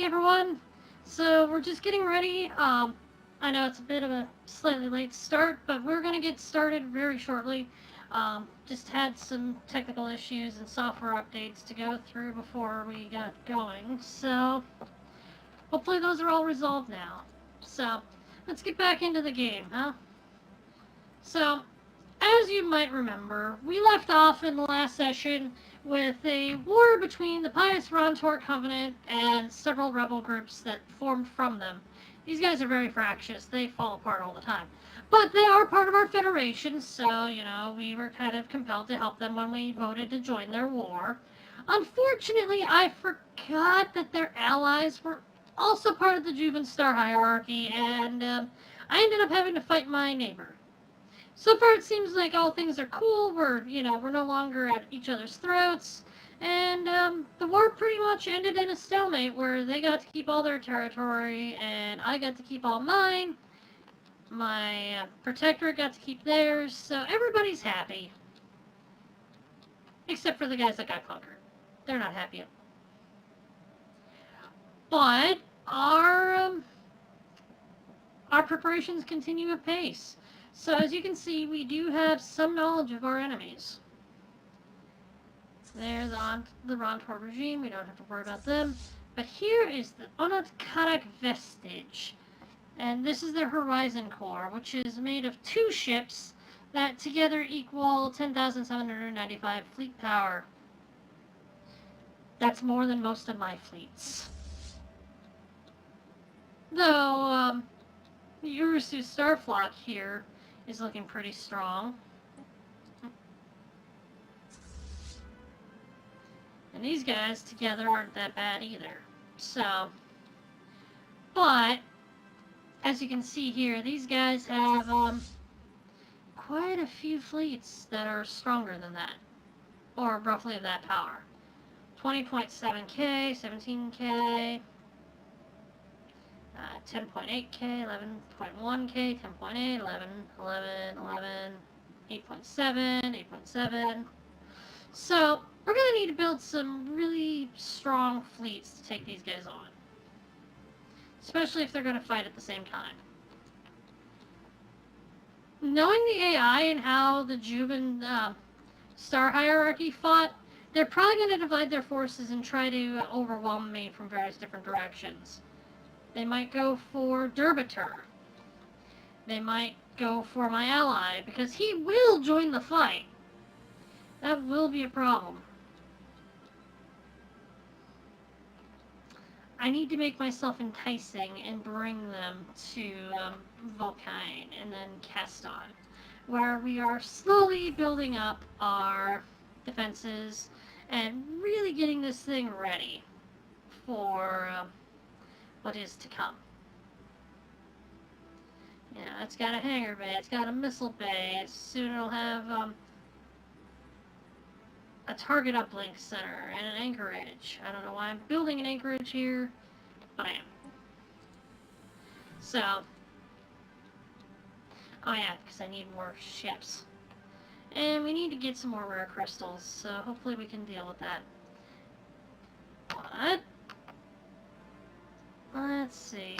Hey everyone! So we're just getting ready. I know it's a bit of a slightly late start, but we're gonna get started very shortly. Just had some technical issues and software updates to go through before we got going. So hopefully those are all resolved now. So let's get back into the game, huh? So as you might remember, we left off in the last session with a war between the Pious Rontor Covenant and several rebel groups that formed from them. These guys are very fractious. They fall apart all the time. But they are part of our Federation, so, we were kind of compelled to help them when we voted to join their war. Unfortunately, I forgot that their allies were also part of the Juvan Star hierarchy, and I ended up having to fight my neighbor. So far, it seems like all things are cool. We're no longer at each other's throats. And the war pretty much ended in a stalemate where they got to keep all their territory and I got to keep all mine. My protectorate got to keep theirs. So everybody's happy. Except for the guys that got conquered. They're not happy. But our preparations continue apace. So as you can see, we do have some knowledge of our enemies. There's the Rontor regime. We don't have to worry about them. But here is the Oned Qarak vestige. And this is their Horizon Core, which is made of 2 ships that together equal 10,795 fleet power. That's more than most of my fleets. Though, the Urasu Starflock here is looking pretty strong. And these guys together aren't that bad either. So, but, as you can see here, these guys have quite a few fleets that are stronger than that. Or roughly that power. 20.7k, 17k, 10.8k, 11.1k, 10.8, 11, 11, 11, 8.7, 8.7. So, we're going to need to build some really strong fleets to take these guys on. Especially if they're going to fight at the same time. Knowing the AI and how the Juvan Star hierarchy fought, they're probably going to divide their forces and try to overwhelm me from various different directions. They might go for Deterred. They might go for my ally, because he will join the fight. That will be a problem. I need to make myself enticing and bring them to Volkine and then Caston, where we are slowly building up our defenses and really getting this thing ready for what is to come. Yeah, it's got a hangar bay, it's got a missile bay, soon it'll have a target uplink center and an anchorage. I don't know why I'm building an anchorage here, but I am. So, oh yeah, because I need more ships. And we need to get some more rare crystals, so hopefully we can deal with that. But, let's see.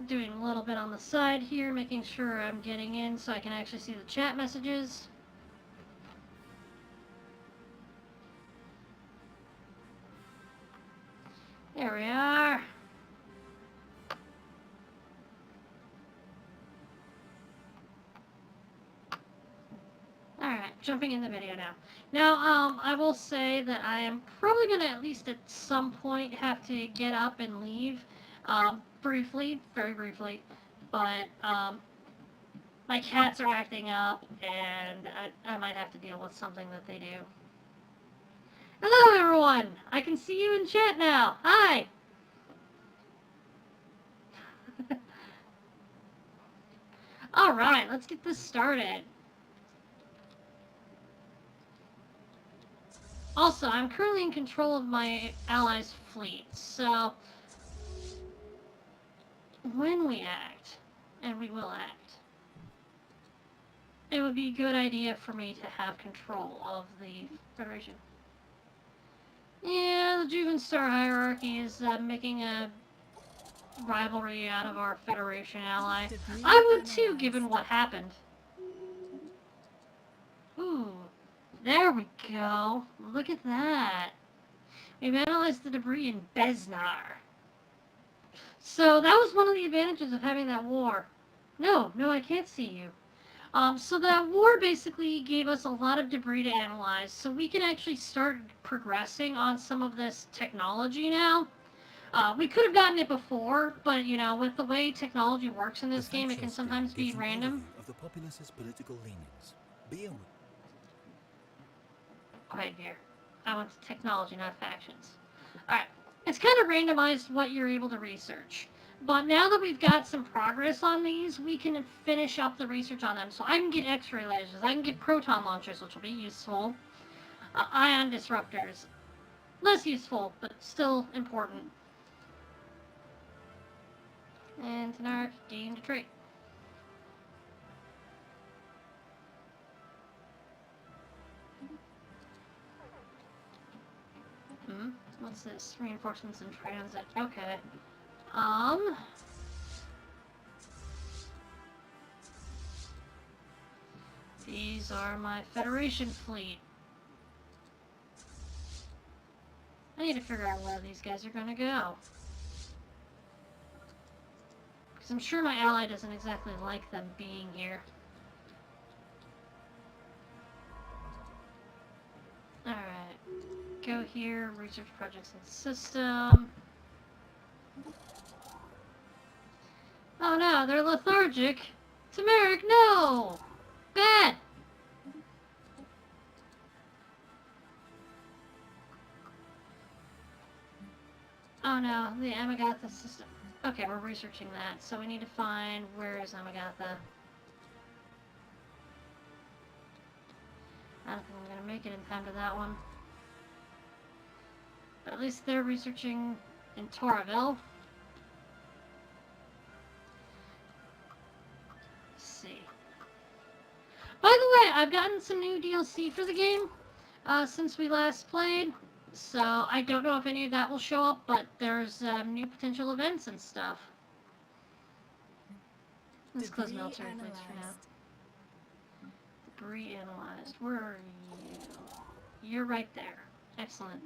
Doing a little bit on the side here, making sure I'm getting in so I can actually see the chat messages. There we are. Alright, jumping in the video now. Now, I will say that I am probably going to at least at some point have to get up and leave. Briefly, very briefly, but my cats are acting up, and I might have to deal with something that they do. Hello, everyone! I can see you in chat now. Hi! Alright, let's get this started. Also, I'm currently in control of my allies' fleet, so when we act, and we will act, it would be a good idea for me to have control of the Federation. Yeah, the Juvan Star hierarchy is making a rivalry out of our Federation ally. I would too, given what happened. Ooh, there we go. Look at that. We've analyzed the debris in Besnar. So that was one of the advantages of having that war. No, I can't see you. So that war basically gave us a lot of debris to analyze, so we can actually start progressing on some of this technology now. We could have gotten it before, but you know, with the way technology works in this game, it can sometimes be random. Of the populace's political leanings. Be aware. Quiet here. I want technology, not factions. Alright. It's kind of randomized what you're able to research. But now that we've got some progress on these, we can finish up the research on them. So I can get X-ray lasers, I can get proton launchers, which will be useful. Ion disruptors. Less useful, but still important. And Tanark deemed a trait. What's this? Reinforcements in transit. Okay. These are my Federation fleet. I need to figure out where these guys are gonna go. Because I'm sure my ally doesn't exactly like them being here. Alright. Go here, research projects in the system. Oh no, they're lethargic. Tamaric, no! Bad! Oh no, the Amagatha system. Okay, we're researching that, so we need to find where is Amagatha. I don't think I'm gonna make it in time to that one. But at least they're researching in Toraville. Let's see. By the way, I've gotten some new DLC for the game since we last played. So I don't know if any of that will show up, but there's new potential events and stuff. Let's close military fleets for now. Debris analyzed. Where are you? You're right there. Excellent.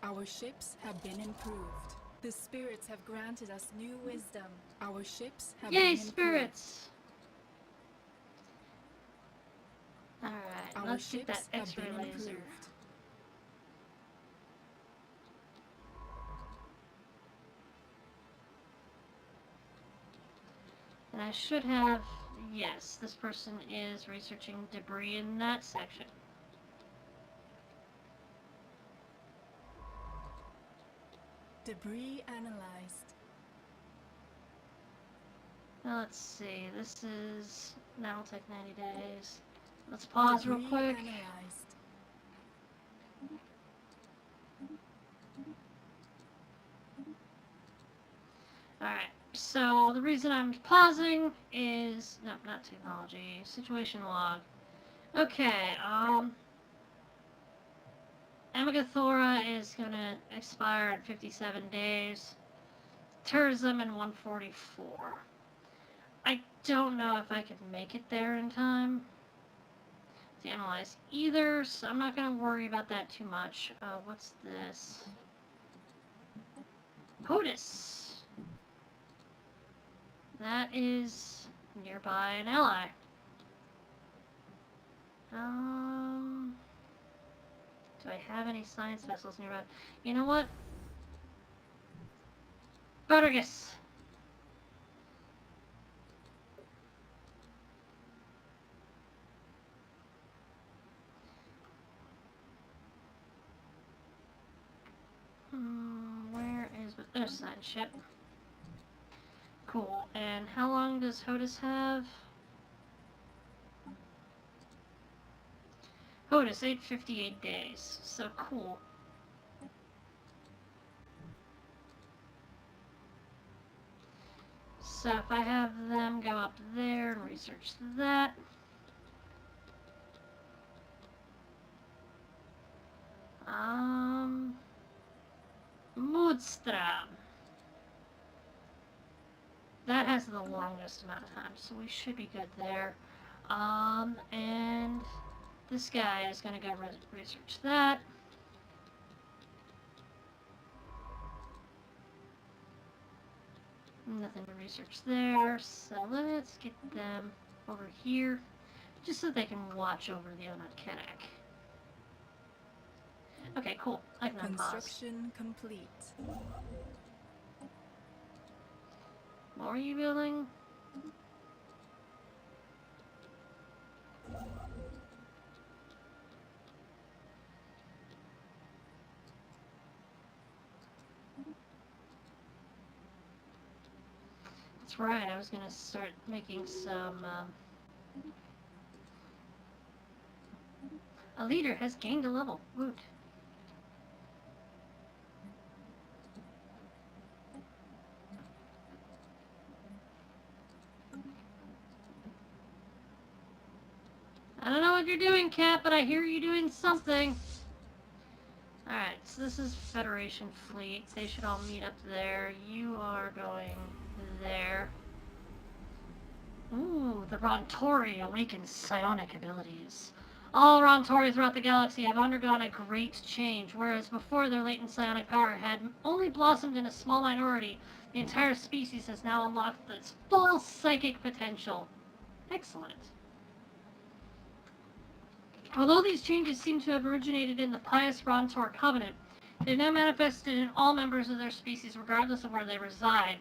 Our ships have been improved. The spirits have granted us new wisdom. Our ships have been improved. Yay, spirits! Alright, let's get that X-ray laser. And I should have... Yes, this person is researching debris in that section. Debris analyzed. Now let's see, this is... Now it'll take 90 days. Let's pause Debris real quick. Analyzed. Alright, so the reason I'm pausing is... No, not technology. Situation log. Okay, Amagathora is gonna expire in 57 days. Tourism in 144. I don't know if I could make it there in time to analyze either, so I'm not gonna worry about that too much. What's this? POTUS! That is nearby an ally. Do I have any science vessels nearby? You know what? Buttergus! Where is the other side ship? Cool. And how long does HOTUS have? HOTUS, 858 days. So cool. So if I have them go up there and research that. Moodstrap. That has the longest amount of time, so we should be good there. And this guy is gonna go research that. Nothing to research there, so let's get them over here, just so they can watch over the Oned Qarak. Okay, cool. I can unpause. Construction complete. What were you building? That's right, I was gonna start making some, A leader has gained a level. Woot. I don't know what you're doing, Cat, but I hear you doing something. Alright, so this is Federation Fleet. They should all meet up there. You are going there. Ooh, the Rontori awakens psionic abilities. All Rontori throughout the galaxy have undergone a great change, whereas before their latent psionic power had only blossomed in a small minority, the entire species has now unlocked its full psychic potential. Excellent. Although these changes seem to have originated in the pious Rontor Covenant, they've now manifested in all members of their species regardless of where they reside.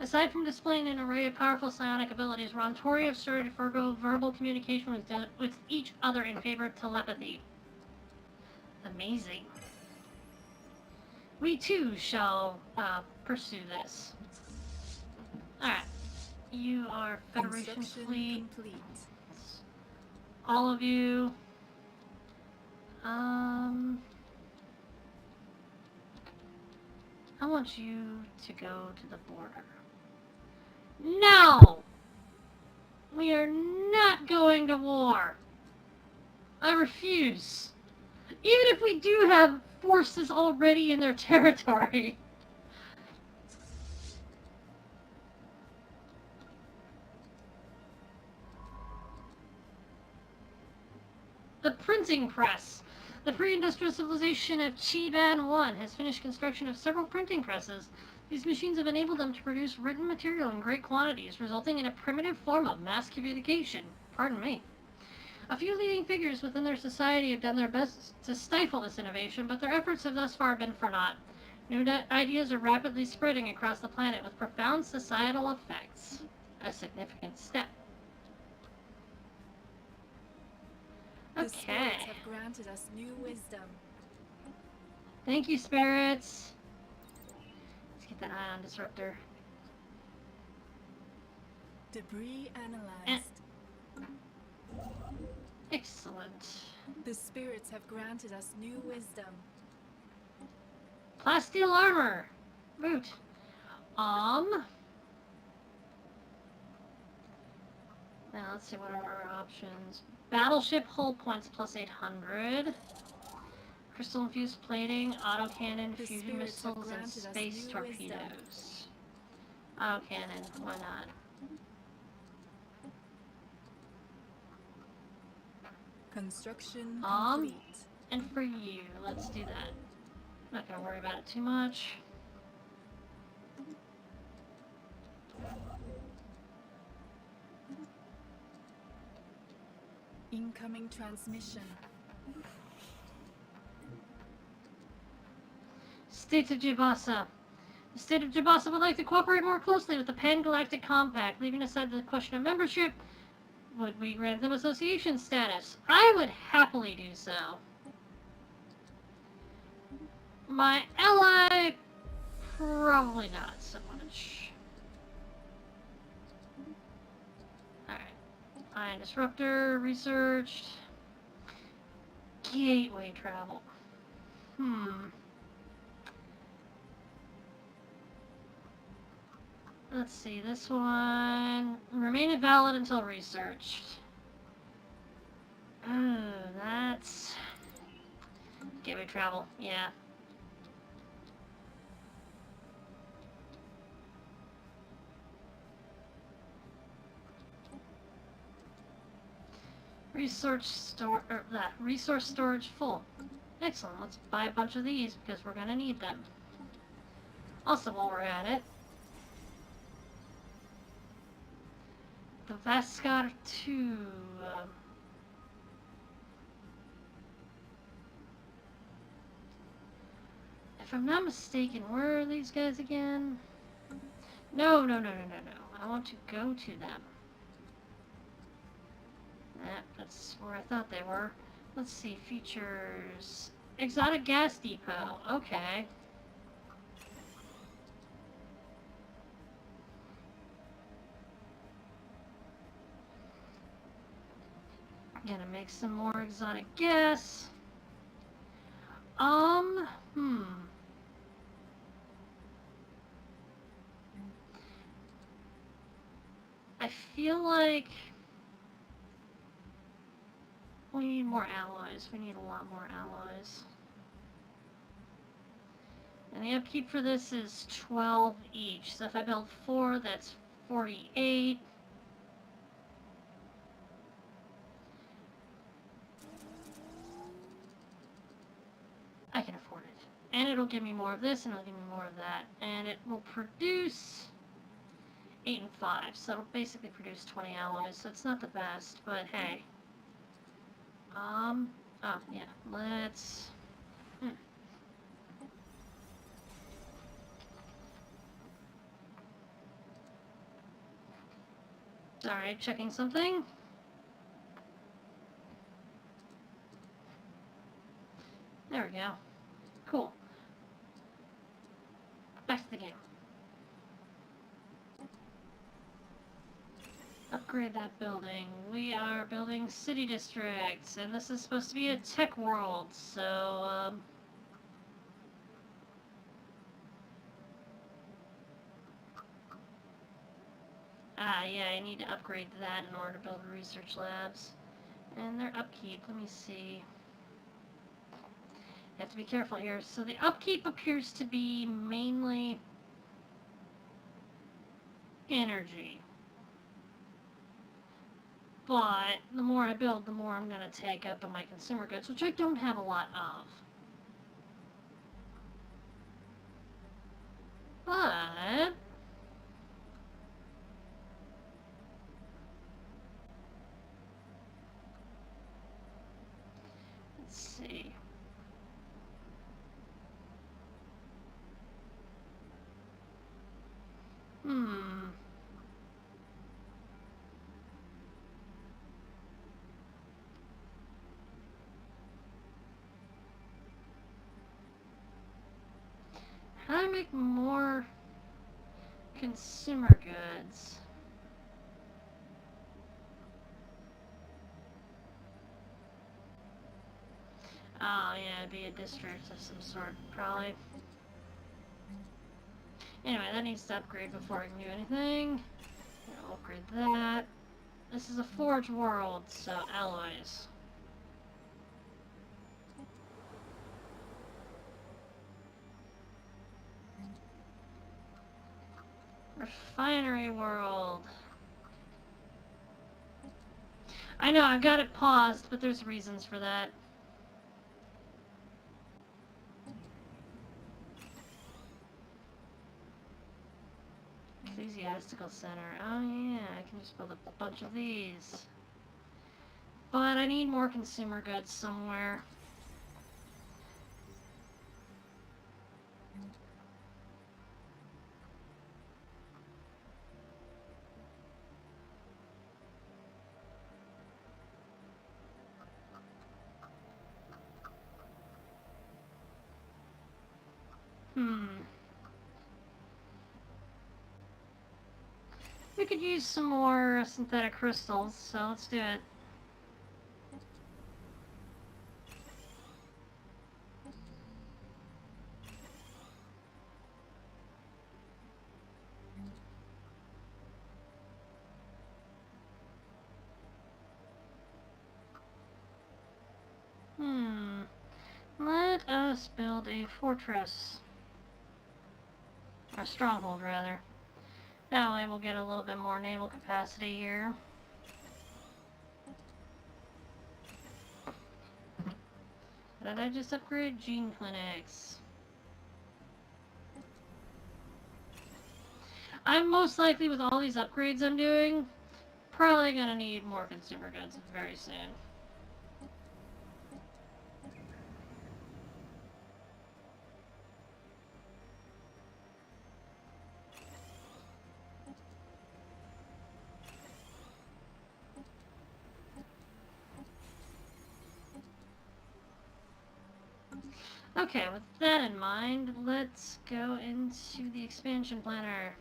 Aside from displaying an array of powerful psionic abilities, Rontori have started to forego verbal communication with each other in favor of telepathy. Amazing. We too shall pursue this. Alright. You are Federation Fleet. Complete. All of you. I want you to go to the border. No! We are not going to war. I refuse. Even if we do have forces already in their territory. The printing press. The pre-industrial civilization of Juvan-loon has finished construction of several printing presses. These machines have enabled them to produce written material in great quantities, resulting in a primitive form of mass communication. Pardon me. A few leading figures within their society have done their best to stifle this innovation, but their efforts have thus far been for naught. New ideas are rapidly spreading across the planet with profound societal effects. A significant step. The Okay. spirits have granted us new wisdom. Thank you, spirits. Let's get that ion disruptor. Debris analyzed. Excellent. The spirits have granted us new wisdom. Plasteel armor. Boot. Now let's see what are our options. Battleship hull points plus 800. Crystal infused plating, autocannon, The fusion spirits have missiles, and granted us space new torpedoes. Autocannon, why not? Construction complete. And for you, let's do that. Not gonna worry about it too much. Incoming transmission. State of Jabasa. The state of Jabasa would like to cooperate more closely with the Pan-Galactic Compact, leaving aside the question of membership. Would we grant them association status? I would happily do so. My ally, probably not so much. Alright. Ion Disruptor, researched. Gateway travel. Let's see, this one... Remain invalid until researched. Oh, that's... Gateway travel, yeah. Resource storage full. Excellent, let's buy a bunch of these because we're gonna need them. Also, while we're at it, the Vascar 2. If I'm not mistaken, where are these guys again? No. I want to go to them. That's where I thought they were. Let's see, features. Exotic gas depot. Okay. Gonna make some more exotic gas. I feel like we need more alloys. We need a lot more alloys. And the upkeep for this is 12 each. So if I build 4, that's 48. I can afford it. And it'll give me more of this, and it'll give me more of that. And it will produce 8 and 5. So it'll basically produce 20 alloys. So it's not the best, but hey. Oh, yeah. Let's... Sorry, checking something. There we go. Cool. Back to the game. Upgrade that building. We are building city districts, and this is supposed to be a tech world, so, yeah, I need to upgrade that in order to build research labs. And their upkeep, let me see. You have to be careful here. So the upkeep appears to be mainly energy. But the more I build, the more I'm going to take up on my consumer goods, which I don't have a lot of. But... let's see. How do I make more consumer goods? Oh, yeah, it'd be a district of some sort, probably. Anyway, that needs to upgrade before I can do anything. I'll upgrade that. This is a forge world, so alloys. Refinery world. I know, I've got it paused, but there's reasons for that. Ecclesiastical center. Oh yeah, I can just build a bunch of these. But I need more consumer goods somewhere. We could use some more synthetic crystals, so let's do it. must build a fortress. Or a stronghold, rather. That way we'll get a little bit more naval capacity here. Did I just upgrade gene clinics? I'm most likely, with all these upgrades I'm doing, probably gonna need more consumer goods very soon. Okay, with that in mind, let's go into the expansion planner.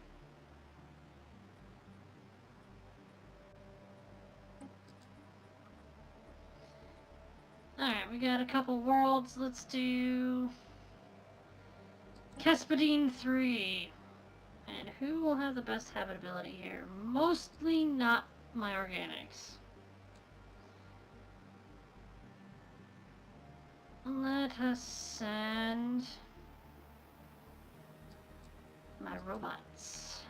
Alright, we got a couple worlds. Let's do Kespadine 3. And who will have the best habitability here? Mostly not my organics. Let us send my robots.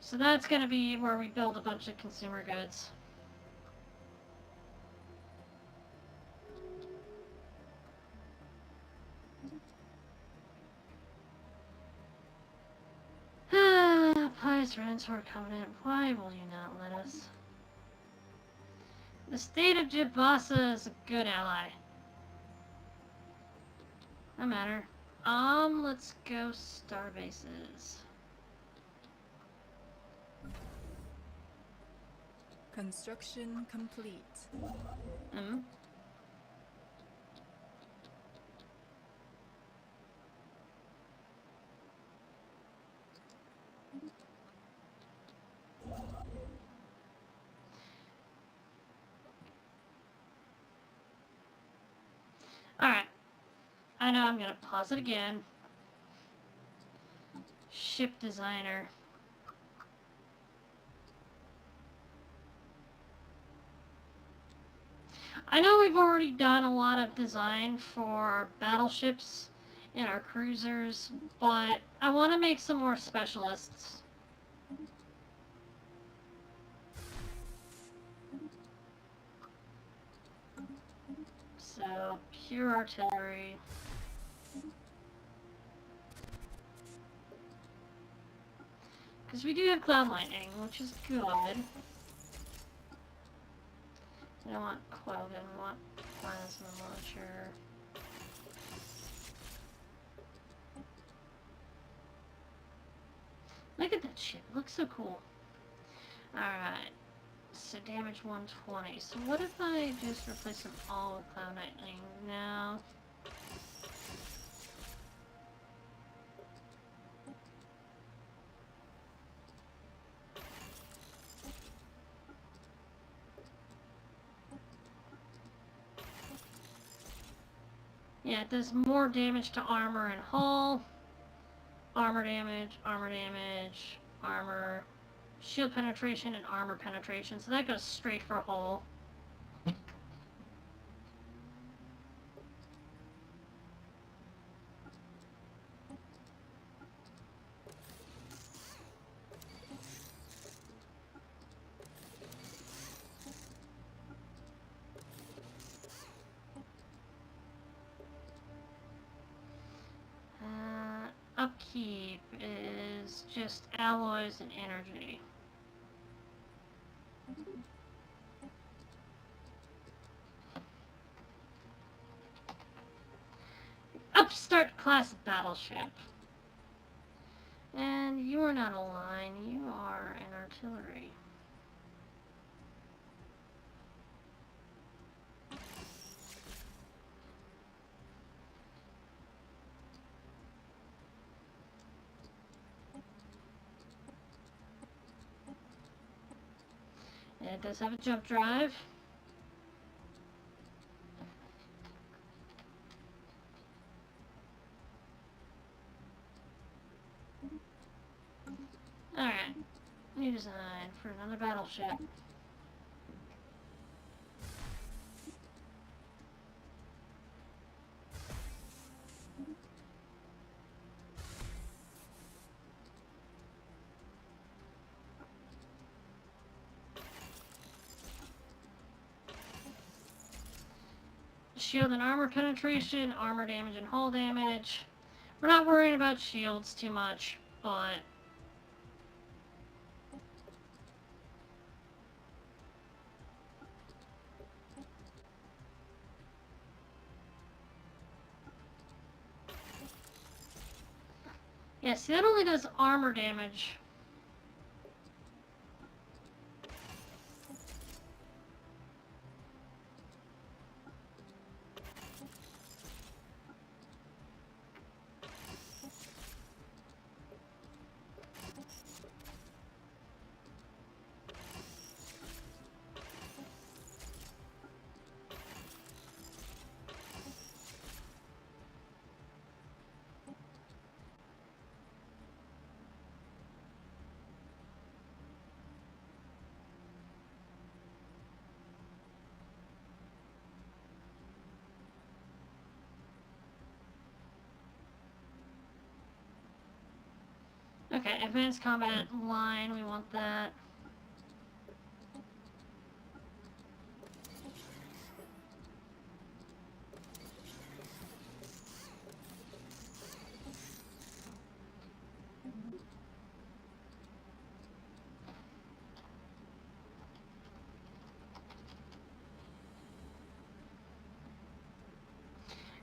So that's gonna be where we build a bunch of consumer goods. Pious rents are coming in. Why will you not let us? The state of Jibasa is a good ally. No matter. Let's go star bases. Construction complete. Alright. I know I'm gonna pause it again. Ship designer. I know we've already done a lot of design for battleships and our cruisers, but I want to make some more specialists. So, pure artillery. Because we do have cloud lightning, which is good. We don't want Quogan, we want plasma launcher. Look at that ship, it looks so cool. Alright, so damage 120. So what if I just replace them all with cloud lightning now? Yeah, it does more damage to armor and hull. Armor damage, armor, shield penetration, and armor penetration. So that goes straight for hull. Upkeep is just alloys and energy. Upstart class battleship. And you are not a line, you are an artillery. And it does have a jump drive. Alright. New design for another battleship. shield and armor penetration, armor damage and hull damage. We're not worrying about shields too much, but... yeah, see, that only does armor damage. Okay, advanced combat line, we want that.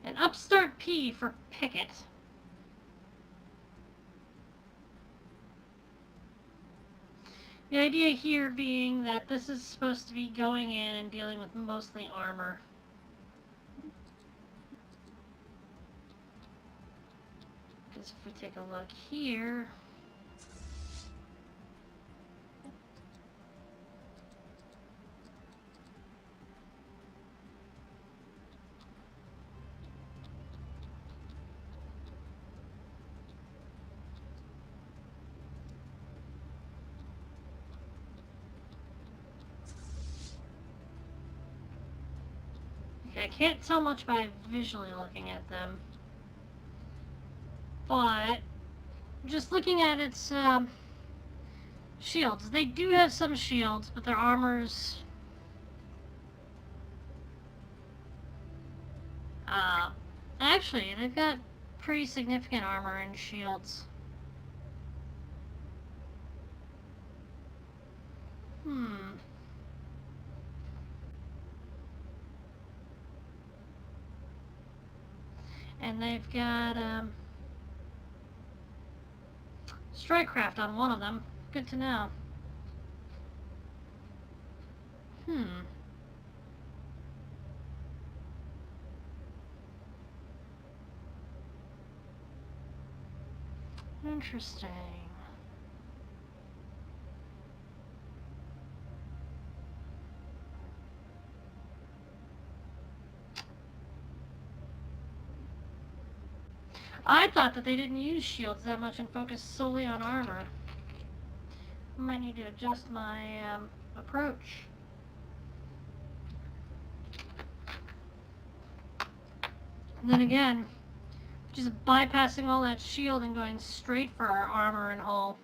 And upstart P for picket. The idea here being that this is supposed to be going in and dealing with mostly armor. Because if we take a look here... I can't tell much by visually looking at them, but just looking at its shields, they do have some shields, but their armor's actually, they've got pretty significant armor and shields. And they've got Strikecraft on one of them. Good to know. Interesting. I thought that they didn't use shields that much and focused solely on armor. I might need to adjust my approach. And then again, just bypassing all that shield and going straight for our armor and hull.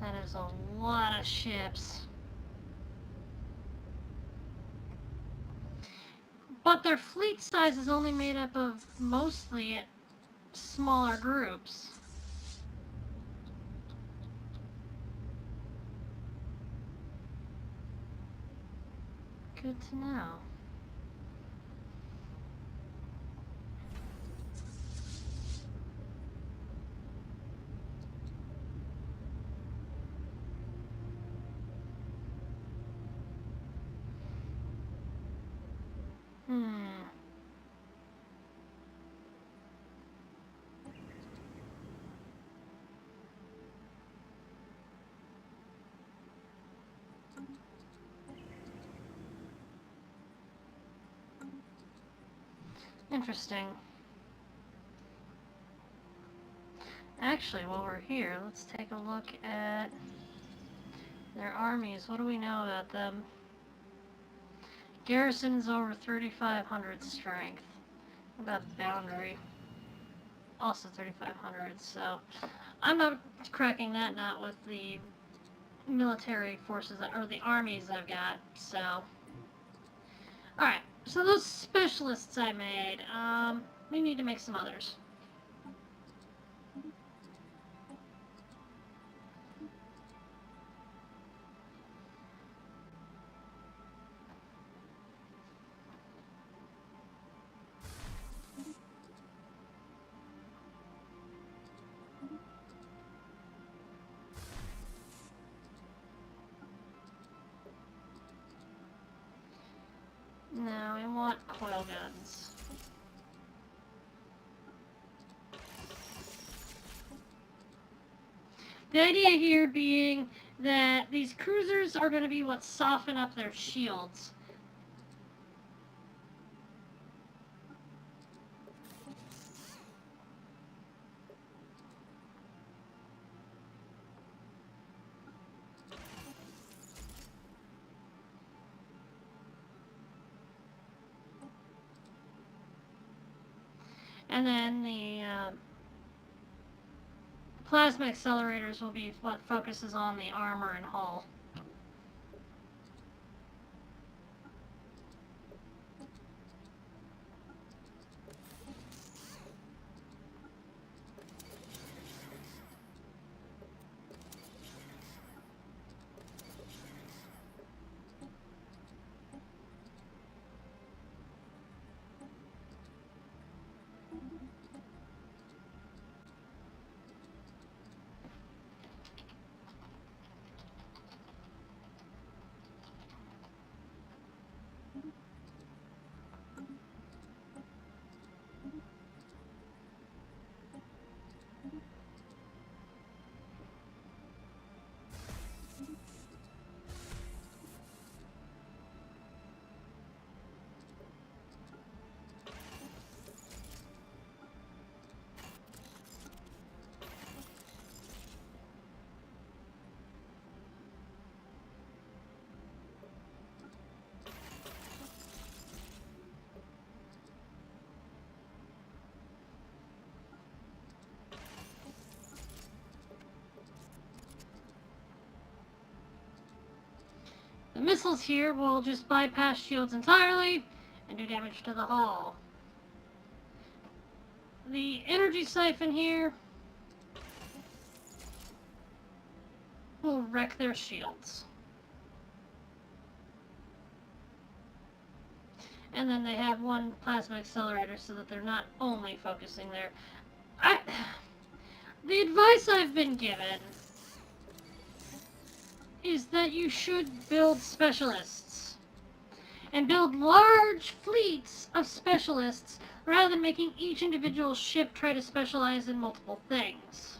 That is a lot of ships. But their fleet size is only made up of mostly smaller groups. Good to know. Interesting. Actually, while we're here, let's take a look at Their armies, what do we know about them? Garrison's over 3,500 strength. What about boundary? Also 3,500, so I'm not cracking that nut with the military forces, or the armies I've got, so. Alright, so those specialists I made, we need to make some others. No, we want coil guns. The idea here being that these cruisers are going to be what soften up their shields. And then the plasma accelerators will be what focuses on the armor and hull. The missiles here will just bypass shields entirely and do damage to the hull. The energy siphon here will wreck their shields. And then they have one plasma accelerator so that they're not only focusing there. The advice I've been given is that you should build specialists. And build large fleets of specialists rather than making each individual ship try to specialize in multiple things.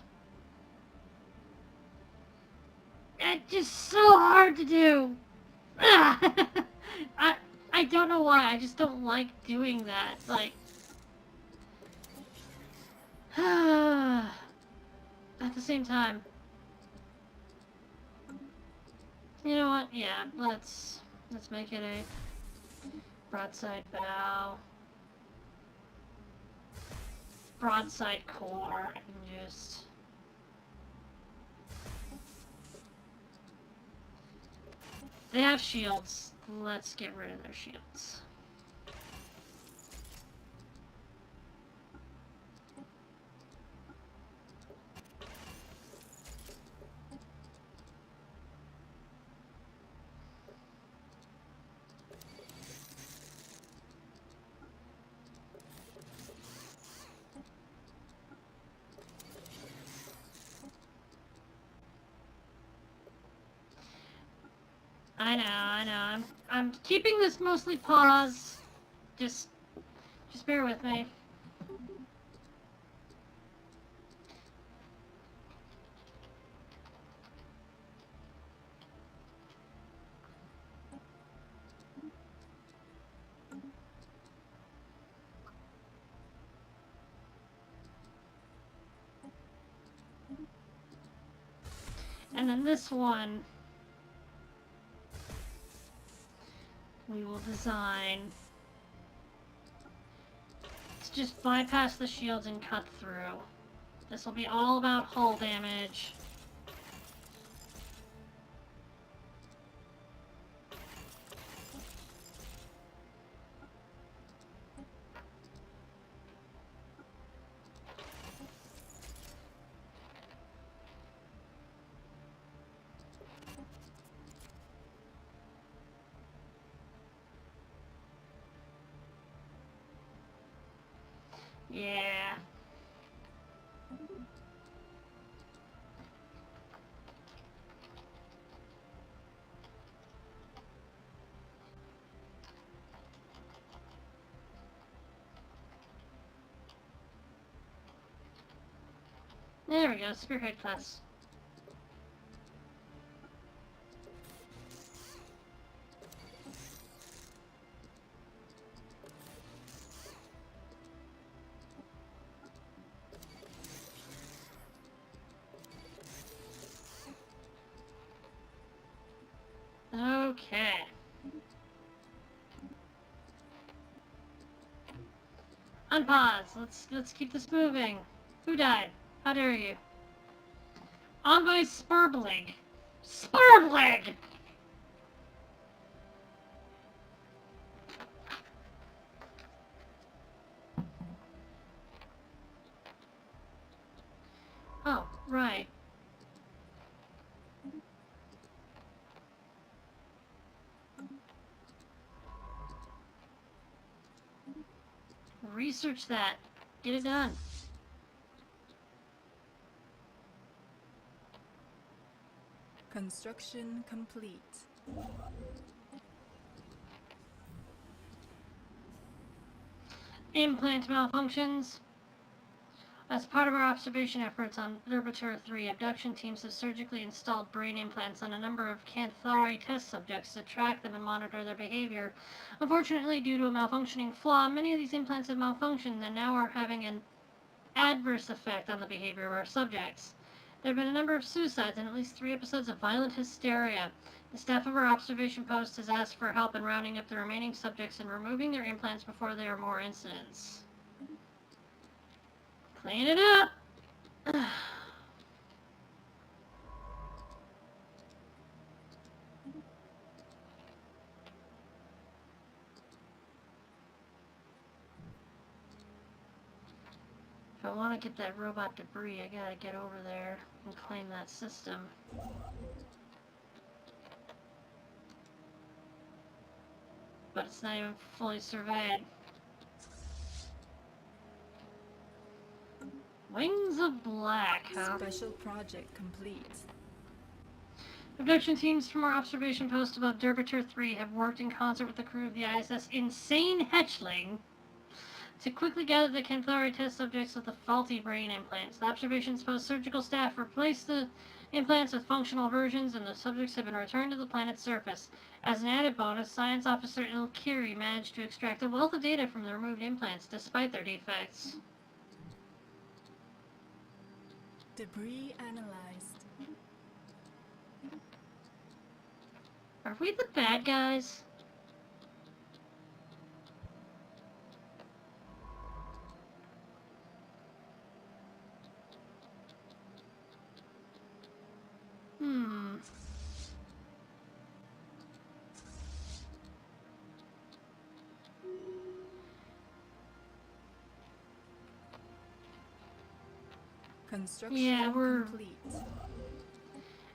It's just so hard to do. I don't know why, I just don't like doing that. Like, at the same time, you know what? Yeah, let's make it a broadside bow, broadside core, and just they have shields. Let's get rid of their shields. I know. I'm keeping this mostly pause. Just bear with me. And then this one we will design to just bypass the shields and cut through. This will be all about hull damage. Yeah. There we go, Spearhead class. Okay. Unpause. Let's keep this moving. Who died? How dare you? Envoy Spurblig. Spurblig! Oh, right. Research that. Get it done. Construction complete. Implant malfunctions. As part of our observation efforts on Deterred 3, abduction teams have surgically installed brain implants on a number of Canthari test subjects to track them and monitor their behavior. Unfortunately, due to a malfunctioning flaw, many of these implants have malfunctioned and now are having an adverse effect on the behavior of our subjects. There have been a number of suicides and at least 3 episodes of violent hysteria. The staff of our observation post has asked for help in rounding up the remaining subjects and removing their implants before there are more incidents. Clean it up! If I want to get that robot debris, I gotta get over there and claim that system. But it's not even fully surveyed. Wings of Black, huh? Special project complete. Abduction teams from our observation post above Derbiter 3 have worked in concert with the crew of the ISS Insane Hatchling to quickly gather the Canthari test subjects with the faulty brain implants. The observations post surgical staff replaced the implants with functional versions, and the subjects have been returned to the planet's surface. As an added bonus, Science Officer Ilkiri managed to extract a wealth of data from the removed implants despite their defects. Debris analyzed. Are we the bad guys? Construction complete.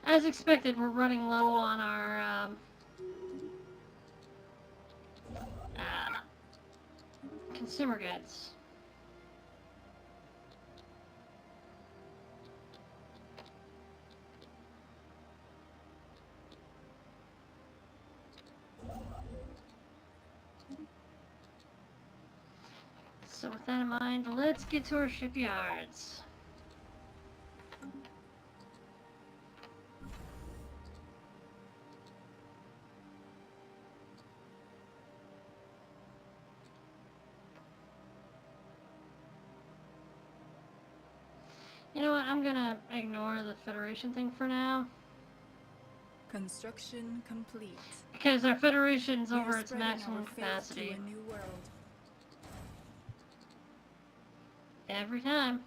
As expected, we're running low on our consumer goods. So with that in mind, let's get to our shipyards. You know what, I'm gonna ignore the Federation thing for now. Construction complete. Because our Federation's We are over its spreading maximum our faith capacity. to a new world. Every time.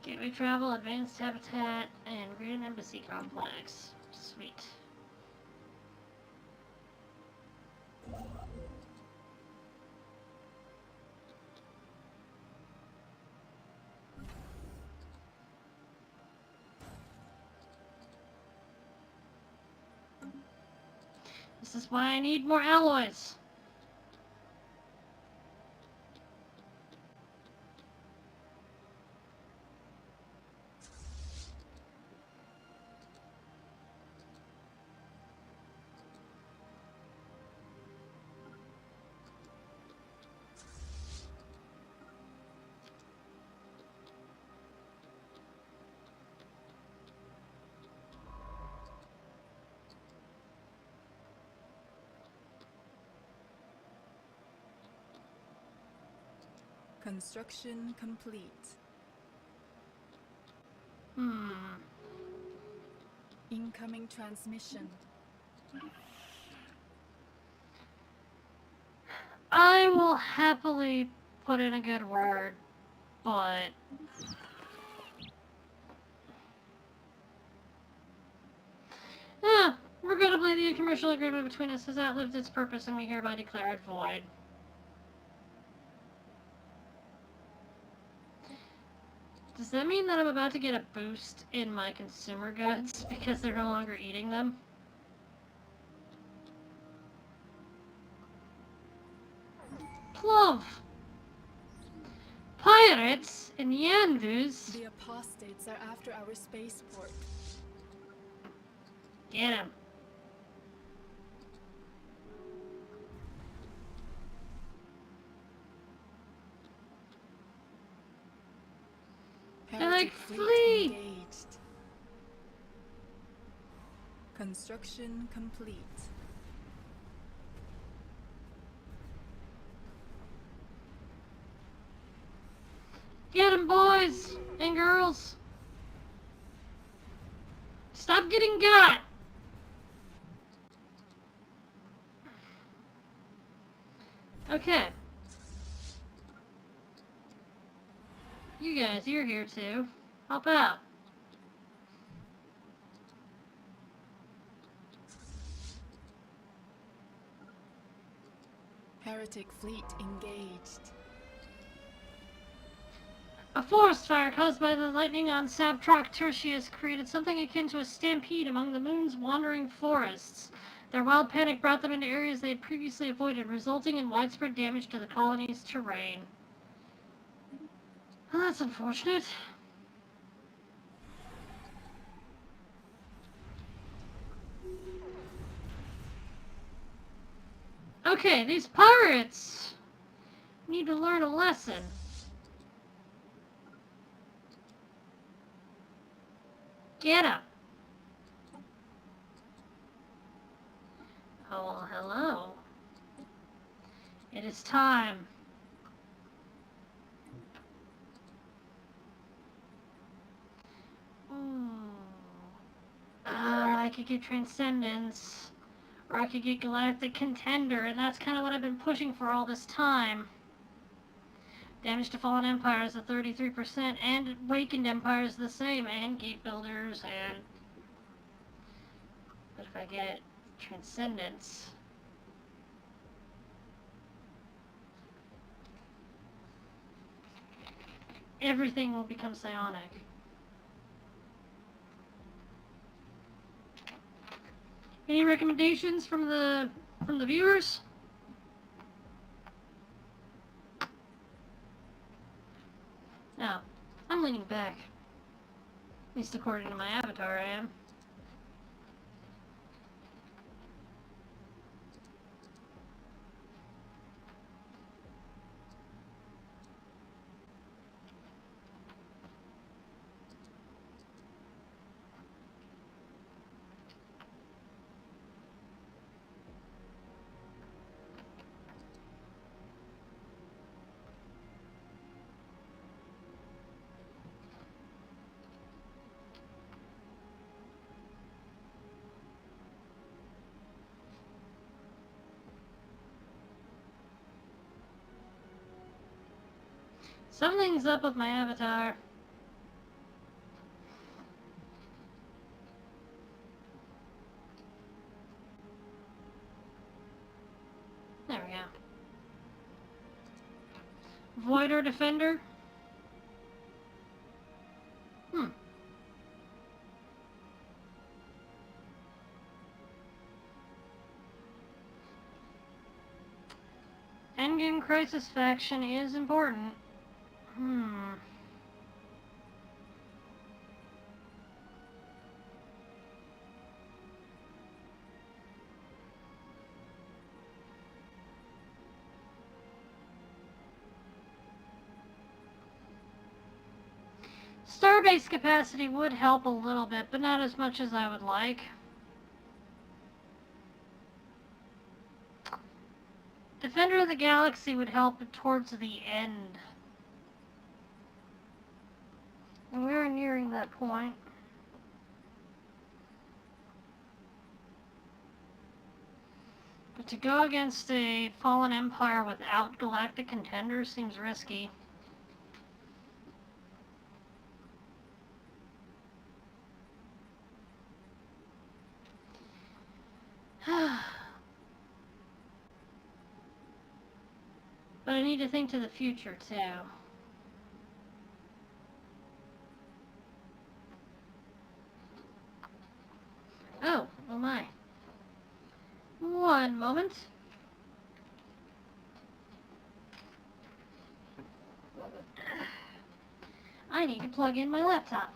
Gateway travel, advanced habitat, and Grand Embassy complex. Sweet. This is why I need more alloys. Construction complete. Incoming transmission. I will happily put in a good word, but... regrettably, the commercial agreement between us has outlived its purpose and we hereby declare it void. Does that mean that I'm about to get a boost in my consumer goods because they're no longer eating them? Plov! Pirates and Yanvus! The apostates are after our spaceport. Get him. They're like, flee! Engaged. Construction complete. Get him, boys and girls! Stop getting got! Okay. You guys, you're here too. Help out. Heretic fleet engaged. A forest fire caused by the lightning on Sabtroc Tertius created something akin to a stampede among the moon's wandering forests. Their wild panic brought them into areas they had previously avoided, resulting in widespread damage to the colony's terrain. Well, that's unfortunate. Okay, these pirates need to learn a lesson. Get up. Oh, well, hello. It is time. I could get Transcendence, or I could get Galactic Contender, and that's kind of what I've been pushing for all this time. Damage to Fallen Empires at 33%, and Awakened Empires the same, and Gate Builders, and... But if I get Transcendence... everything will become psionic. Any recommendations from the viewers? No, I'm leaning back. At least according to my avatar, I am. Something's up with my avatar. There we go. Voider Defender. Endgame Crisis faction is important. Starbase capacity would help a little bit, but not as much as I would like. Defender of the Galaxy would help towards the end. And we're nearing that point. But to go against a fallen empire without galactic contenders seems risky. But I need to think to the future, too. Oh my. One moment. I need to plug in my laptop.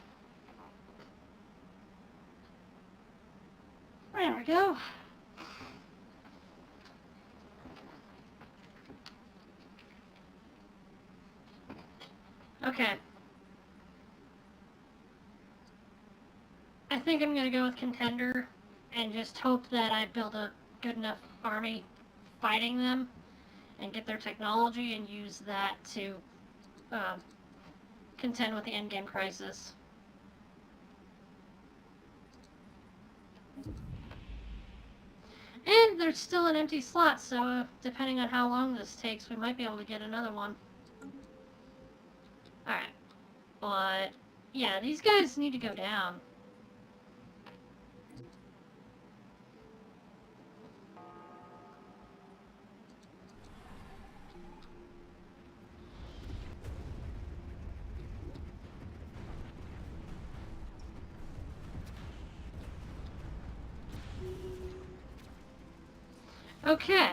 There we go. Okay. I think I'm gonna go with Contender and just hope that I build a good enough army fighting them and get their technology and use that to contend with the endgame crisis. And there's still an empty slot, so depending on how long this takes, we might be able to get another one. Alright. But, yeah, these guys need to go down. Okay.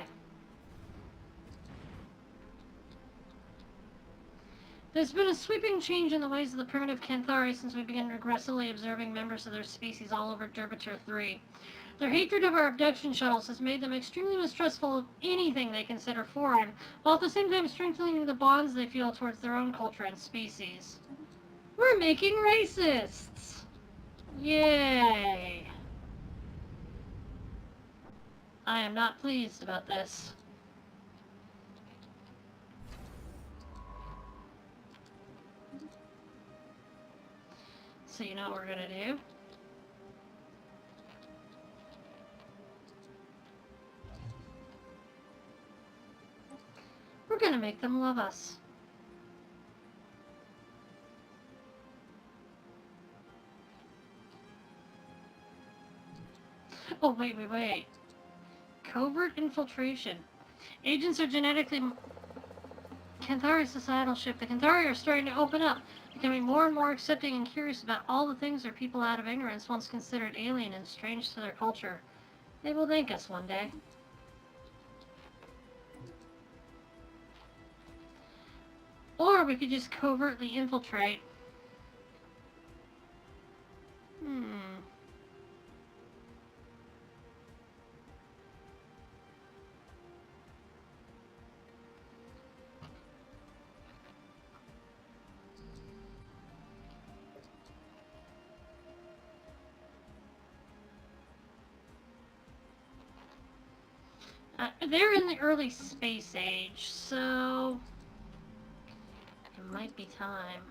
There's been a sweeping change in the ways of the primitive Canthari since we began aggressively observing members of their species all over Derbitor 3. Their hatred of our abduction shuttles has made them extremely mistrustful of anything they consider foreign, while at the same time strengthening the bonds they feel towards their own culture and species. We're making racists! Yay! I am not pleased about this. So you know what we're gonna do? We're gonna make them love us. Oh, wait. Covert infiltration. Agents are genetically... Canthari societal shift. The Canthari are starting to open up, becoming more and more accepting and curious about all the things their people out of ignorance once considered alien and strange to their culture. They will thank us one day. Or we could just covertly infiltrate. They're in the early space age, so it might be time.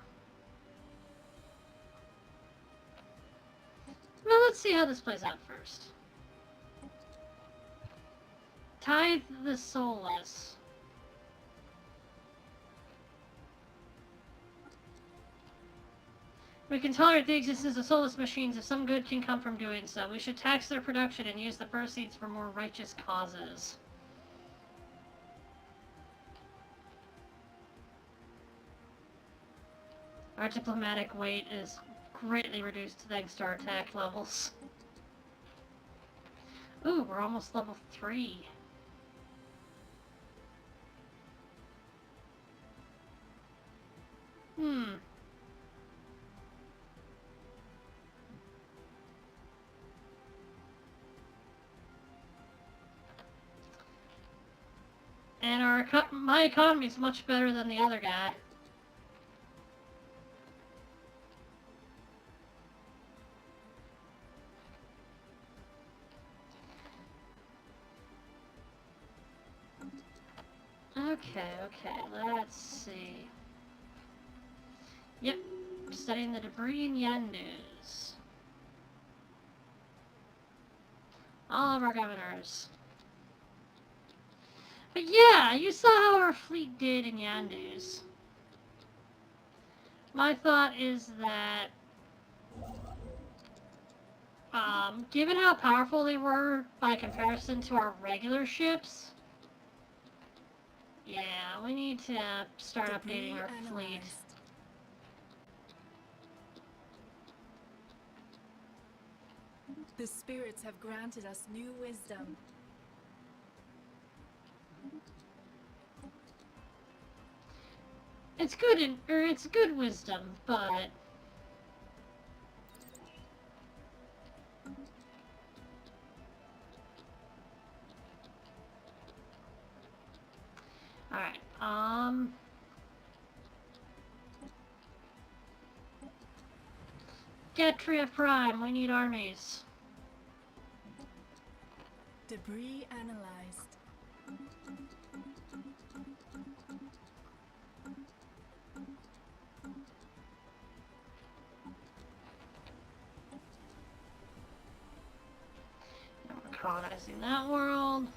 Well, let's see how this plays out first. Tithe the Soulless. We can tolerate the existence of soulless machines if some good can come from doing so. We should tax their production and use the proceeds for more righteous causes. Our diplomatic weight is greatly reduced thanks to our attack levels. Ooh, we're almost level 3. And my economy is much better than the other guy. Okay, let's see. Yep, studying the debris in Yandus. All of our governors. But yeah, you saw how our fleet did in Yandus. My thought is that, given how powerful they were by comparison to our regular ships, yeah, we need to start updating our fleet. The spirits have granted us new wisdom. It's good it's good wisdom, but alright, Getria Prime, we need armies. Debris analyzed. We're colonizing that world.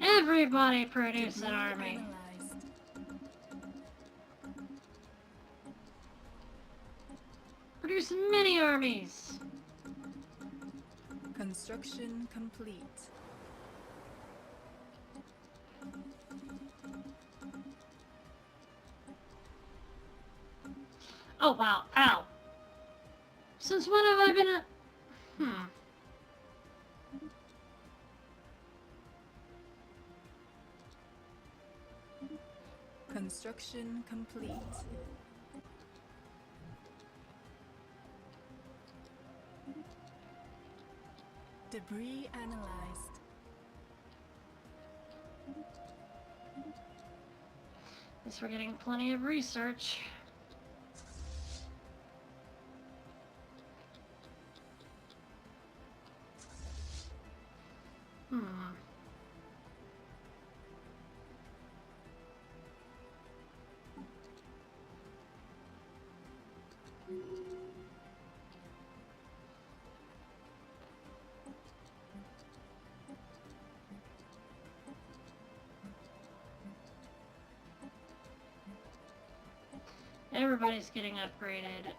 Everybody produce an army. Analyzed. Produce many armies. Construction complete. Oh wow, ow. Since when have I been a... Construction complete. Debris analyzed. Guess we're getting plenty of research. Everybody's getting upgraded.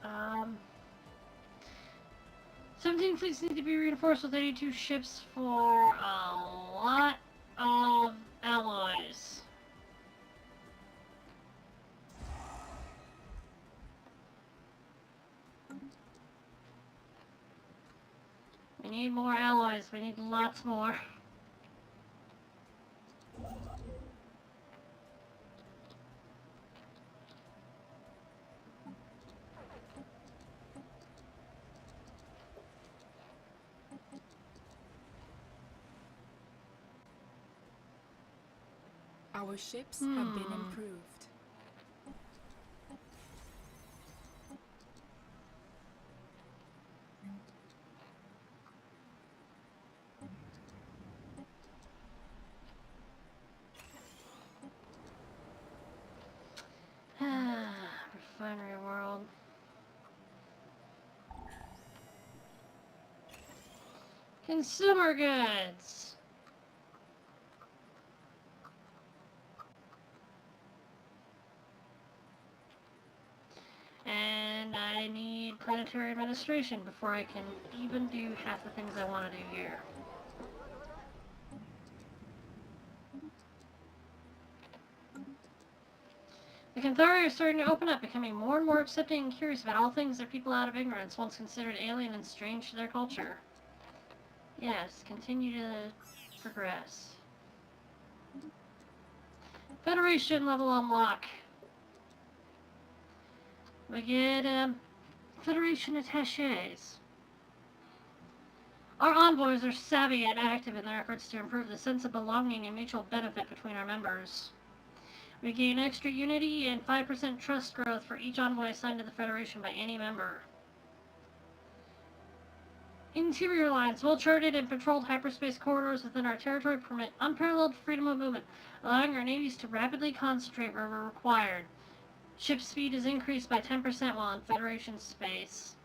17 fleets need to be reinforced with 82 ships for a lot of alloys. We need more alloys. We need lots more. Our ships have been improved. refinery world. Consumer goods. And I need planetary administration before I can even do half the things I want to do here. The Canthari are starting to open up, becoming more and more accepting and curious about all things that people out of ignorance once considered alien and strange to their culture. Yes, continue to progress. Federation level unlock. We get, Federation attaches. Our envoys are savvy and active in their efforts to improve the sense of belonging and mutual benefit between our members. We gain extra unity and 5% trust growth for each envoy assigned to the Federation by any member. Interior lines, well-charted and patrolled hyperspace corridors within our territory permit unparalleled freedom of movement, allowing our navies to rapidly concentrate where required. Ship speed is increased by 10% while in Federation space.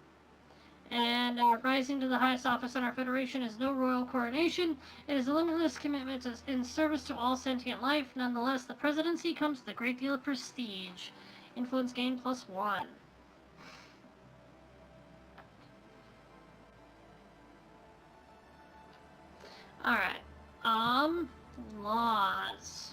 And rising to the highest office in our Federation is no royal coronation. It is a limitless commitment in service to all sentient life. Nonetheless, the presidency comes with a great deal of prestige. Influence gain +1. Alright. Laws.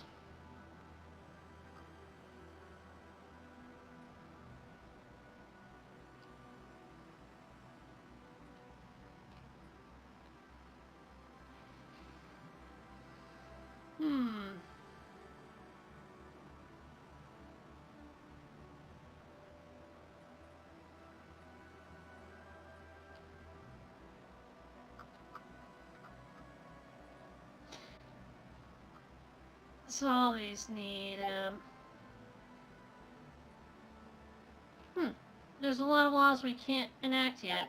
So all these need, There's a lot of laws we can't enact yet.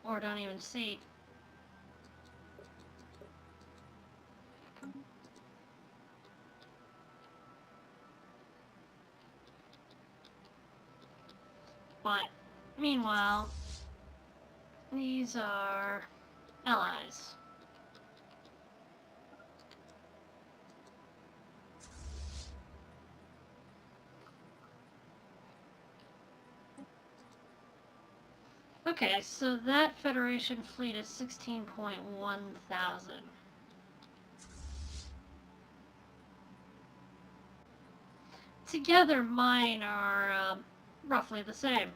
Or don't even see. But, meanwhile, these are allies. Okay, so that Federation fleet is 16.1 thousand. Together, mine are roughly the same.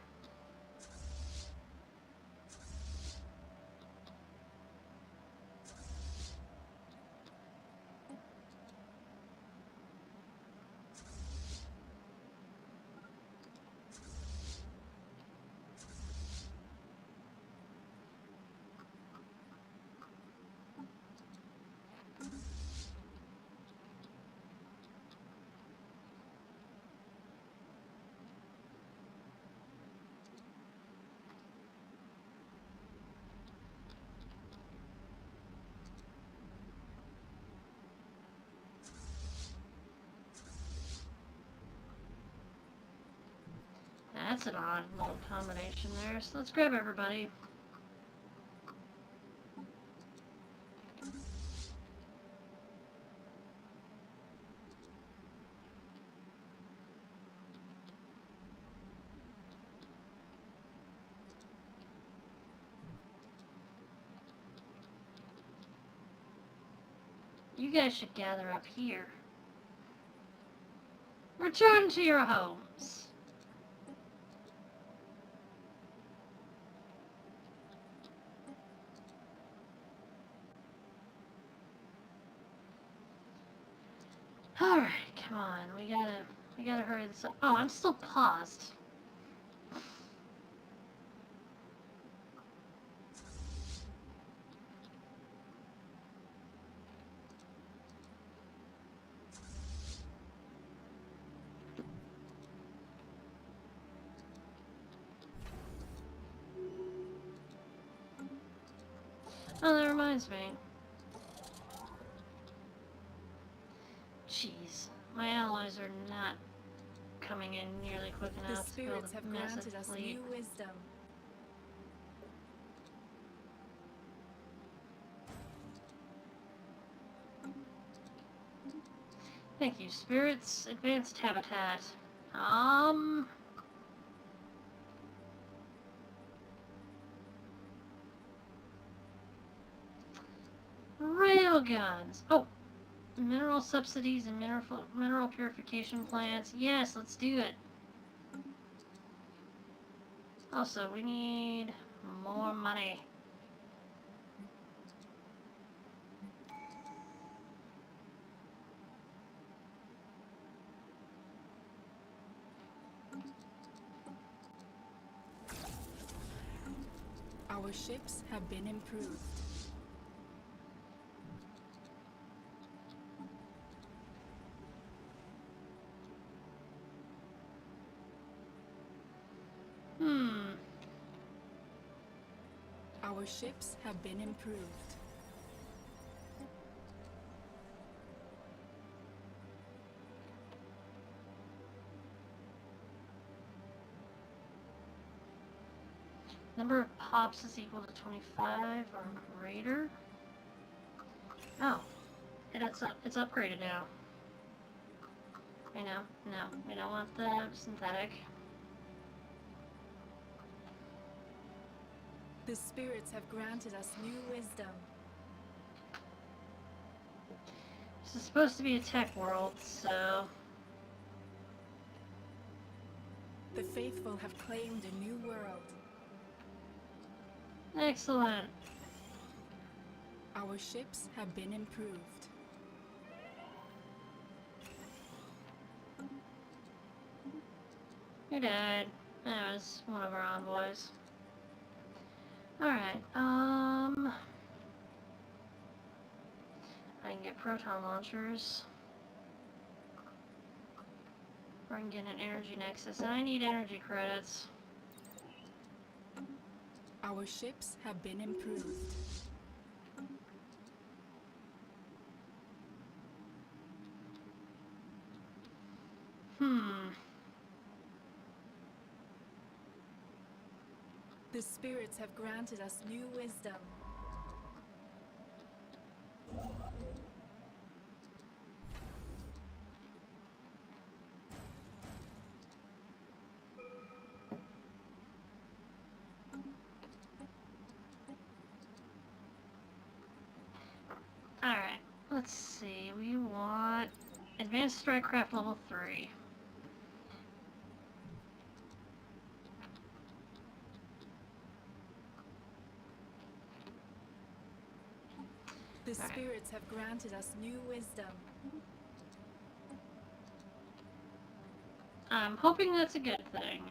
That's an odd little combination there, so let's grab everybody. You guys should gather up here. Return to your homes. Alright, come on. We gotta hurry this up. Oh, I'm still paused. Oh, that reminds me. Jeez, my allies are not coming coming in nearly quick The enough to build spirits a have massive granted us fleet. new wisdom. Thank you, spirits. Advanced habitat. Railguns. Oh, mineral subsidies and mineral purification plants. Yes, let's do it. Also, we need more money. Our ships have been improved. Our ships have been improved. Number of pops is equal to 25 or greater. Oh, it's upgraded now. No, we don't want the synthetic. The spirits have granted us new wisdom. This is supposed to be a tech world, so... The faithful have claimed a new world. Excellent. Our ships have been improved. Who died? That was one of our envoys. Alright, I can get proton launchers. Or I can get an energy nexus, and I need energy credits. Our ships have been improved. The spirits have granted us new wisdom. Alright, let's see. We want Advanced Strike-Craft level 3. The spirits have granted us new wisdom. I'm hoping that's a good thing.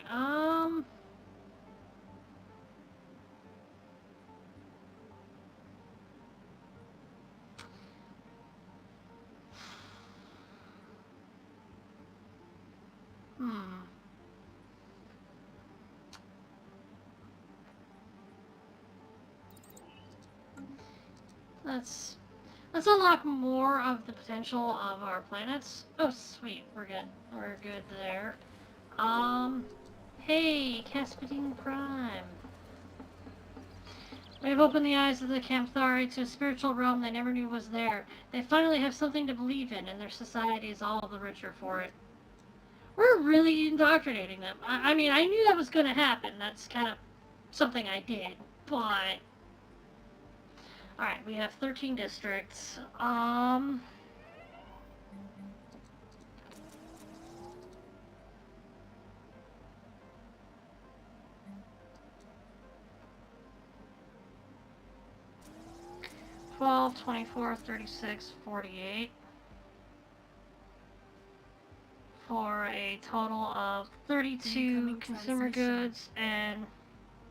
Let's unlock more of the potential of our planets. Oh, sweet. We're good. We're good there. Hey, Caspadine Prime. We've opened the eyes of the Camthari to a spiritual realm they never knew was there. They finally have something to believe in, and their society is all the richer for it. We're really indoctrinating them. I mean, I knew that was going to happen. That's kind of something I did, but... Alright, we have 13 districts. 12, 24, 36, 48. For a total of 32 consumer goods and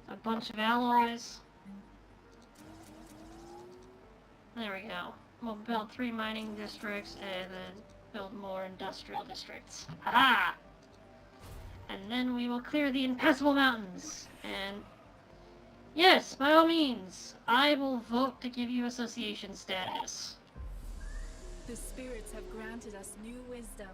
a bunch of alloys. There we go. We'll build 3 mining districts and then build more industrial districts. Ha! And then we will clear the impassable mountains. And yes, by all means, I will vote to give you association status. The spirits have granted us new wisdom.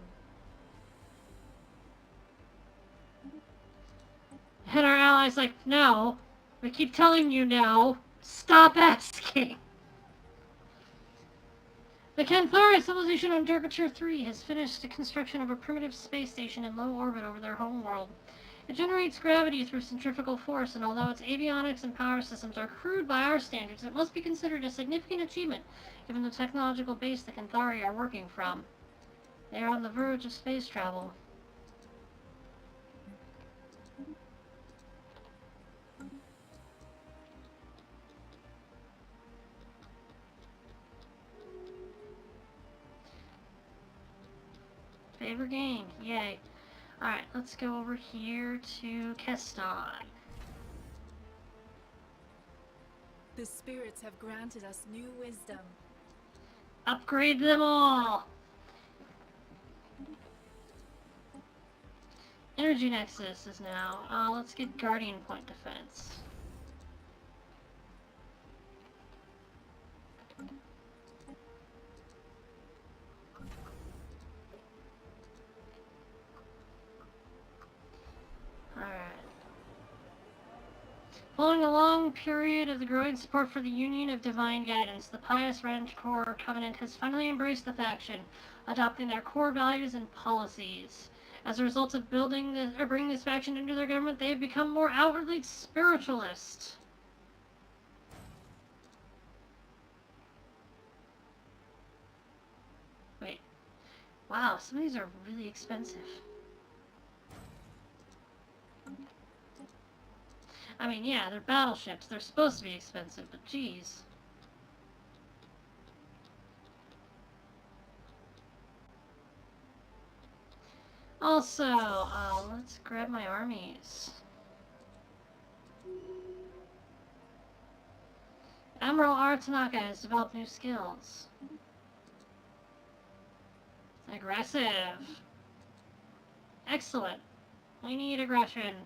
Fly's like, no. We keep telling you no. Stop asking. The Canthari civilization on Derbiture 3 has finished the construction of a primitive space station in low orbit over their homeworld. It generates gravity through centrifugal force, and although its avionics and power systems are crude by our standards, it must be considered a significant achievement given the technological base the Canthari are working from. They are on the verge of space travel. Favor gained. Yay. Alright, let's go over here to Keston. The spirits have granted us new wisdom. Upgrade them all! Energy Nexus is now. Let's get Guardian Point Defense. Alright. Following a long period of the growing support for the Union of Divine Guidance, the pious Rancor Covenant has finally embraced the faction, adopting their core values and policies. As a result of bringing this faction into their government, they have become more outwardly spiritualist. Wait. Wow, some of these are really expensive. I mean, yeah, they're battleships. They're supposed to be expensive, but geez. Also, let's grab my armies. Admiral Tanaka has developed new skills. Aggressive. Excellent. We need aggression.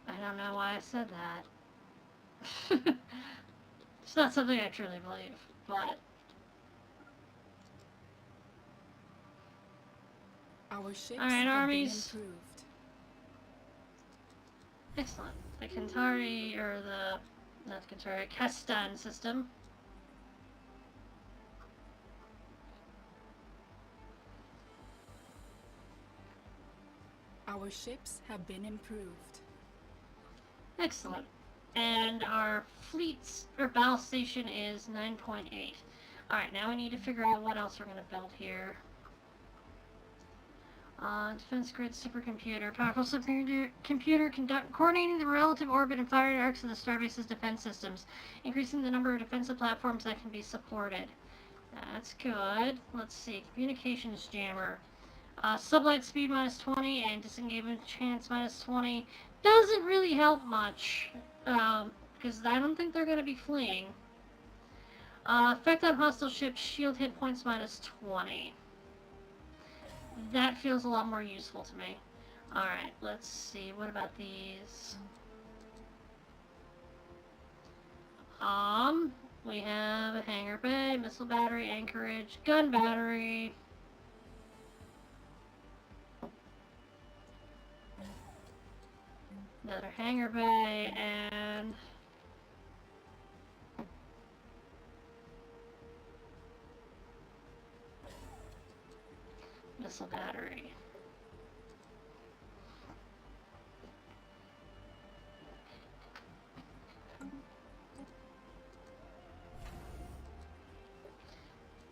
I don't know why I said that. It's not something I truly believe, but... Our ships Alright, have armies. been improved. Excellent. The Kantari, or the... not Kantari, Keston system. Our ships have been improved. Excellent. And our fleet's, or battle station is 9.8. Alright, now we need to figure out what else we're going to build here. Defense grid supercomputer. Powerful supercomputer coordinating the relative orbit and firing arcs of the Starbase's defense systems, increasing the number of defensive platforms that can be supported. That's good. Let's see. Communications jammer. Sublight speed minus 20 and disengagement chance minus 20. Doesn't really help much, because I don't think they're going to be fleeing. Effect on hostile ships, shield hit points minus 20. That feels a lot more useful to me. Alright, let's see. What about these? We have a hangar bay, missile battery, anchorage, gun battery. Another hangar bay, and... missile battery.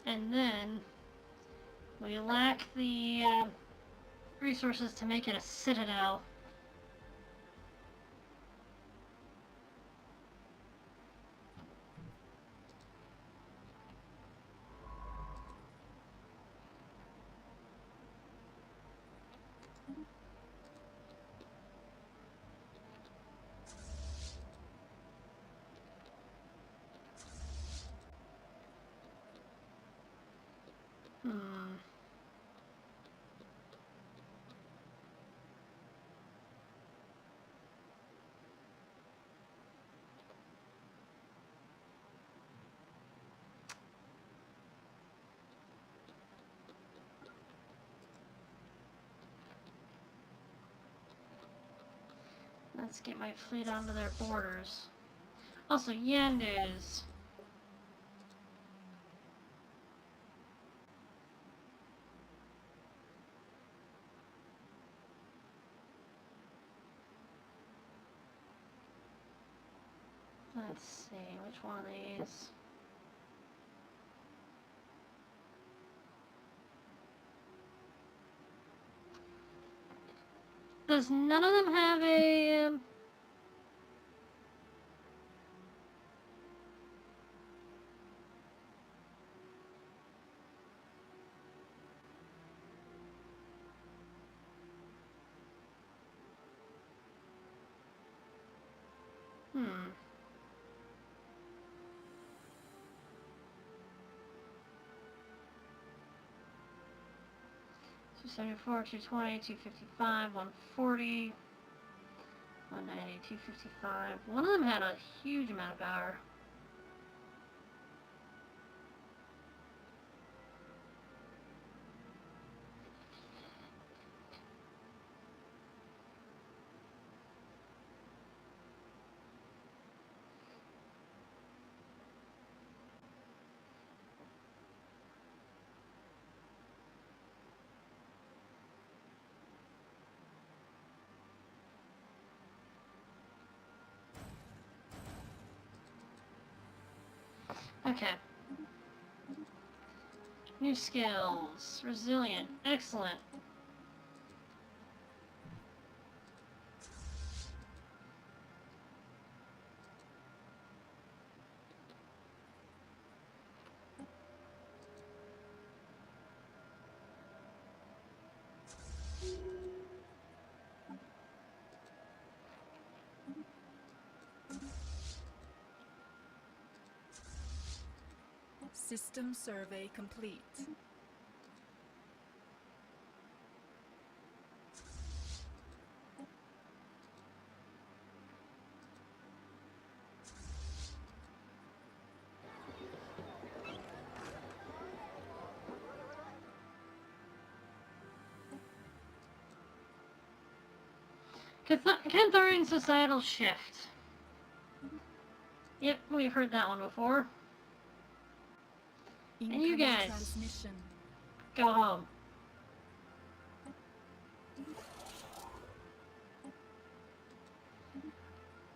And then we lack the resources to make it a citadel. Let's get my fleet onto their borders. Also, Yandus. Let's see, which one of these? Does none of them have a... Hmm. 274, 220, 255, 140, 190, 255. One of them had a huge amount of power. Okay. New skills. Resilient. Excellent. System survey complete. Cantharian societal shift. Yep, we've heard that one before. And you guys, Transmission. go home.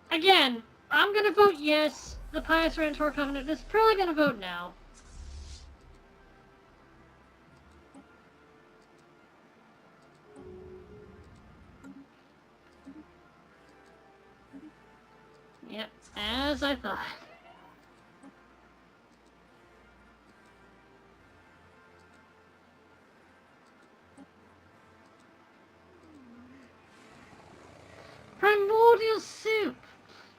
Again, I'm gonna vote yes. The Pious Rantor Covenant is probably gonna vote no. Yep, as I thought. Primordial soup!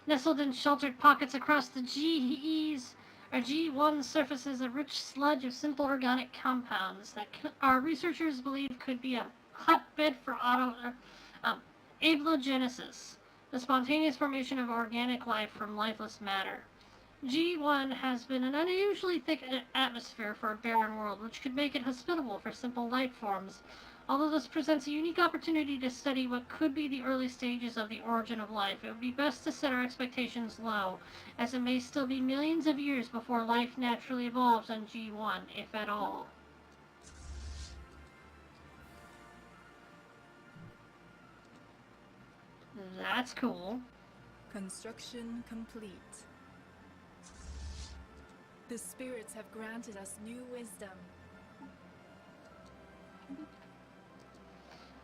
Nestled in sheltered pockets across the G1 surfaces, a rich sludge of simple organic compounds that our researchers believe could be a hotbed for ablogenesis, the spontaneous formation of organic life from lifeless matter. G1 has been an unusually thick atmosphere for a barren world, which could make it hospitable for simple life forms. Although this presents a unique opportunity to study what could be the early stages of the origin of life, it would be best to set our expectations low, as it may still be millions of years before life naturally evolves on G1, if at all. That's cool. Construction complete. The spirits have granted us new wisdom.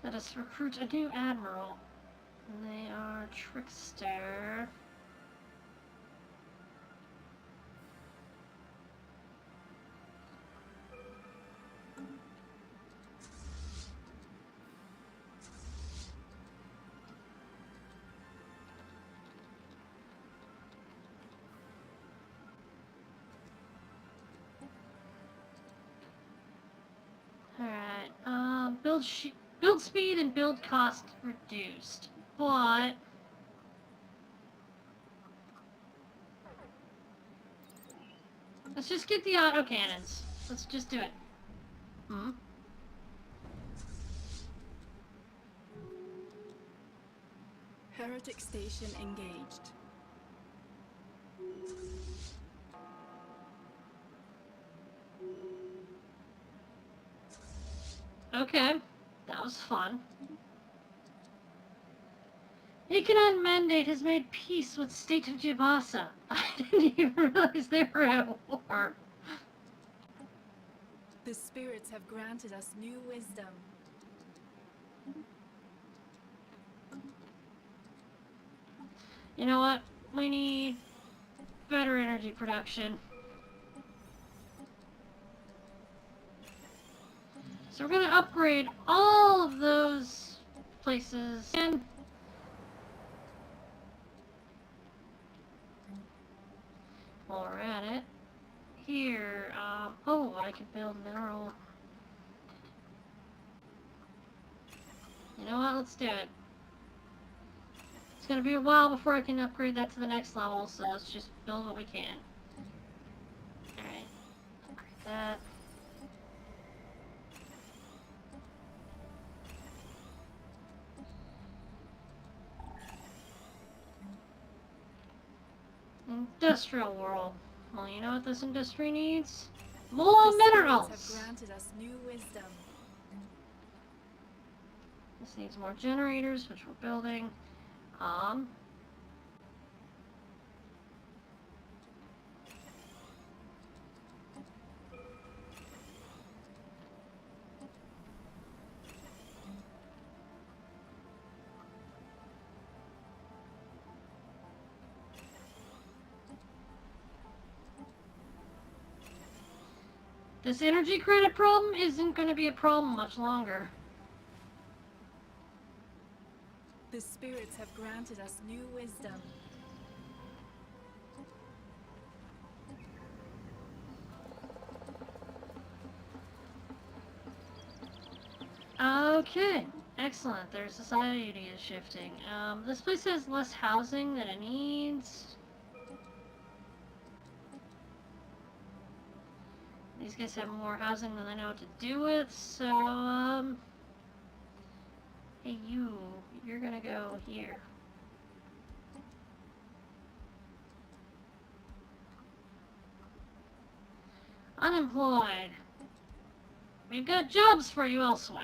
Let us recruit a new admiral. They are Trickster. Alright, build speed and build cost reduced, but let's just get the autocannons. Let's just do it. Hmm? Heretic station engaged. Okay, that was fun. Ikanon Mandate has made peace with State of Jabasa. I didn't even realize they were at war. The spirits have granted us new wisdom. You know what? We need better energy production. So we're gonna upgrade all of those places. And while we're at it, here, oh, I can build mineral. You know what? Let's do it. It's gonna be a while before I can upgrade that to the next level, so let's just build what we can. Alright. Upgrade that. Industrial world. Well, you know what this industry needs? More The minerals! spirits have granted us new wisdom. This needs more generators, which we're building. This energy credit problem isn't going to be a problem much longer. The spirits have granted us new wisdom. Okay, excellent. Their society is shifting. This place has less housing than it needs. These guys have more housing than they know what to do with, so, hey, you're gonna go here. Unemployed. We've got jobs for you elsewhere.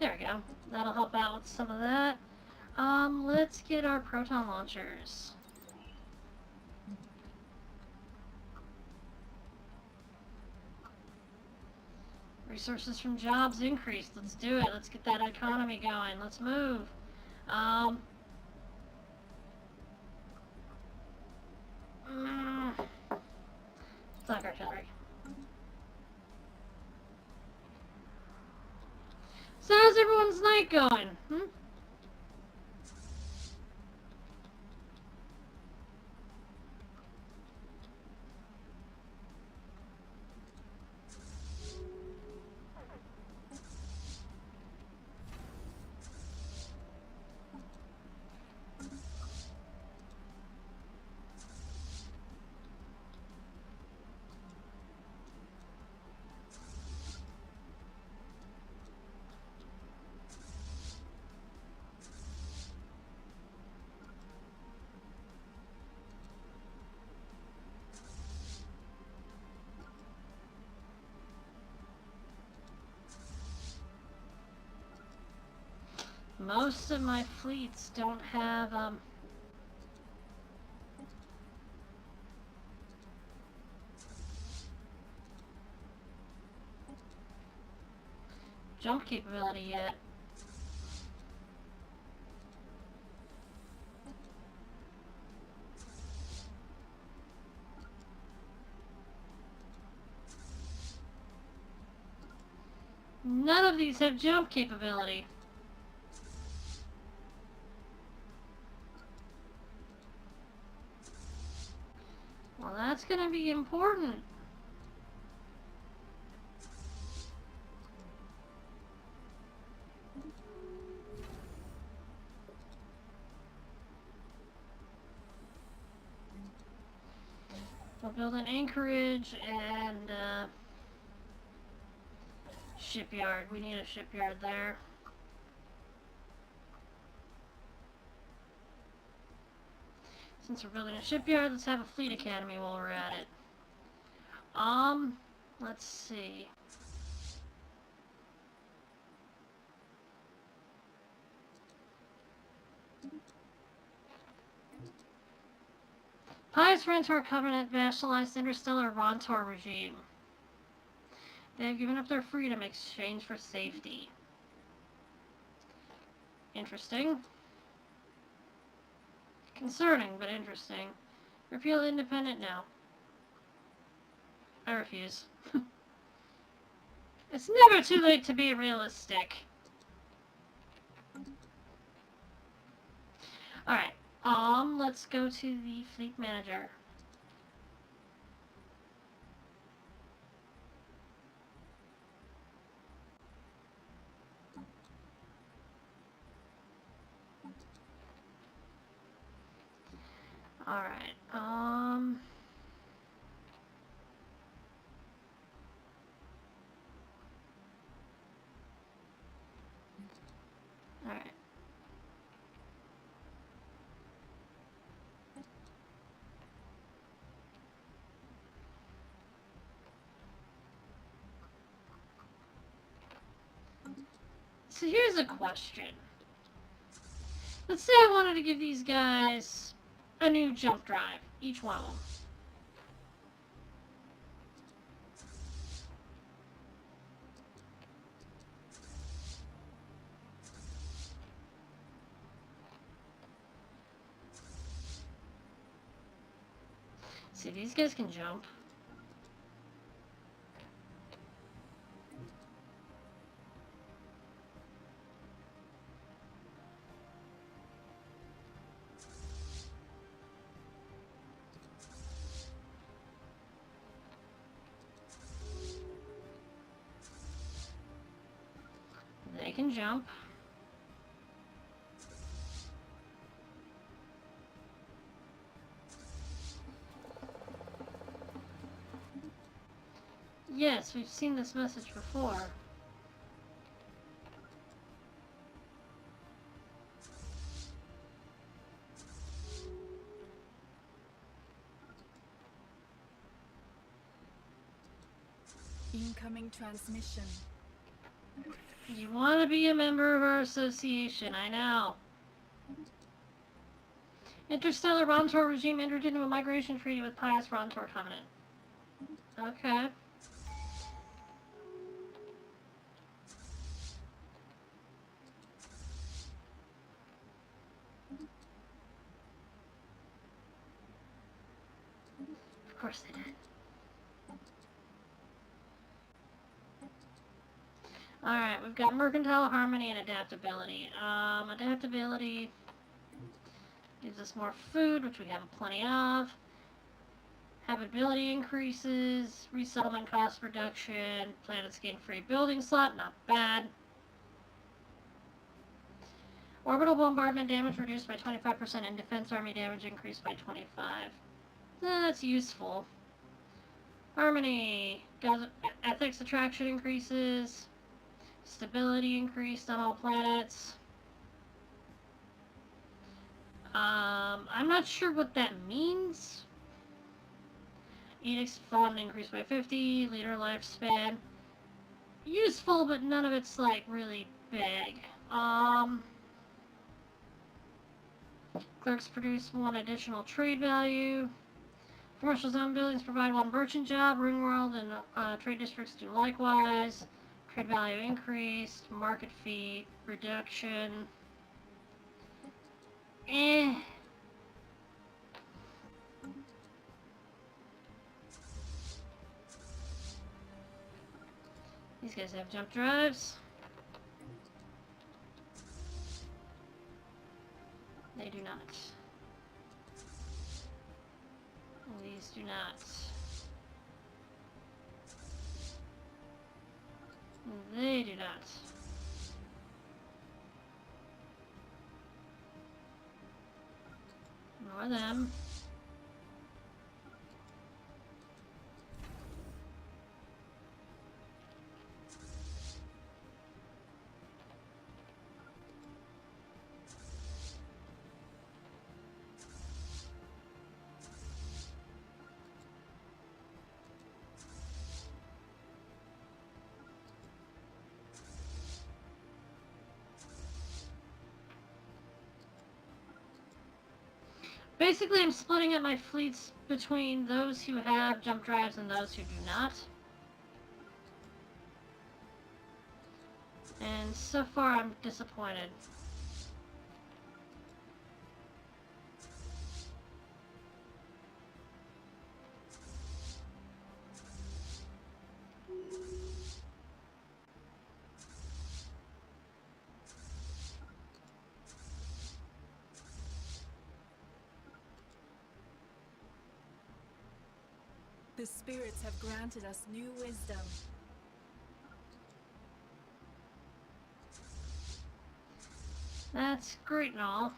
There we go. That'll help out with some of that. Let's get our proton launchers. Resources from jobs increased. Let's do it. Let's get that economy going. Let's move. Thug artillery. So how's everyone's night going? Most of my fleets don't have, jump capability yet. None of these have jump capability. Well, that's gonna be important. We'll build an anchorage and shipyard. We need a shipyard there. Since we're building a shipyard, let's have a fleet academy while we're at it. Let's see. Pious Rantor Covenant vassalized interstellar Rontor regime. They have given up their freedom in exchange for safety. Interesting. Concerning, but interesting. Repeal independent now. I refuse. It's never too late to be realistic. Alright. Let's go to the fleet manager. Alright, Alright. So here's a question. Let's say I wanted to give these guys a new jump drive, each one of them. See, these guys can jump. They can jump. Yes, we've seen this message before. Incoming transmission. You want to be a member of our association, I know. Interstellar Rontor regime entered into a migration treaty with Pious Rontor Covenant. Okay. Of course they did. Alright, we've got mercantile harmony and adaptability. Adaptability gives us more food, which we have plenty of. Habitability increases, resettlement cost reduction, planets gain free building slot, not bad. Orbital bombardment damage reduced by 25% and defense army damage increased by 25%. That's useful. Harmony. Ethics attraction increases. Stability increased on all planets. I'm not sure what that means. Edicts fund increased by 50. Leader lifespan. Useful, but none of it's, like, really big. Clerks produce 1 additional trade value. Commercial zone buildings provide 1 merchant job. Rune World and trade districts do likewise. Trade value increased. Market fee reduction. These guys have jump drives. They do not. These do not. They do not. Nor them. Basically, I'm splitting up my fleets between those who have jump drives and those who do not. And so far, I'm disappointed. The spirits have granted us new wisdom. That's great and all.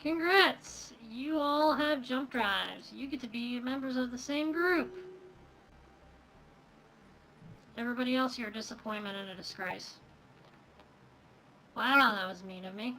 Congrats! You all have jump drives. You get to be members of the same group. Everybody else, you're a disappointment and a disgrace. Wow, that was mean of me.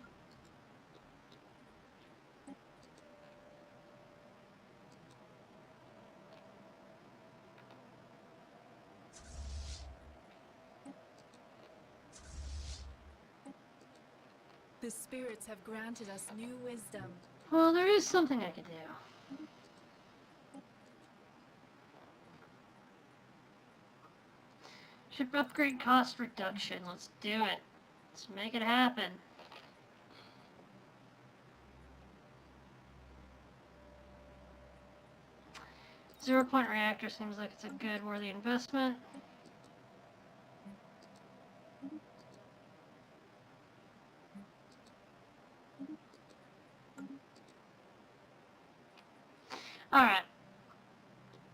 The spirits have granted us new wisdom. Well, there is something I could do. Ship upgrade cost reduction. Let's do it. Let's make it happen. Zero-point reactor seems like it's a good, worthy investment. Alright.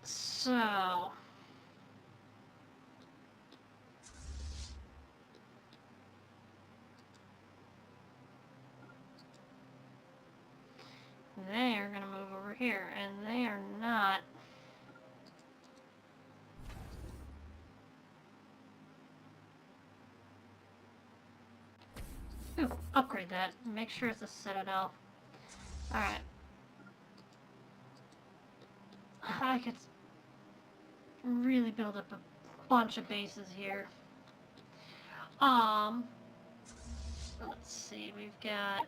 So... they are going to move over here, and they are not... Ooh, upgrade that. Make sure it's a Citadel. Alright. I could really build up a bunch of bases here. Let's see, we've got...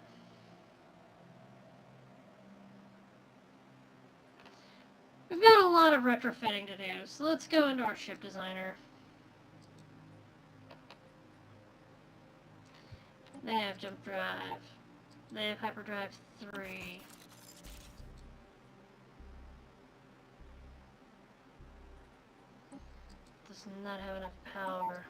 we've got a lot of retrofitting to do, so let's go into our ship designer. They have jump drive. They have hyperdrive 3. Does not have enough power.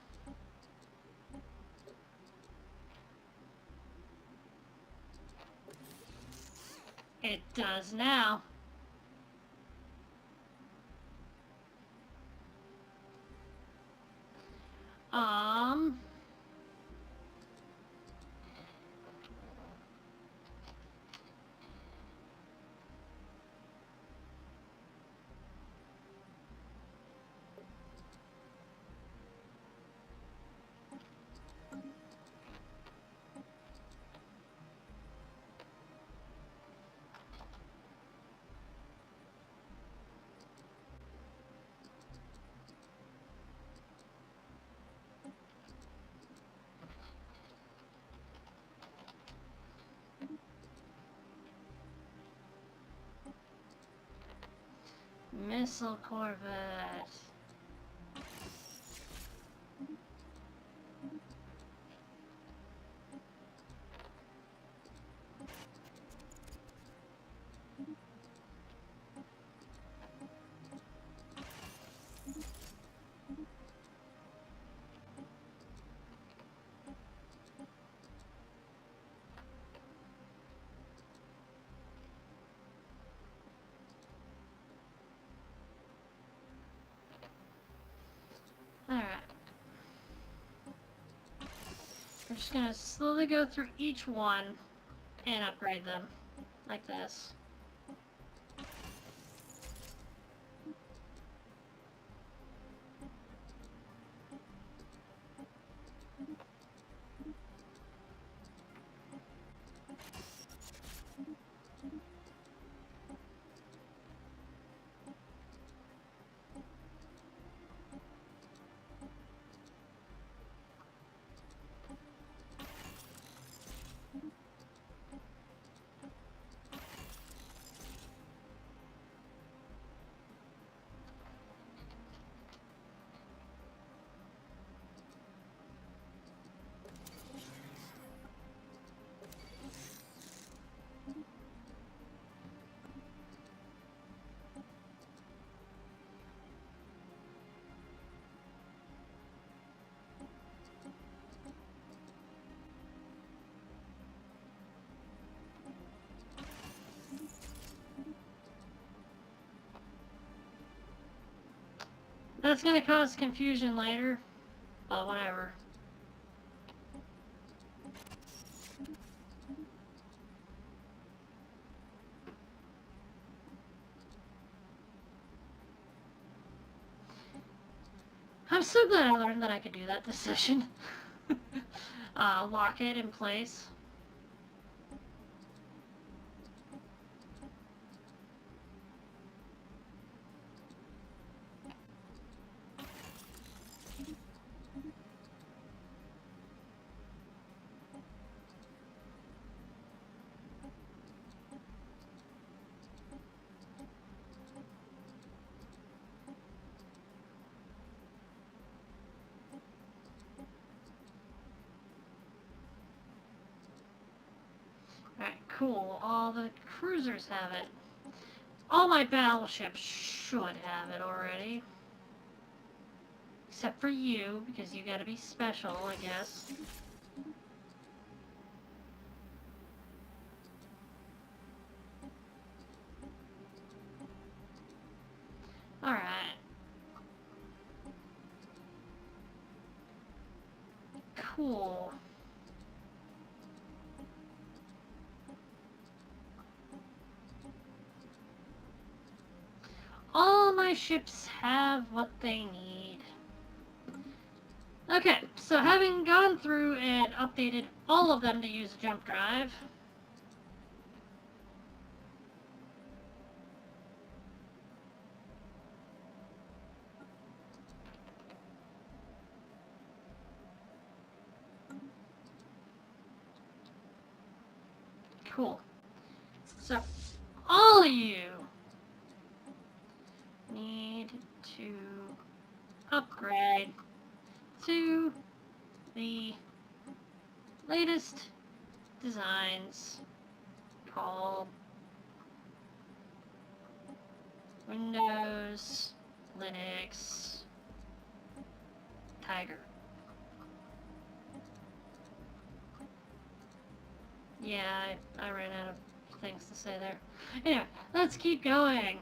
It does now. Missile corvette. Alright. We're just gonna slowly go through each one and upgrade them. Like this. That's gonna cause confusion later, but whatever. I'm so glad I learned that I could do that this session. Lock it in place. Alright, cool. All the cruisers have it. All my battleships should have it already. Except for you, because you gotta be special, I guess. Alright. Cool. All my ships have what they need. Okay, so having gone through and updated all of them to use a jump drive, cool. So, all of you need to upgrade to the latest designs called Windows, Linux, Tiger. Yeah, I ran out of things to say there. Anyway, let's keep going.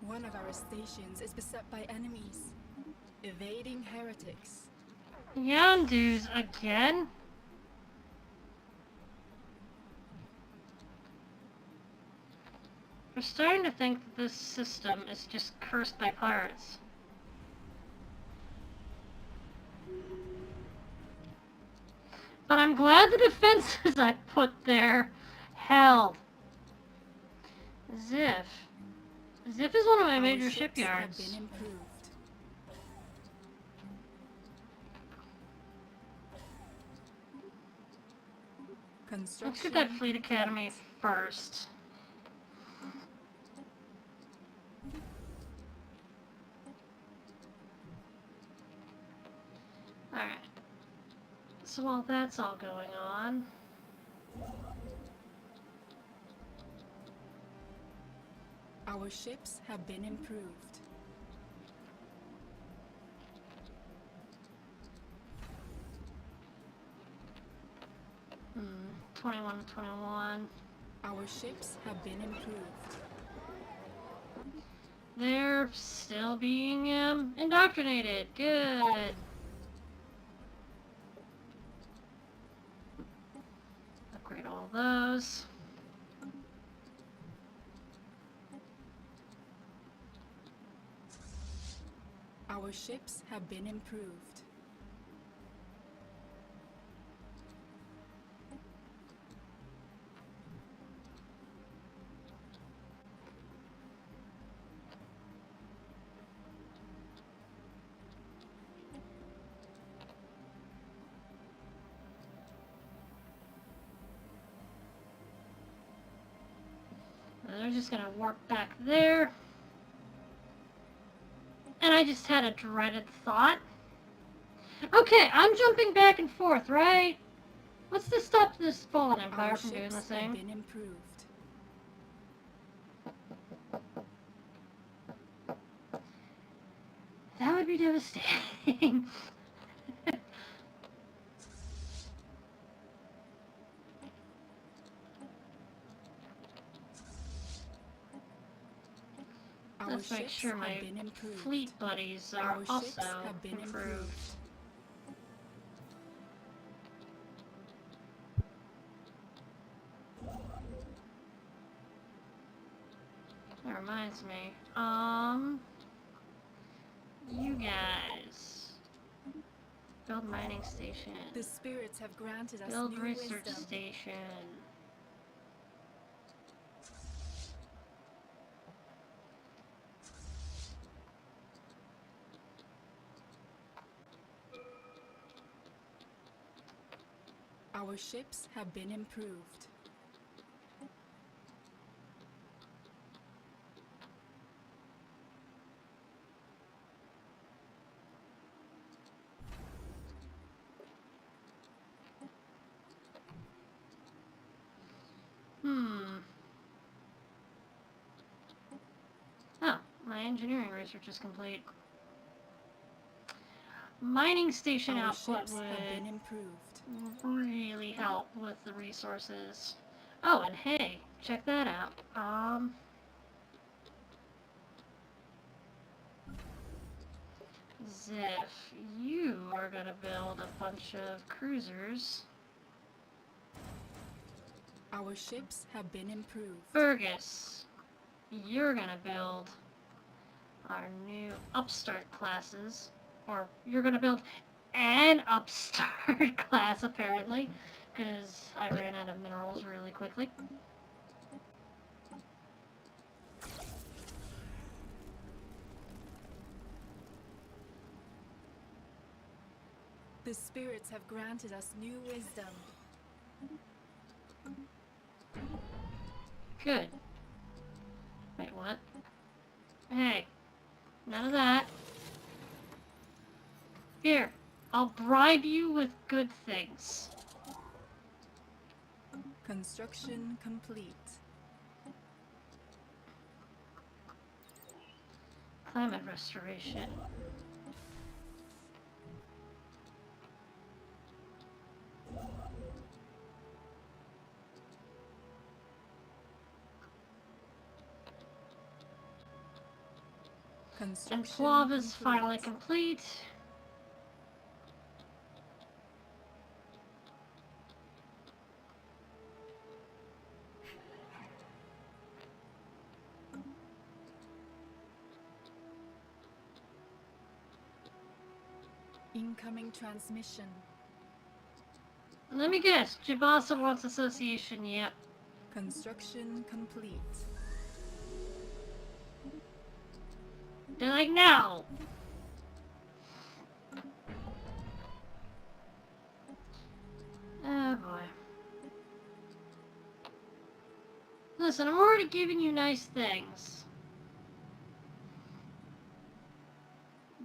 One of our stations is beset by enemies. Evading heretics. Yandus again? We're starting to think that this system is just cursed by pirates. But I'm glad the defenses I put there held. Ziff. Ziff is one of my major ships have shipyards. been improved. Let's get that Fleet Academy first. Alright. So while that's all going on, Our ships have been improved. hmm, 21 to 21. Our ships have been improved. They're still being indoctrinated. Good. Upgrade all those. Our ships have been improved. They're just gonna warp back there. And I just had a dreaded thought. Okay, I'm jumping back and forth, right? What's to stop this fallen empire Our from doing the ships have same? been improved. That would be devastating. Our Let's make ships sure have my been improved. fleet buddies are Our also ships have been improved. That reminds me. You guys. Build mining station. The spirits have granted us Build new research wisdom. station. Our ships have been improved. Oh, my engineering research is complete. Mining station Our output ships have been would improved. really help with the resources. Oh, and hey, check that out. Ziff, you are gonna build a bunch of cruisers. Our ships have been improved. Fergus, you're gonna build our new upstart classes. Or you're gonna build an upstart class, apparently, because I ran out of minerals really quickly. The spirits have granted us new wisdom. Good. Wait, what? Hey, none of that. Here, I'll bribe you with good things. Construction complete. Climate restoration. Construction Enclave is complete. finally complete. Incoming transmission. Let me guess, Jabasa wants association, yep. Construction complete. They're like, no! Oh boy. Listen, I'm already giving you nice things.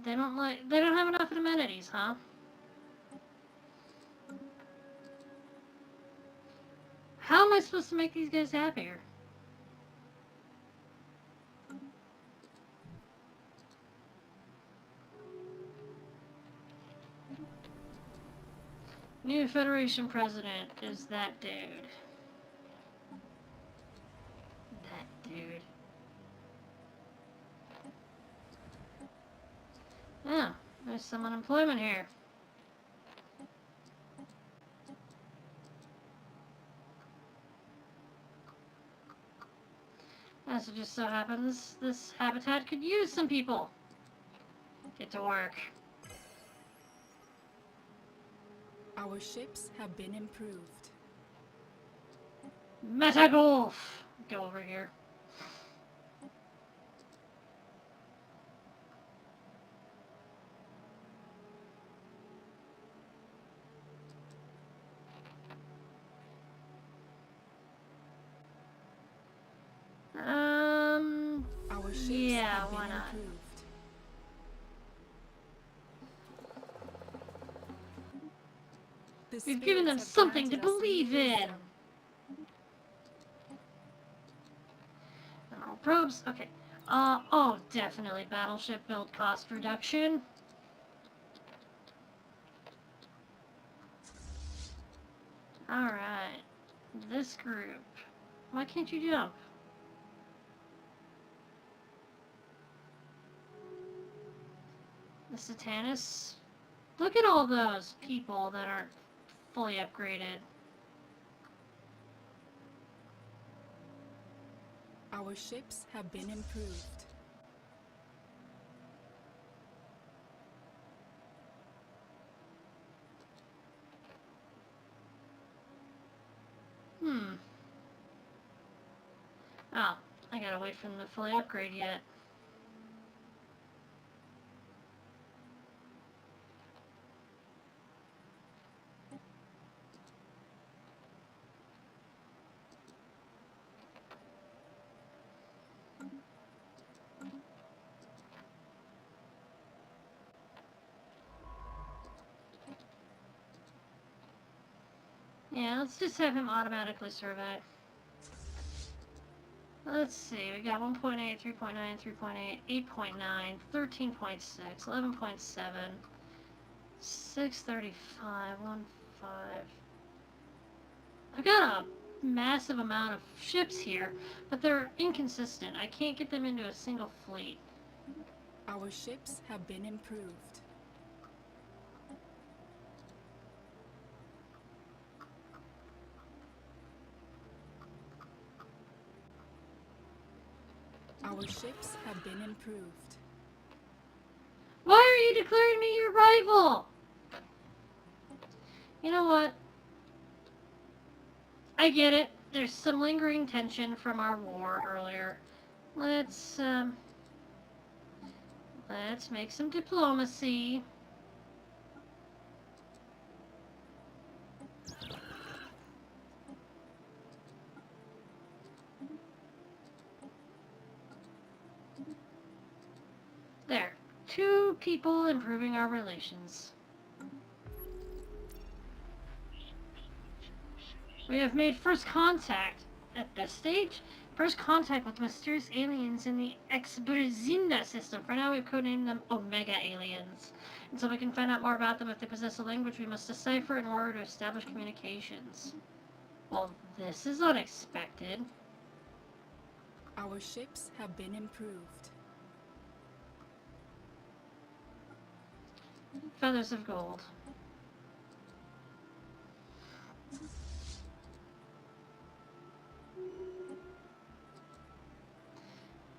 They don't have enough amenities, huh? How am I supposed to make these guys happier? New Federation president is that dude. That dude. Oh, there's some unemployment here. As it just so happens, this habitat could use some people. Get to work. Our ships have been improved. Metagolf! Go over here. Our ships Yeah, have been why not? improved. The We've given them spirits have something to granted us new believe in. wisdom. Mineral probes, okay. Oh, definitely battleship build cost reduction. Alright. This group. Why can't you jump? The Satanis. Look at all those people that aren't fully upgraded. Our ships have been improved. Oh, I gotta wait for them to fully upgrade yet. Yeah, let's just have him automatically survey. Let's see, we got 1.8, 3.9, 3.8, 8.9, 13.6, 11.7, 635, 1.5. I've got a massive amount of ships here, but they're inconsistent. I can't get them into a single fleet. Our ships have been improved. Our ships have been improved. Why are you declaring me your rival? You know what? I get it. There's some lingering tension from our war earlier. Let's make some diplomacy. There. Two people improving our relations. We have made first contact at this stage. First contact with mysterious aliens in the Exbrizinda system. For now, we've codenamed them Omega aliens. Until we can find out more about them, if they possess a language we must decipher in order to establish communications. Well, this is unexpected. Our ships have been improved. Feathers of gold.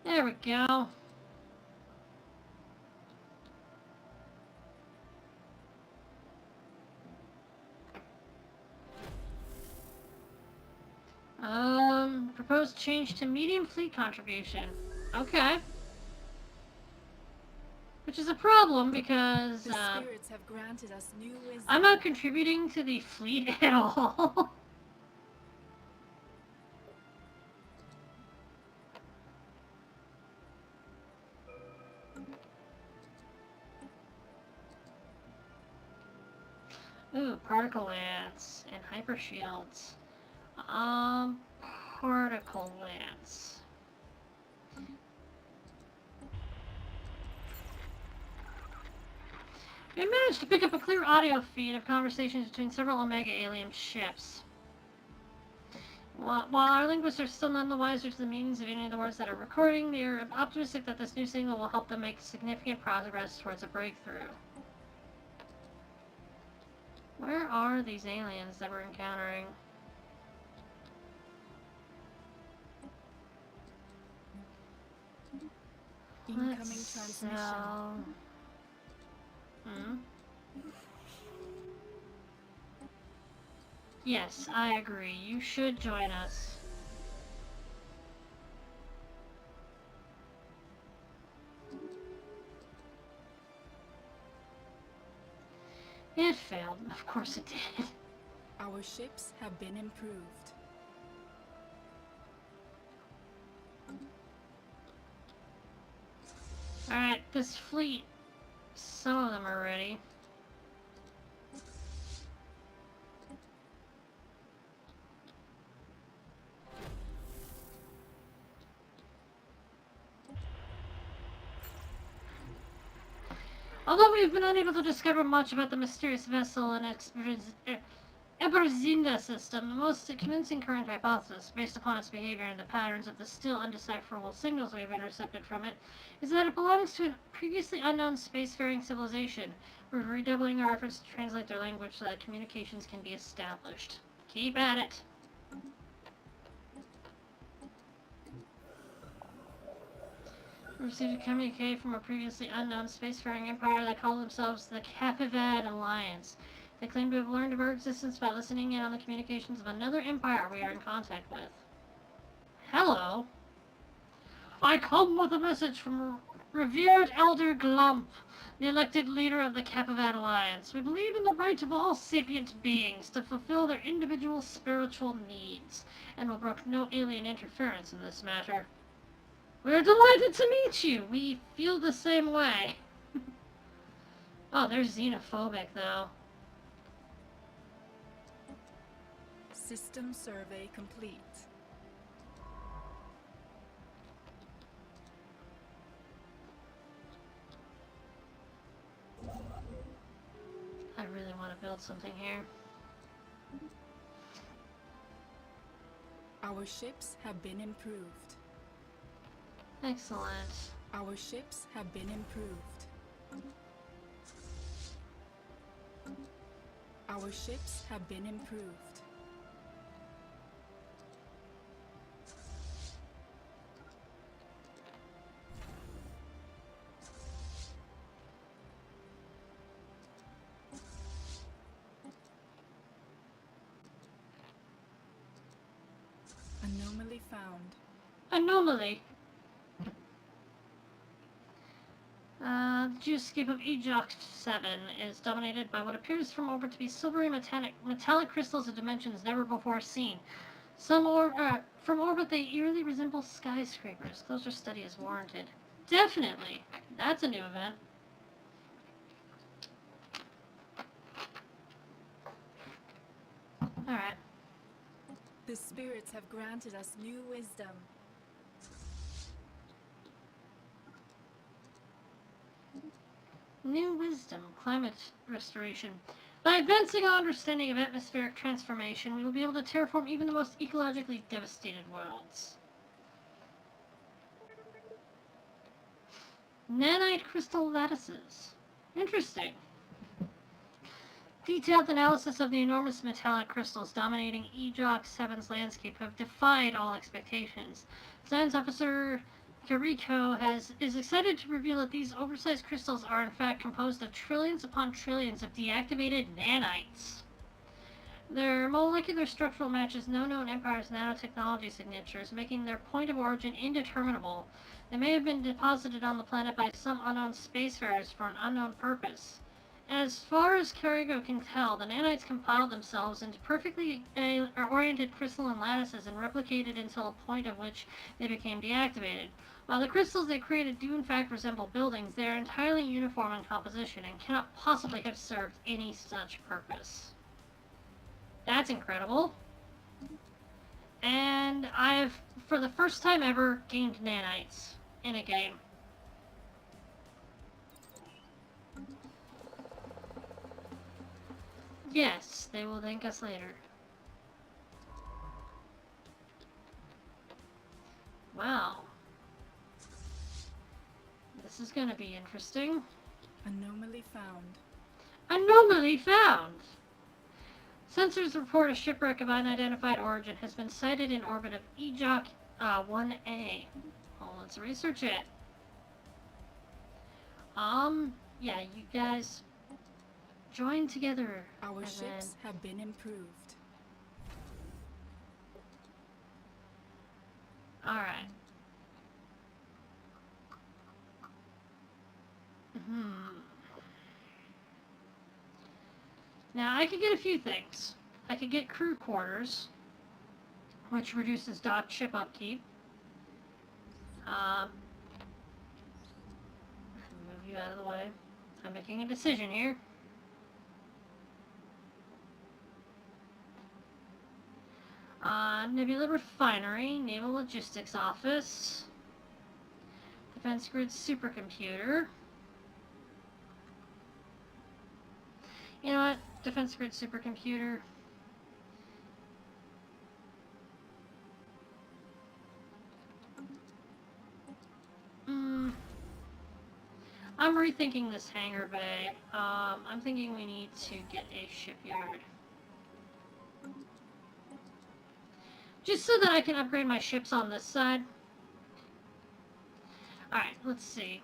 There we go. Proposed change to medium fleet contribution. Okay. Which is a problem because, The spirits have granted us new wisdom. I'm not contributing to the fleet at all. Ooh, particle lance and hyper shields. Particle lance. We managed to pick up a clear audio feed of conversations between several Omega alien ships. While our linguists are still none the wiser to the meanings of any of the words that are recording, they are optimistic that this new signal will help them make significant progress towards a breakthrough. Where are these aliens that we're encountering? Incoming Let's transmission. sell. Yes, I agree. You should join us. It failed. Of course it did. Our ships have been improved. Alright, this fleet. Some of them are ready. Although we've been unable to discover much about the mysterious vessel and Eberzinda system, the most convincing current hypothesis, based upon its behavior and the patterns of the still undecipherable signals we have intercepted from it, is that it belongs to a previously unknown spacefaring civilization. We're redoubling our efforts to translate their language so that communications can be established. Keep at it. We received a communique from a previously unknown spacefaring empire that called themselves the Capivad Alliance. They claim to have learned of our existence by listening in on the communications of another empire we are in contact with. Hello. I come with a message from revered Elder Glump, the elected leader of the Capivad Alliance. We believe in the right of all sapient beings to fulfill their individual spiritual needs, and will brook no alien interference in this matter. We are delighted to meet you. We feel the same way. Oh, they're xenophobic, though. System survey complete. I really want to build something here. Our ships have been improved. Excellent. Our ships have been improved. Our ships have been improved. Anomaly found. Anomaly. The geoscape of Ejoc 7 is dominated by what appears from orbit to be silvery metallic crystals of dimensions never before seen. From orbit they eerily resemble skyscrapers. Closer study is warranted. Definitely. That's a new event. Alright. The spirits have granted us new wisdom. New wisdom, climate restoration. By advancing our understanding of atmospheric transformation, we will be able to terraform even the most ecologically devastated worlds. Nanite crystal lattices. Interesting. Detailed analysis of the enormous metallic crystals dominating Ejoc 7's landscape have defied all expectations. Science Officer Kiriko is excited to reveal that these oversized crystals are in fact composed of trillions upon trillions of deactivated nanites. Their molecular structural matches no known empire's nanotechnology signatures, making their point of origin indeterminable. They may have been deposited on the planet by some unknown spacefarers for an unknown purpose. As far as Kiriko can tell, the nanites compiled themselves into perfectly oriented crystalline lattices and replicated until a point at which they became deactivated. While the crystals they created do in fact resemble buildings, they are entirely uniform in composition and cannot possibly have served any such purpose. That's incredible. And I've, for the first time ever, gained nanites in a game. Yes, they will thank us later. Wow. This is gonna be interesting. Anomaly found. Anomaly found! Sensors report a shipwreck of unidentified origin has been sighted in orbit of Ejoc 1A. Well, let's research it. Yeah, you guys join together. Our ships have been improved. Alright. Now, I could get a few things. I could get crew quarters, which reduces docked ship upkeep. Move you out of the way. I'm making a decision here. Nebula Refinery, Naval Logistics Office, Defense Grid Supercomputer. You know what? Defense Grid Supercomputer. I'm rethinking this hangar bay. I'm thinking we need to get a shipyard. Just so that I can upgrade my ships on this side. Alright, let's see.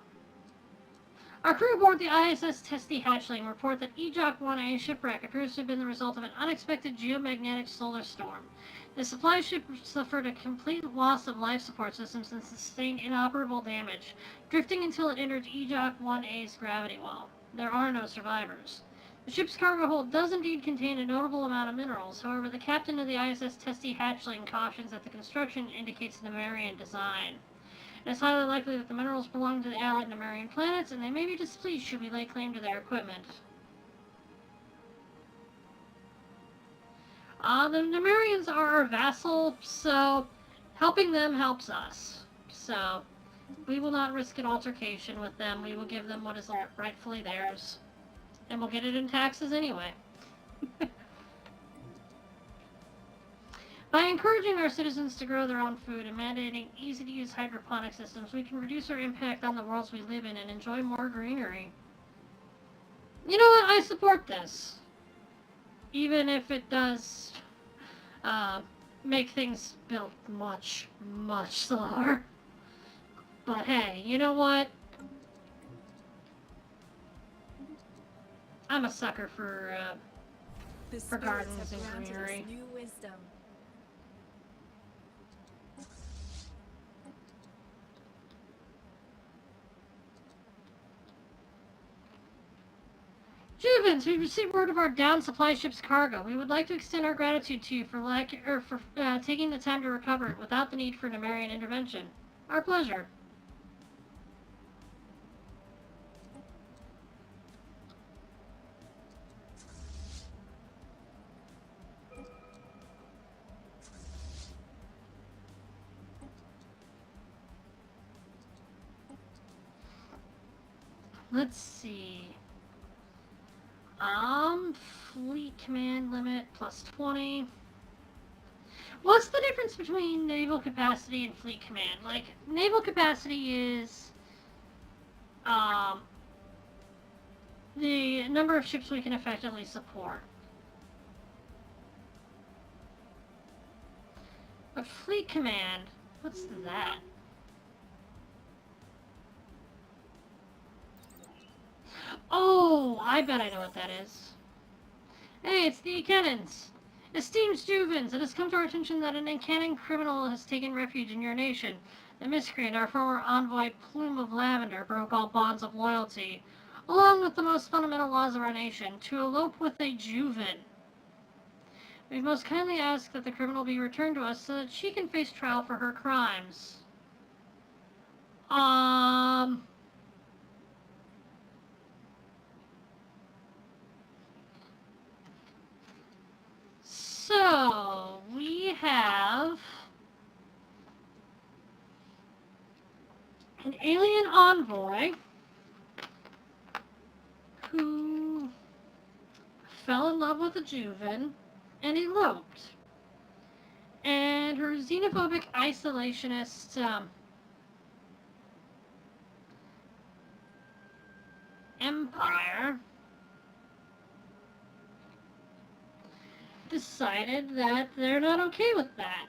Our crew aboard the ISS Testy Hatchling report that EJOC-1A shipwreck appears to have been the result of an unexpected geomagnetic solar storm. The supply ship suffered a complete loss of life support systems and sustained inoperable damage, drifting until it entered EJOC-1A's gravity well. There are no survivors. The ship's cargo hold does indeed contain a notable amount of minerals. However, the captain of the ISS Testy Hatchling cautions that the construction indicates Nemerian design. It is highly likely that the minerals belong to the allied Nemerian planets, and they may be displeased should we lay claim to their equipment. The Nemerians are our vassal, so helping them helps us. So, we will not risk an altercation with them. We will give them what is rightfully theirs. And we'll get it in taxes anyway. By encouraging our citizens to grow their own food and mandating easy-to-use hydroponic systems, we can reduce our impact on the worlds we live in and enjoy more greenery. You know what? I support this. Even if it does make things built much, much slower. But hey, you know what? I'm a sucker for gardens and greenery. New wisdom. Juvans, we received word of our downed supply ship's cargo. We would like to extend our gratitude to you for taking the time to recover it without the need for Nemerian intervention. Our pleasure. Let's see. Fleet command limit plus 20. What's the difference between naval capacity and fleet command? Like, naval capacity is, the number of ships we can effectively support. But fleet command, what's that? Oh, I bet I know what that is. Hey, it's the cannons. Esteemed Juvans, it has come to our attention that an incanting criminal has taken refuge in your nation. The miscreant, our former envoy Plume of Lavender, broke all bonds of loyalty, along with the most fundamental laws of our nation, to elope with a Juvan. We most kindly ask that the criminal be returned to us so that she can face trial for her crimes. So, we have an alien envoy who fell in love with a Juvan and eloped. And her xenophobic isolationist empire decided that they're not okay with that.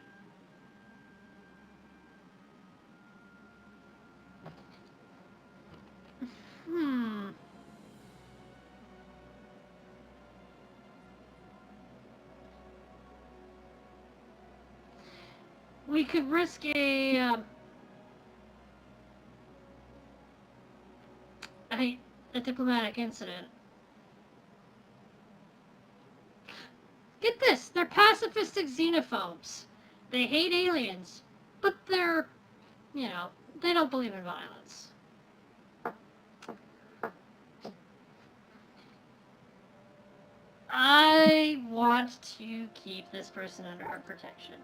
We could risk a diplomatic incident. Get this, they're pacifistic xenophobes. They hate aliens, but they're, they don't believe in violence. I want to keep this person under our protection.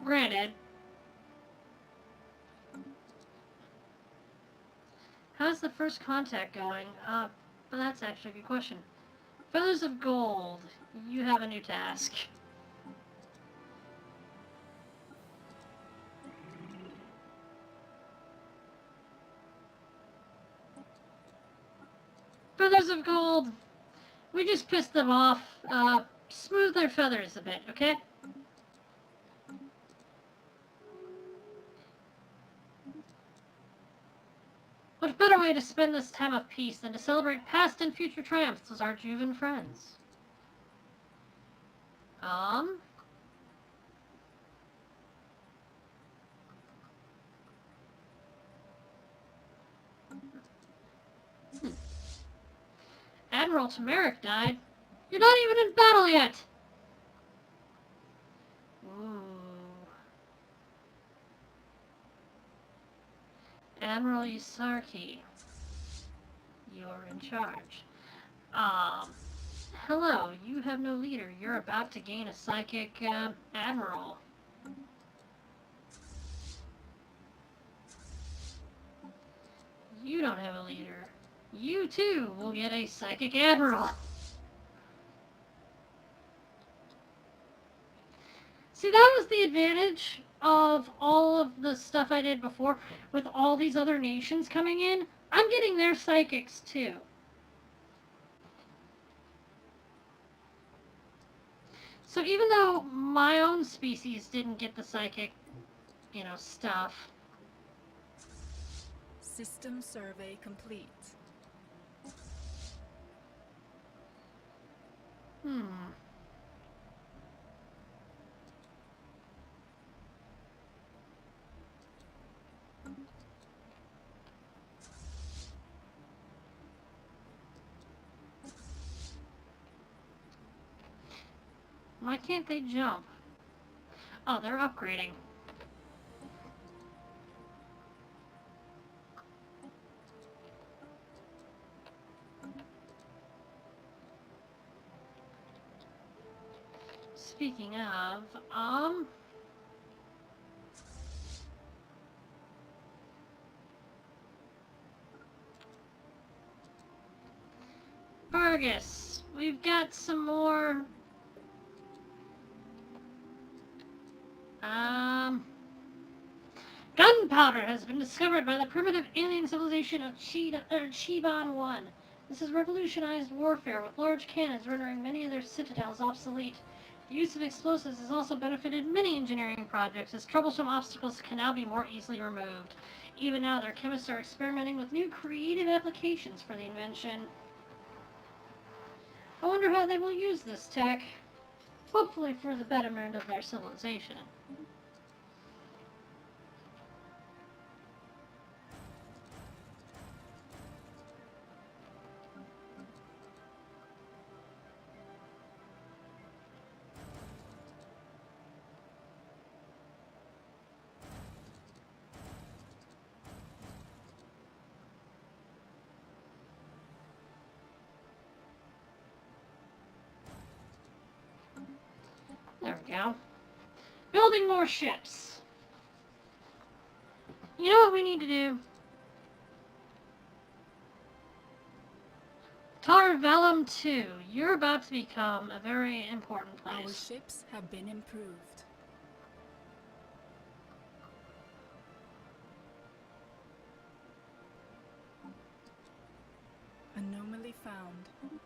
Granted, how's the first contact going? But that's actually a good question. Feathers of Gold, you have a new task. Feathers of gold. We just pissed them off. Smooth their feathers a bit, okay? What better way to spend this time of peace than to celebrate past and future triumphs as our Juvan friends? Admiral Tamaric died. You're not even in battle yet! Ooh. Admiral Isarki. You're in charge. Hello, you have no leader. You're about to gain a psychic, admiral. You don't have a leader. You, too, will get a psychic admiral. See, that was the advantage of all of the stuff I did before with all these other nations coming in. I'm getting their psychics, too. So even though my own species didn't get the psychic, stuff. System survey complete. Why can't they jump? Oh, they're upgrading. Speaking of, Vargas, we've got some more, gunpowder has been discovered by the primitive alien civilization of Juvan-loon. This has revolutionized warfare, with large cannons rendering many of their citadels obsolete. The use of explosives has also benefited many engineering projects, as troublesome obstacles can now be more easily removed. Even now, their chemists are experimenting with new creative applications for the invention. I wonder how they will use this tech. Hopefully for the betterment of their civilization. There we go. Building more ships. You know what we need to do? Tar Valum 2, you're about to become a very important place. Our ships have been improved. Anomaly found.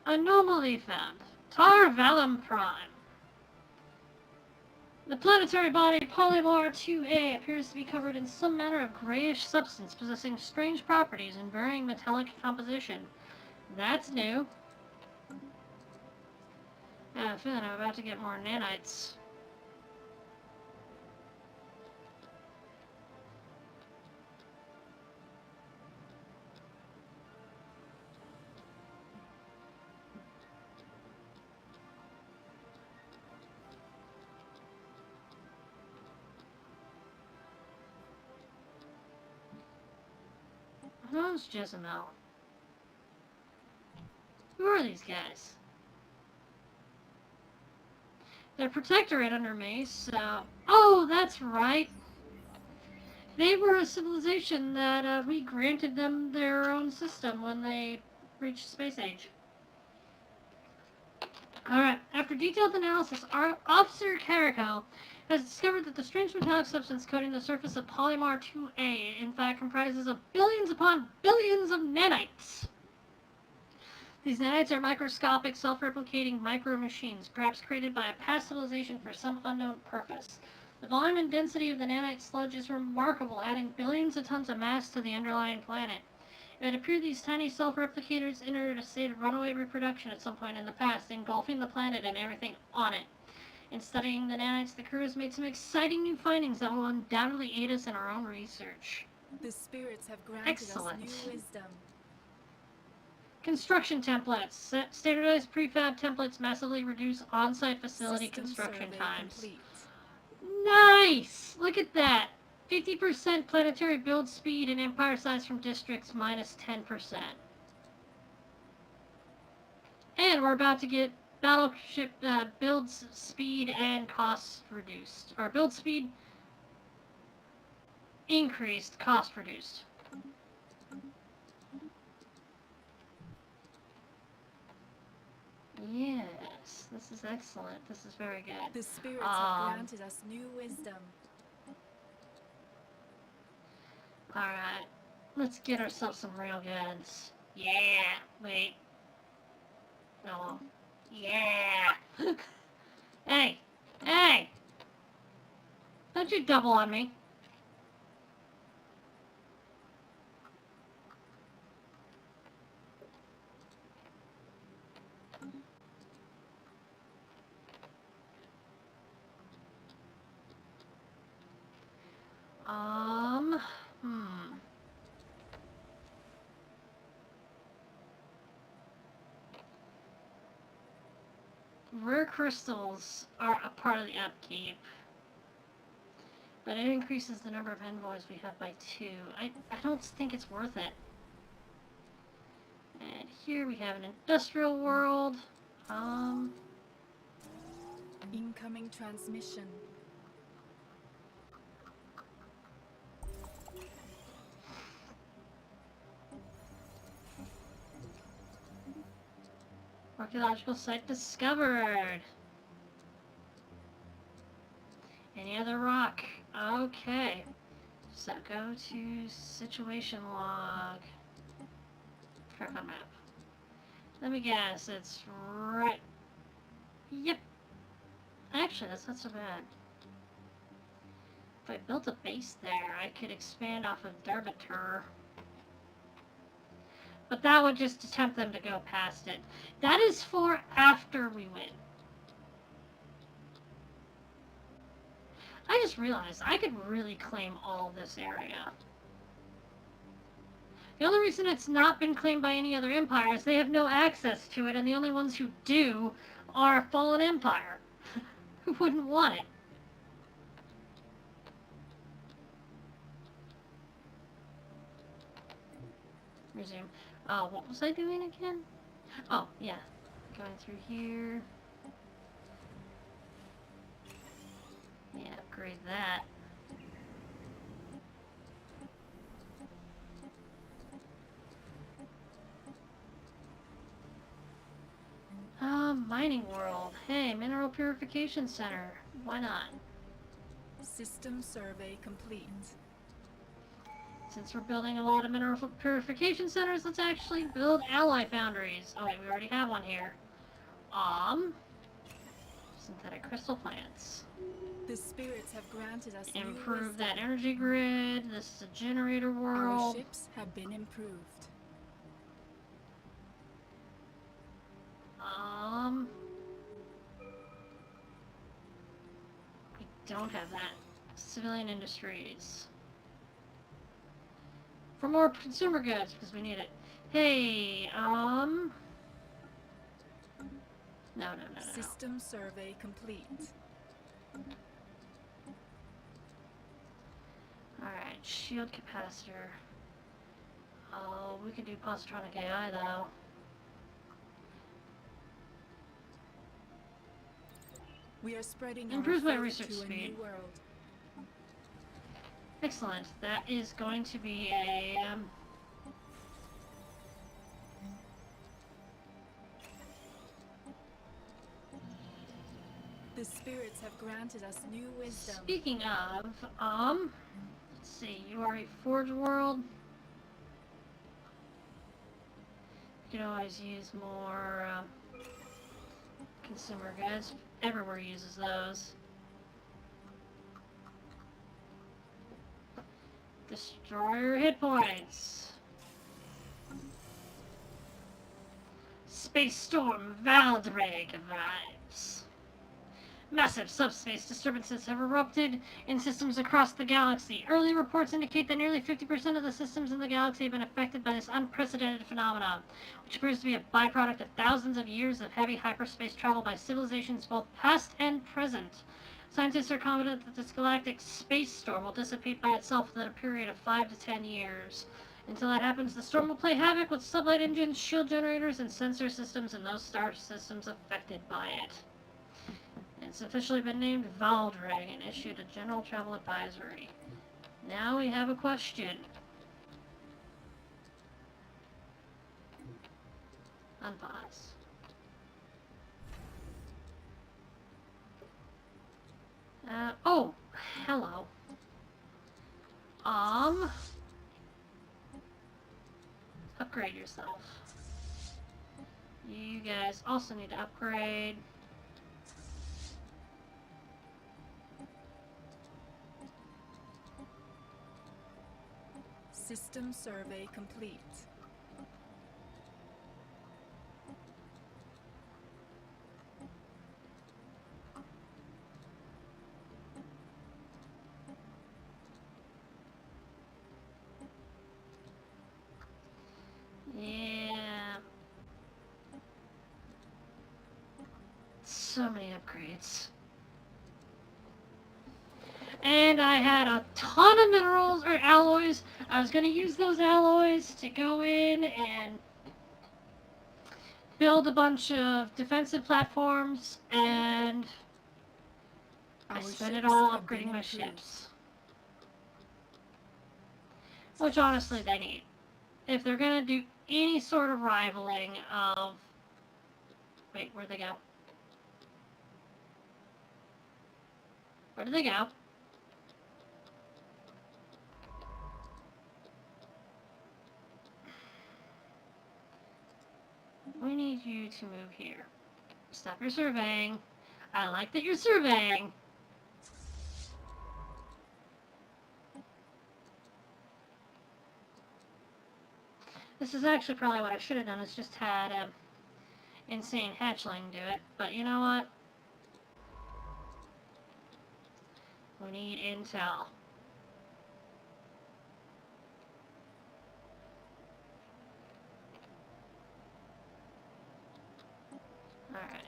Anomaly found. Tar Valum Prime. The planetary body Polymar 2A appears to be covered in some manner of grayish substance possessing strange properties and varying metallic composition. That's new. I have a feeling I'm about to get more nanites. Who's Jezebel? Who are these guys? They're protectorate under me, so... Oh, that's right! They were a civilization that we granted them their own system when they reached space age. Alright, after detailed analysis, our Officer Carico has discovered that the strange metallic substance coating the surface of Polymar 2A in fact comprises of billions upon billions of nanites. These nanites are microscopic, self-replicating micro-machines, perhaps created by a past civilization for some unknown purpose. The volume and density of the nanite sludge is remarkable, adding billions of tons of mass to the underlying planet. It would appear these tiny self-replicators entered a state of runaway reproduction at some point in the past, engulfing the planet and everything on it. In studying the nanites, the crew has made some exciting new findings that will undoubtedly aid us in our own research. The spirits have granted Excellent. us new wisdom. Construction templates. Standardized prefab templates massively reduce on-site facility System construction survey times. complete. Nice! Look at that. 50% planetary build speed and empire size from districts minus 10%. And we're about to get battleship build speed and costs reduced. Or build speed increased, cost reduced. Yes, this is excellent. This is very good. The spirits have granted us new wisdom. Alright, let's get ourselves some real guns. Yeah, wait. No. Yeah. Hey, hey! Don't you double on me. Rare crystals are a part of the upkeep, but it increases the number of envoys we have by 2. I don't think it's worth it. And here we have an industrial world. Incoming transmission. Archaeological site discovered. Any other rock? Okay. So go to situation log. Paragon map. Let me guess, it's right. Yep. Actually, that's not so bad. If I built a base there, I could expand off of Derbitur. But that would just tempt them to go past it. That is for after we win. I just realized I could really claim all of this area. The only reason it's not been claimed by any other empire is they have no access to it, and the only ones who do are Fallen Empire. Who wouldn't want it? Resume. Oh, what was I doing again? Oh, yeah. Going through here. Yeah, upgrade that. Mining world. Hey, mineral purification center. Why not? System survey complete. Since we're building a lot of mineral purification centers, let's actually build ally foundries. Oh wait, we already have one here. Synthetic crystal plants. The spirits have granted us Improve that energy grid. This is a generator world. Our ships have been improved. We don't have that. Civilian industries. For more consumer goods, because we need it. Hey, No. System survey complete. Alright, shield capacitor. Oh, we could do positronic AI, though. We are spreading Improves our my faith research to a speed. new world. Excellent. That is going to be a, The spirits have granted us new wisdom. Speaking of, let's see, you are a Forge World. Could always use more consumer goods. Everywhere uses those. Destroyer hit points. Space Storm Valdrig arrives. Massive subspace disturbances have erupted in systems across the galaxy. Early reports indicate that nearly 50% of the systems in the galaxy have been affected by this unprecedented phenomenon, which appears to be a byproduct of thousands of years of heavy hyperspace travel by civilizations both past and present. Scientists are confident that this galactic space storm will dissipate by itself within a period of 5 to 10 years. Until that happens, the storm will play havoc with sublight engines, shield generators, and sensor systems in those star systems affected by it. It's officially been named Valdrig and issued a general travel advisory. Now we have a question. Unpause. Oh, hello. Upgrade yourself. You guys also need to upgrade. System survey complete. Yeah. So many upgrades. And I had a ton of minerals or alloys. I was going to use those alloys to go in and build a bunch of defensive platforms, and I spent it all upgrading my ships. Which honestly they need. If they're going to do any sort of rivaling of... Wait, where'd they go? Where did they go? We need you to move here. Stop your surveying. I like that you're surveying. This is actually probably what I should have done, is just had Insane Hatchling do it. But you know what? We need intel. Alright.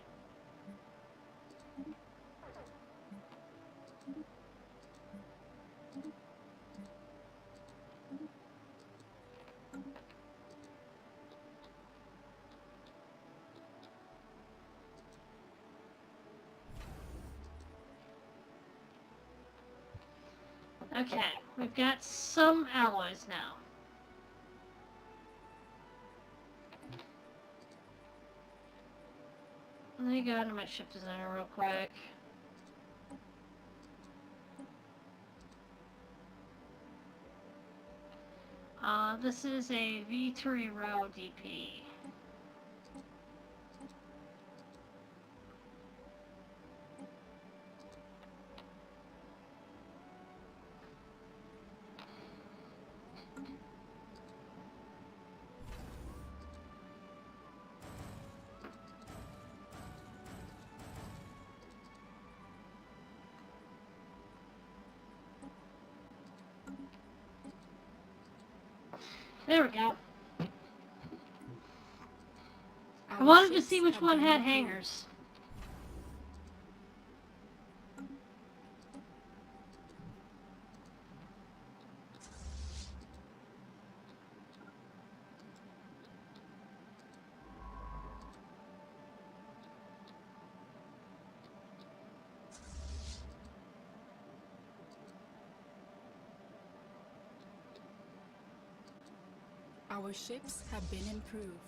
Okay, we've got some alloys now. Let me go into my ship designer real quick. This is a V3 row DP. There we go. I wanted to see which one had hangers. Our ships have been improved.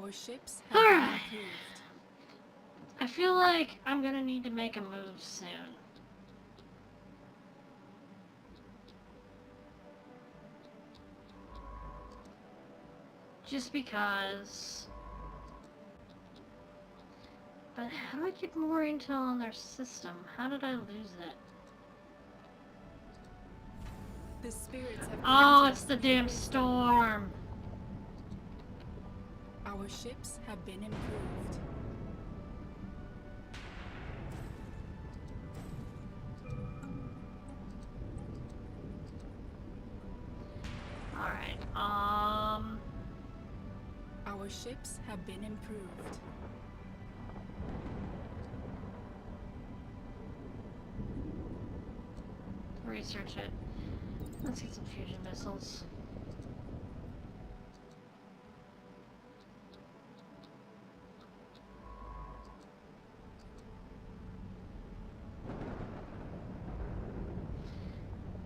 Our ships have been Alright. improved. I feel like I'm gonna need to make a move soon. Just because. But how do I get more intel on their system? How did I lose it? The spirits have Oh, granted it's us the new damn wisdom. storm. Our ships have been improved. Alright, Our ships have been improved. research it. Let's get some fusion missiles.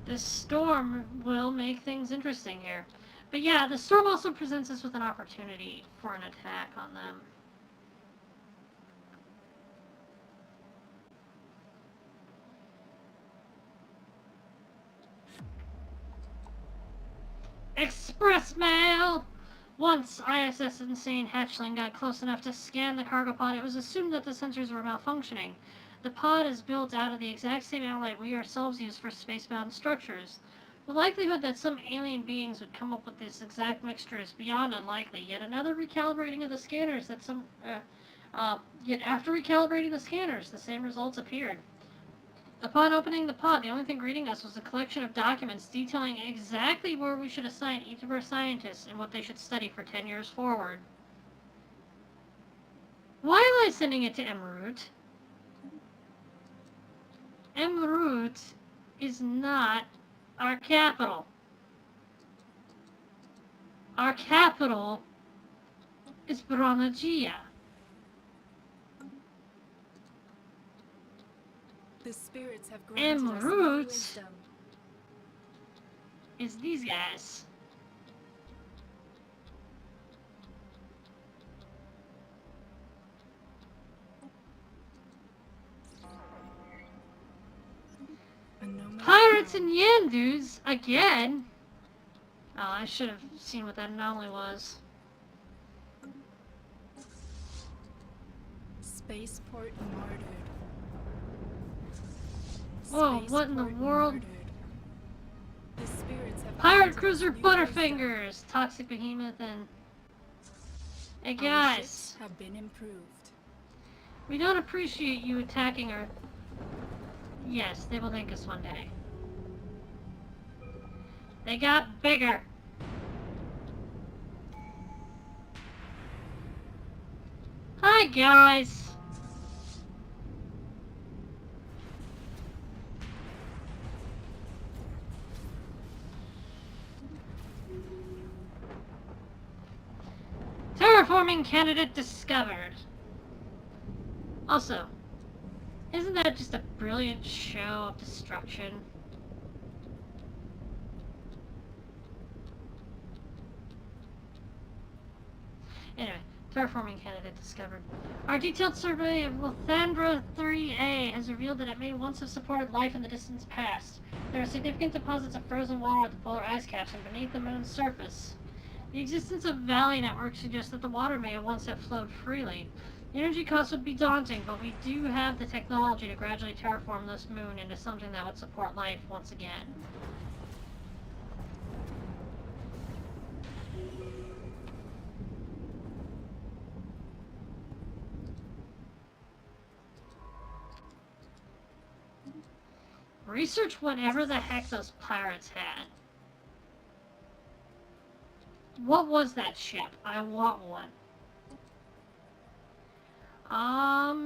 This storm will make things interesting here. But yeah, the storm also presents us with an opportunity for an attack on them. Express mail! Once ISS Insane Hatchling got close enough to scan the cargo pod, it was assumed that the sensors were malfunctioning. The pod is built out of the exact same alloy we ourselves use for spacebound structures. The likelihood that some alien beings would come up with this exact mixture is beyond unlikely. Yet another recalibrating of the scanners yet after recalibrating the scanners, the same results appeared. Upon opening the pod, the only thing greeting us was a collection of documents detailing exactly where we should assign each of our scientists and what they should study for 10 years forward. Why am I sending it to Emerald? Emerald is not our capital. Our capital is Branagia. The spirits have granted us new Emerald wisdom. is these guys. Pirates and Yandus again. Oh, I should have seen what that anomaly was. Spaceport martyred. Whoa, what in the Spaceport world? martyred. The spirits have Pirate granted us Cruiser new Butterfingers, Toxic Behemoth, and... Hey wisdom. Our guys, ships have been improved. we don't appreciate you attacking our... Yes, they will thank us one day. They got bigger. Hi guys. Terraforming candidate discovered. Also, isn't that just a brilliant show of destruction? Anyway, terraforming candidate discovered. Our detailed survey of Lathandra 3A has revealed that it may once have supported life in the distant past. There are significant deposits of frozen water at the polar ice caps and beneath the moon's surface. The existence of valley networks suggests that the water may have once have flowed freely. The energy costs would be daunting, but we do have the technology to gradually terraform this moon into something that would support life once again. Research whatever the heck those pirates had. What was that ship? I want one.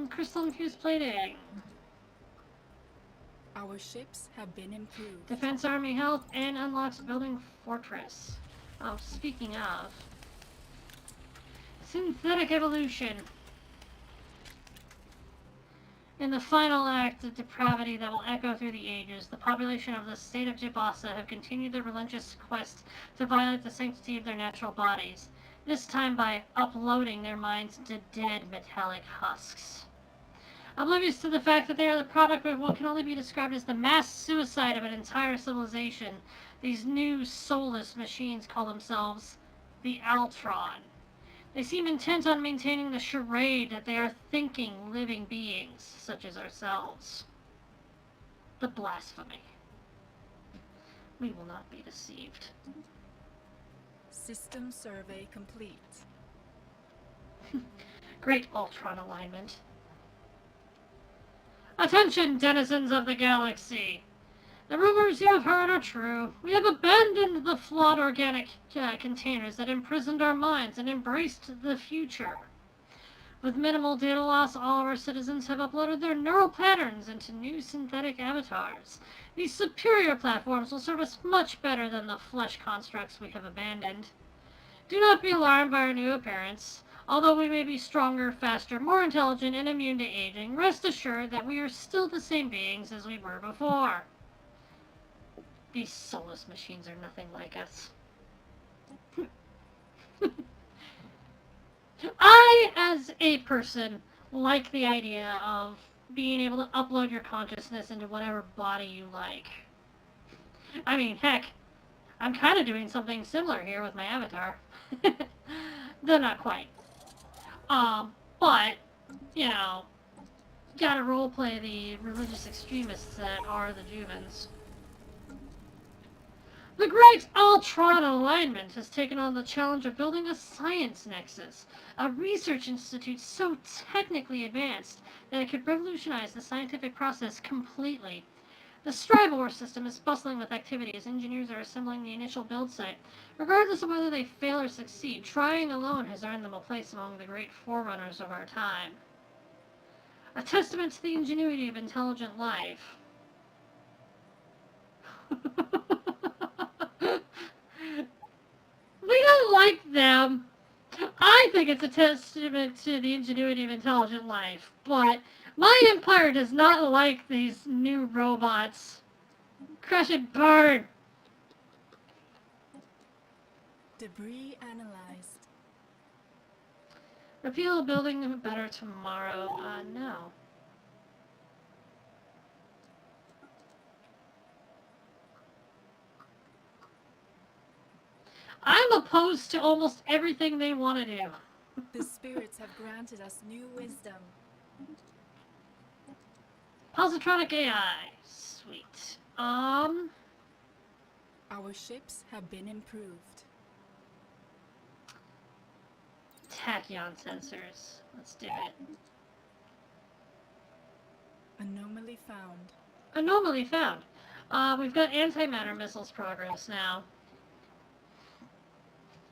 Crystal infused plating. Our ships have been improved. Defense Army health and unlocks building fortress. Oh, speaking of. Synthetic evolution. In the final act of depravity that will echo through the ages, the population of the state of Jabasa have continued their relentless quest to violate the sanctity of their natural bodies. this time by uploading their minds to dead metallic husks. Oblivious to the fact that they are the product of what can only be described as the mass suicide of an entire civilization, these new soulless machines call themselves the Altron. They seem intent on maintaining the charade that they are thinking, living beings, such as ourselves. The blasphemy. We will not be deceived. System survey complete. Great Ultron alignment. Attention, denizens of the galaxy! The rumors you have heard are true. We have abandoned the flawed organic containers that imprisoned our minds and embraced the future. With minimal data loss, all of our citizens have uploaded their neural patterns into new synthetic avatars. These superior platforms will serve us much better than the flesh constructs we have abandoned. Do not be alarmed by our new appearance. Although we may be stronger, faster, more intelligent, and immune to aging, rest assured that we are still the same beings as we were before. These soulless machines are nothing like us. I, as a person, like the idea of being able to upload your consciousness into whatever body you like. I mean, heck, I'm kind of doing something similar here with my avatar. Though not quite. But, you know, gotta roleplay the religious extremists that are the Juvans. The Great Ultron Alignment has taken on the challenge of building a science nexus, a research institute so technically advanced that it could revolutionize the scientific process completely. The Strivor system is bustling with activity as engineers are assembling the initial build site. Regardless of whether they fail or succeed, trying alone has earned them a place among the great forerunners of our time. A testament to the ingenuity of intelligent life. We don't like them. I think it's a testament to the ingenuity of intelligent life, but my empire does not like these new robots. Crush and burn! Debris analyzed. Repeal building better tomorrow. No. I'm opposed to almost everything they want to do. The spirits have granted us new wisdom. Positronic AI. Sweet. Our ships have been improved. Tachyon sensors. Let's do it. Anomaly found. Anomaly found. We've got antimatter missiles progress now.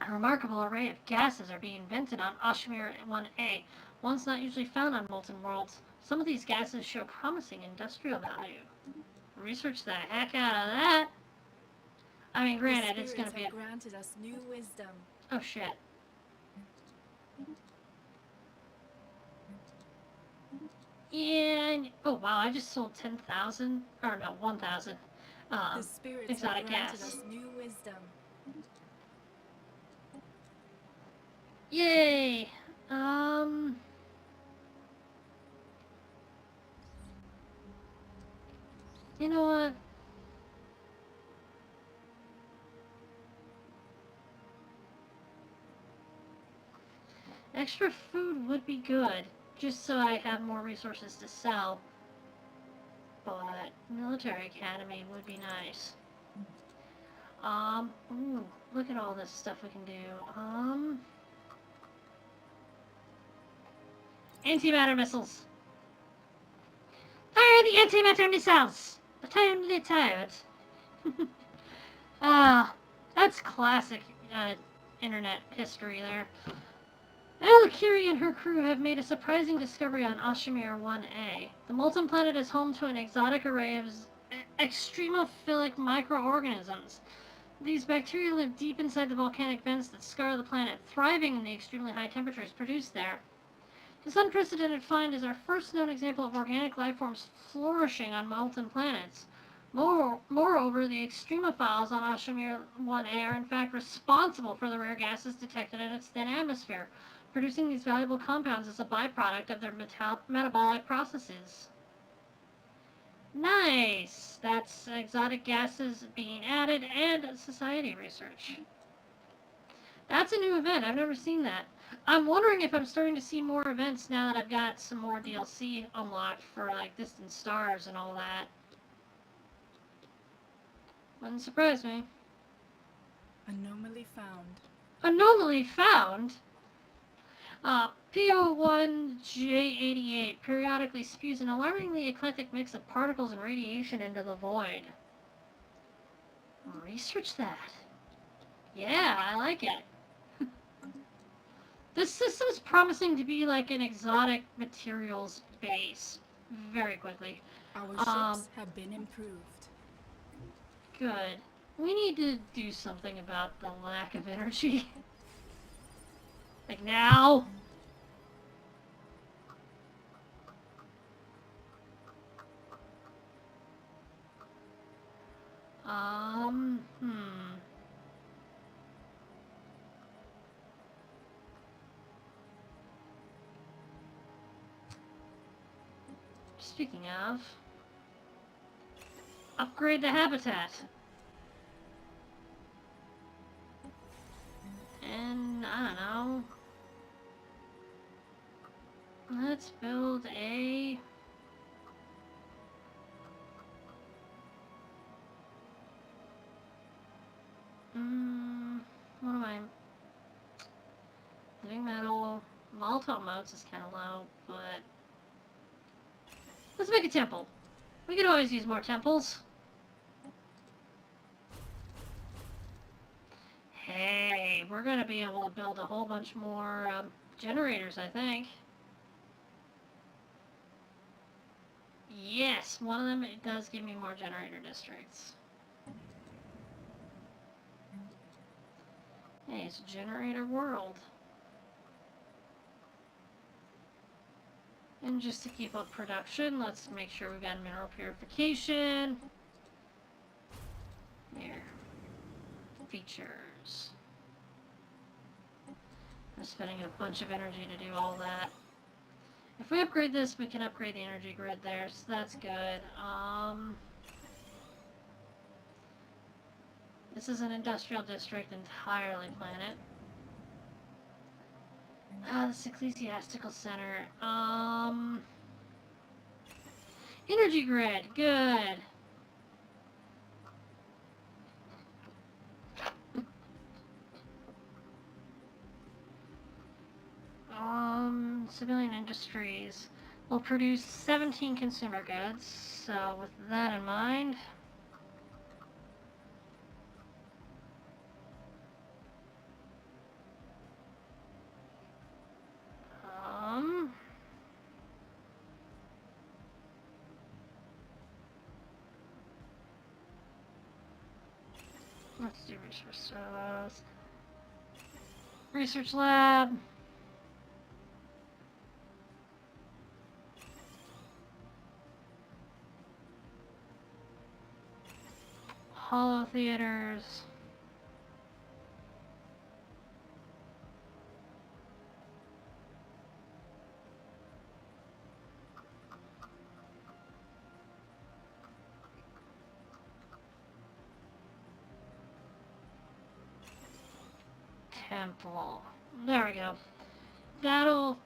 A remarkable array of gases are being invented on Ashmir 1A, ones not usually found on molten worlds. Some of these gases show promising industrial value. Research the heck out of that. I mean, granted, it's going to be... granted us new wisdom. Oh, shit. And... Oh, wow, I just sold 10,000. Or, no, 1,000. The spirits exotic have granted gas. us new wisdom. Yay! You know what? Extra food would be good, just so I have more resources to sell. But military academy would be nice. Ooh, look at all this stuff we can do. Antimatter missiles. Fire the antimatter missiles! The time deterred. That's classic, internet history there. Valkyrie and her crew have made a surprising discovery on Ashmir 1A. The molten planet is home to an exotic array of extremophilic microorganisms. These bacteria live deep inside the volcanic vents that scar the planet, thriving in the extremely high temperatures produced there. This unprecedented find is our first known example of organic life forms flourishing on molten planets. Moreover, the extremophiles on Ashamir 1A are in fact responsible for the rare gases detected in its thin atmosphere, producing these valuable compounds as a byproduct of their metabolic processes. Nice! That's exotic gases being added and society research. That's a new event. I've never seen that. I'm wondering if I'm starting to see more events now that I've got some more DLC unlocked for, like, distant stars and all that. Wouldn't surprise me. Anomaly found. Anomaly found? PO1J88 periodically spews an alarmingly eclectic mix of particles and radiation into the void. Research that. Yeah, I like it. This system's promising to be like an exotic materials base very quickly. Our ships have been improved. Good. We need to do something about the lack of energy. Like now. Hmm. Speaking of, upgrade the habitat. And, I don't know, let's build a... what am I... Living metal. Volatile modes is kind of low, but... Let's make a temple. We could always use more temples. Hey, we're gonna be able to build a whole bunch more generators, I think. Yes, one of them, it does give me more generator districts. Hey, it's a generator world. And just to keep up production, let's make sure we've got mineral purification. There. Features. I'm spending a bunch of energy to do all that. If we upgrade this, we can upgrade the energy grid there, so that's good. This is an industrial district entirely, planet. This ecclesiastical center. Energy grid, good. Civilian industries will produce 17 consumer goods, so with that in mind... let's do research silos. Research lab. Hollow theaters. Temple. There we go. That'll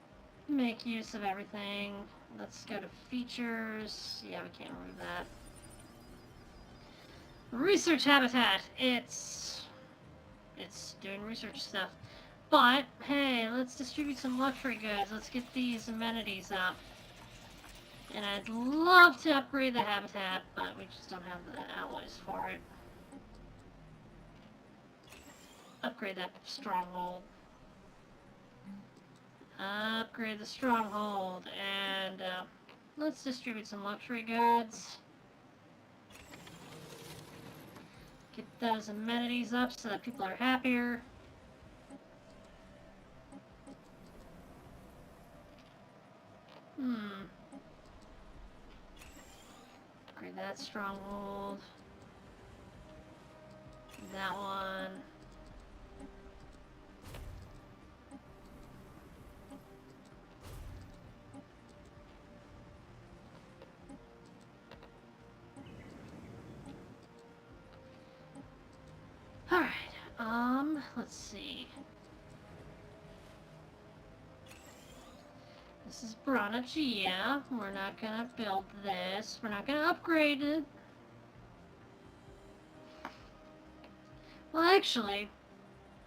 make use of everything. Let's go to features. Yeah, we can't remove that. Research habitat. It's doing research stuff. But, hey, let's distribute some luxury goods. Let's get these amenities up. And I'd love to upgrade the habitat, but we just don't have the alloys for it. Upgrade that stronghold. Upgrade the stronghold. And, let's distribute some luxury goods. Get those amenities up so that people are happier. Upgrade that stronghold. That one. Alright, let's see. This is Branagia. We're not gonna build this. We're not gonna upgrade it. Well, actually,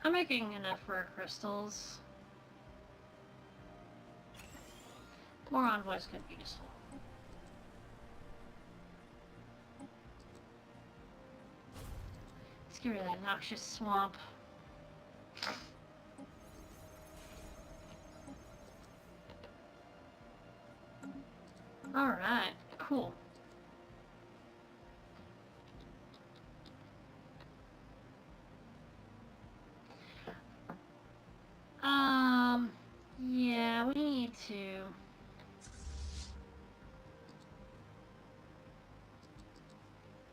I'm making enough rare crystals. More envoys could be useful. Let's get rid of that noxious swamp. Alright, cool. Yeah, we need to.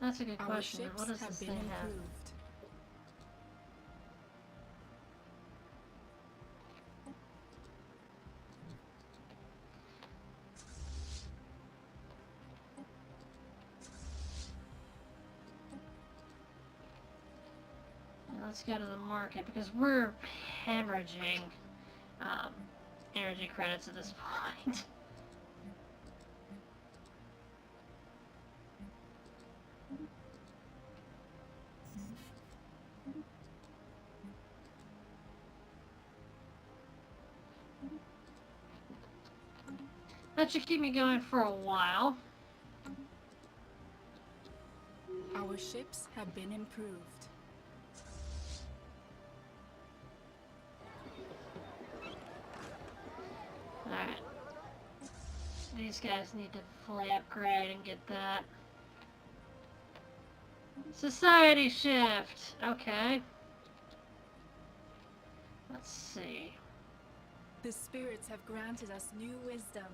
That's a good question. What does this thing have? Let's go to the market because we're hemorrhaging energy credits at this point. That should keep me going for a while. Our ships have been improved. Alright. These guys need to fully upgrade and get that. Society shift! Okay. Let's see. The spirits have granted us new wisdom.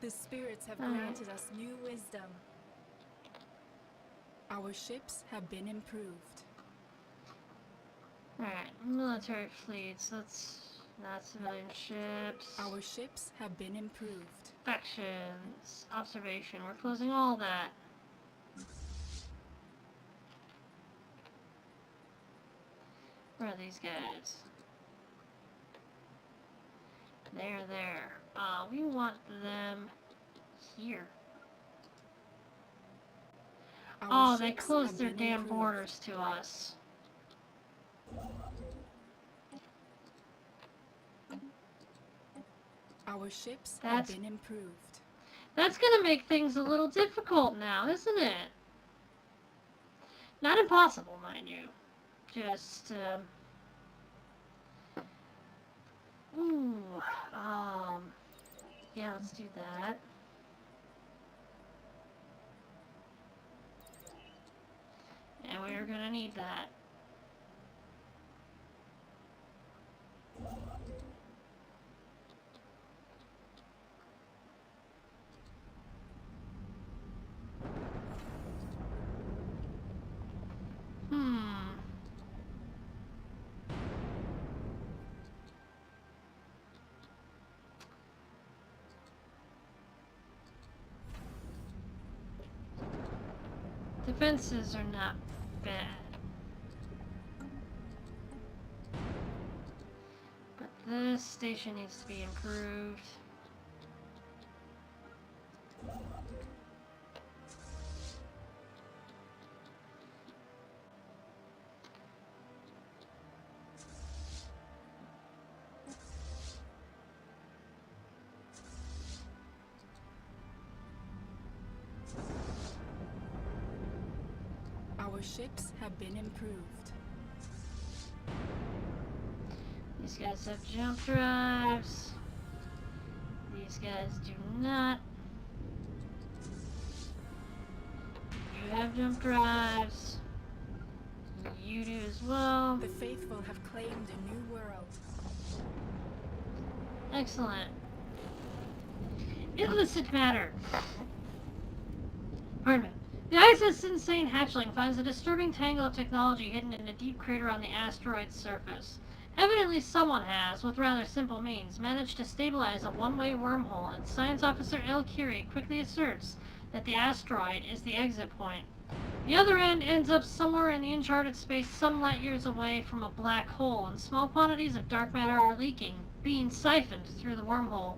The spirits have granted us new wisdom. Our ships have been improved. Alright, military fleets. That's not civilian ships. Our ships have been improved. Factions. Observation. We're closing all that. Where are these guys? They're there. We want them here. Oh, they closed their damn borders to us. Our ships have been improved. That's gonna make things a little difficult now, isn't it? Not impossible, mind you. Just, yeah, let's do that. And we're gonna need that. Defenses are not bad. But this station needs to be improved. Our ships have been improved. These guys have jump drives. These guys do not. You have jump drives. You you do as well. The faithful have claimed a new world. Excellent. Illicit matter. Pardon me. The ISS Insane Hatchling finds a disturbing tangle of technology hidden in a deep crater on the asteroid's surface. Evidently someone has, with rather simple means, managed to stabilize a one-way wormhole, and Science Officer El Curie quickly asserts that the asteroid is the exit point. The other end ends up somewhere in the uncharted space some light years away from a black hole, and small quantities of dark matter are leaking, being siphoned through the wormhole.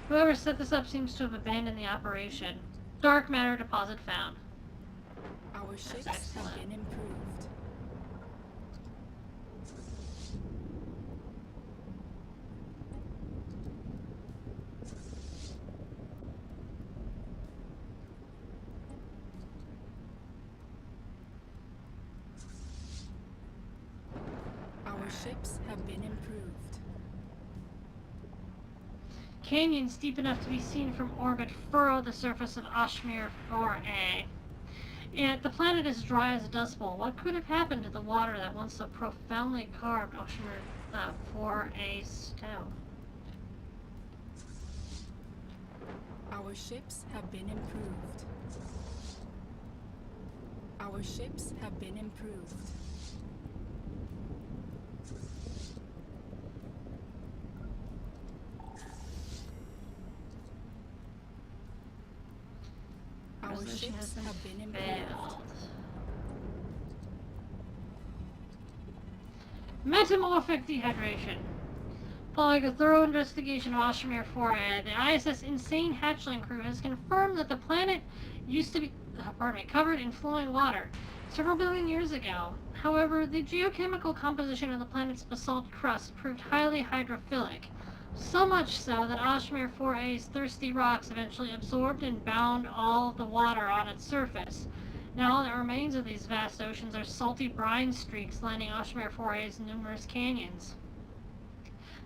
Whoever set this up seems to have abandoned the operation. Dark matter deposit found. Our ships have been improved. Our ships have been improved. Canyons deep enough to be seen from orbit furrow the surface of Ashmir 4A. Yet the planet is dry as a dust bowl. What could have happened to the water that once so profoundly carved Ashmir 4A stone? Our ships have been improved. Our ships have been improved. Our Resolution ships has have been improved. failed. Metamorphic dehydration. Following a thorough investigation of Ashmir 4A, the ISS Insane Hatchling crew has confirmed that the planet used to be covered in flowing water several billion years ago. However, the geochemical composition of the planet's basalt crust proved highly hydrophilic, so much so that Ashmir 4A's thirsty rocks eventually absorbed and bound all the water on its surface. Now all that remains of these vast oceans are salty brine streaks lining Ashmir 4A's numerous canyons.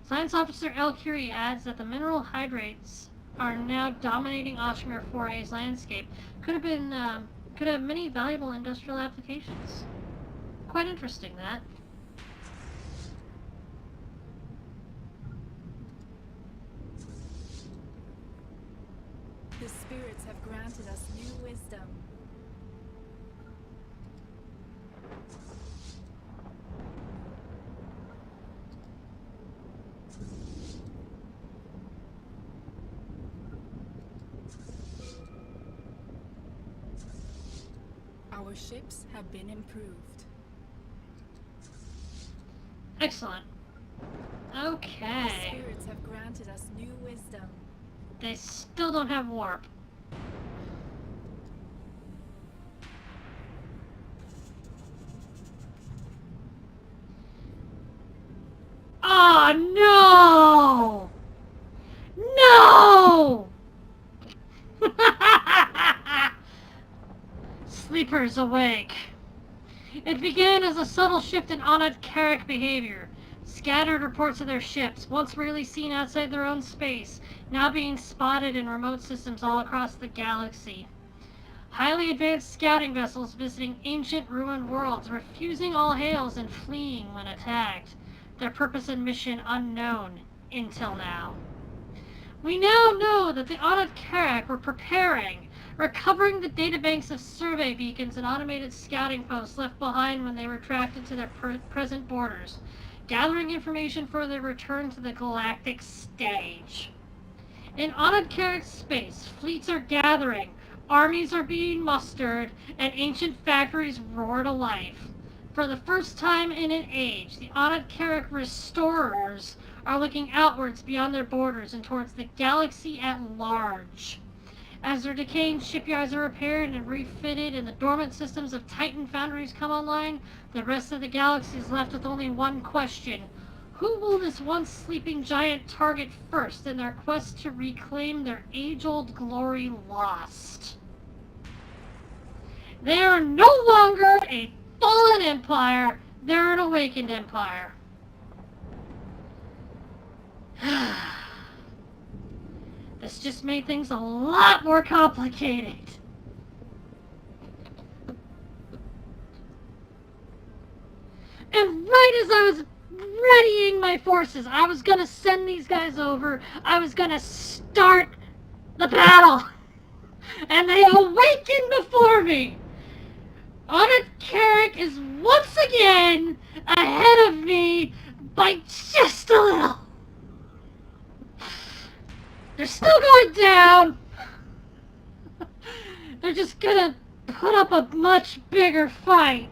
Science Officer El Curie adds that the mineral hydrates are now dominating Ashmir 4A's landscape. Could have many valuable industrial applications. Quite interesting, that. The spirits have granted us new wisdom. Our ships have been improved. Excellent. The Okay. spirits have granted us new wisdom. They still don't have warp. Oh no! No! Sleepers awake. It began as a subtle shift in Oned Qarak behavior. Scattered reports of their ships, once rarely seen outside their own space, now being spotted in remote systems all across the galaxy. Highly advanced scouting vessels visiting ancient ruined worlds, refusing all hails and fleeing when attacked. Their purpose and mission unknown until now. We now know that the Oned Qarak were recovering the databanks of survey beacons and automated scouting posts left behind when they retracted to their present borders, gathering information for their return to the galactic stage. In Oned Qarak's space, fleets are gathering, armies are being mustered, and ancient factories roar to life. For the first time in an age, the Oned Qarak restorers are looking outwards beyond their borders and towards the galaxy at large. As their decaying shipyards are repaired and refitted and the dormant systems of Titan foundries come online, the rest of the galaxy is left with only one question. Who will this once sleeping giant target first in their quest to reclaim their age-old glory lost? They are no longer a fallen empire, they're an awakened empire. This just made things a lot more complicated. And right as I was readying my forces, I was gonna send these guys over. I was gonna start the battle. And they awakened before me. Oned Qarak is once again ahead of me by just a little. They're still going down. They're just gonna put up a much bigger fight.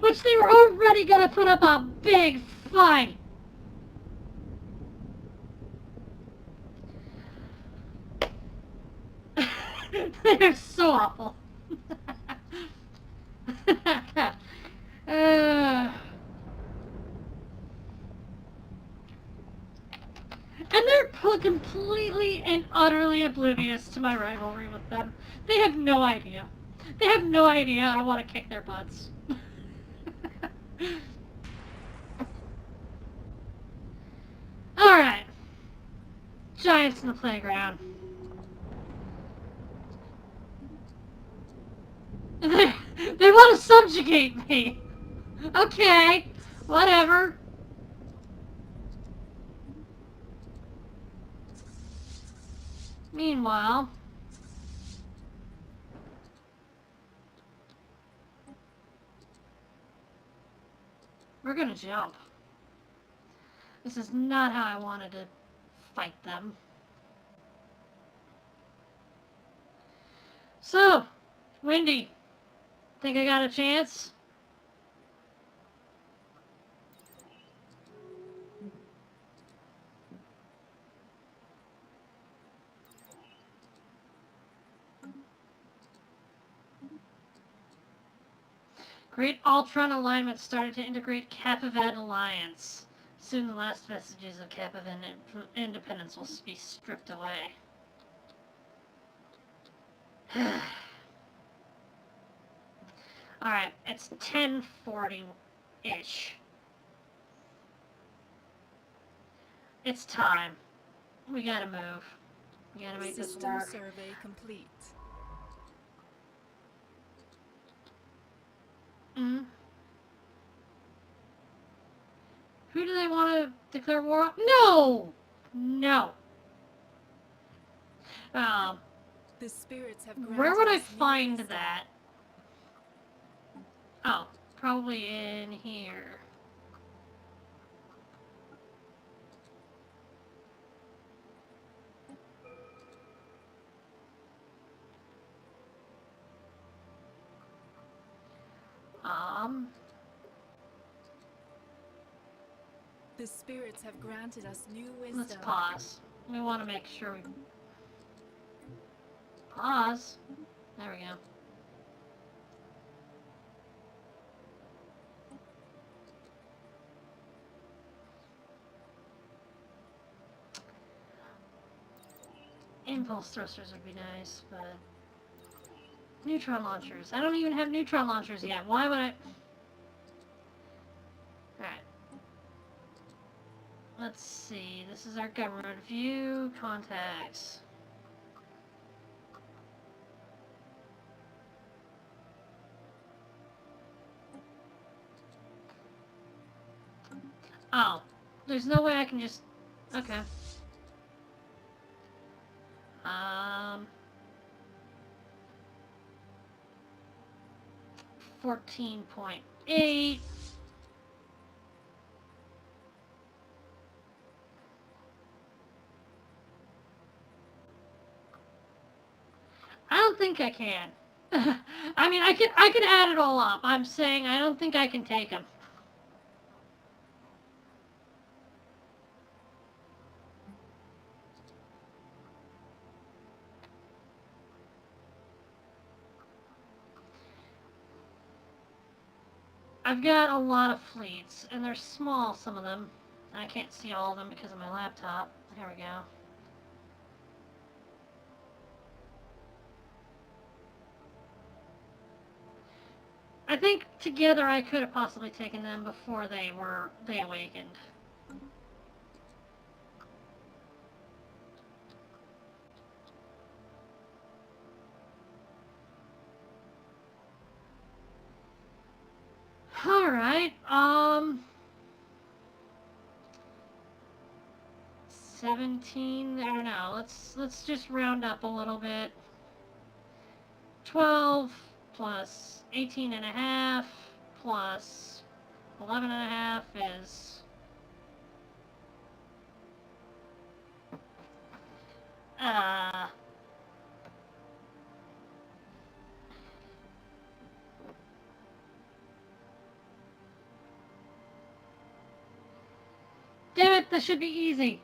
Which they were already gonna put up a big fight. They're so awful. And they're completely and utterly oblivious to my rivalry with them. They have no idea. They have no idea I want to kick their butts. Alright. Giants in the playground. They want to subjugate me. Okay. Whatever. Meanwhile, we're gonna jump. This is not how I wanted to fight them. So, Wendy, think I got a chance? Great Ultron alignment started to integrate Capivan Alliance. Soon the last vestiges of Capivan independence will be stripped away. Alright, it's 10:40-ish. It's time. We gotta move. We gotta make this System work. survey complete. Mm-hmm. Who do they want to declare war on? No! No. The spirits have Where would I granted us new find wisdom. that? Oh, probably in here. The spirits have granted us new wisdom. Let's pause. We want to make sure we... Pause. There we go. Impulse thrusters would be nice, but... Neutron launchers. I don't even have neutron launchers yet. Why would I... Alright. Let's see. This is our government view. Contacts. Oh. There's no way I can just... Okay. 14.8. I don't think I can. I mean, I could add it all up. I'm saying I don't think I can take them. I've got a lot of fleets, and they're small, some of them. I can't see all of them because of my laptop. Here we go. I think together I could have possibly taken them before they awakened. Alright. Alright, 17, I don't know, let's just round up a little bit. 12 plus 18 and a half plus 11 and a half is... Damn it, this should be easy.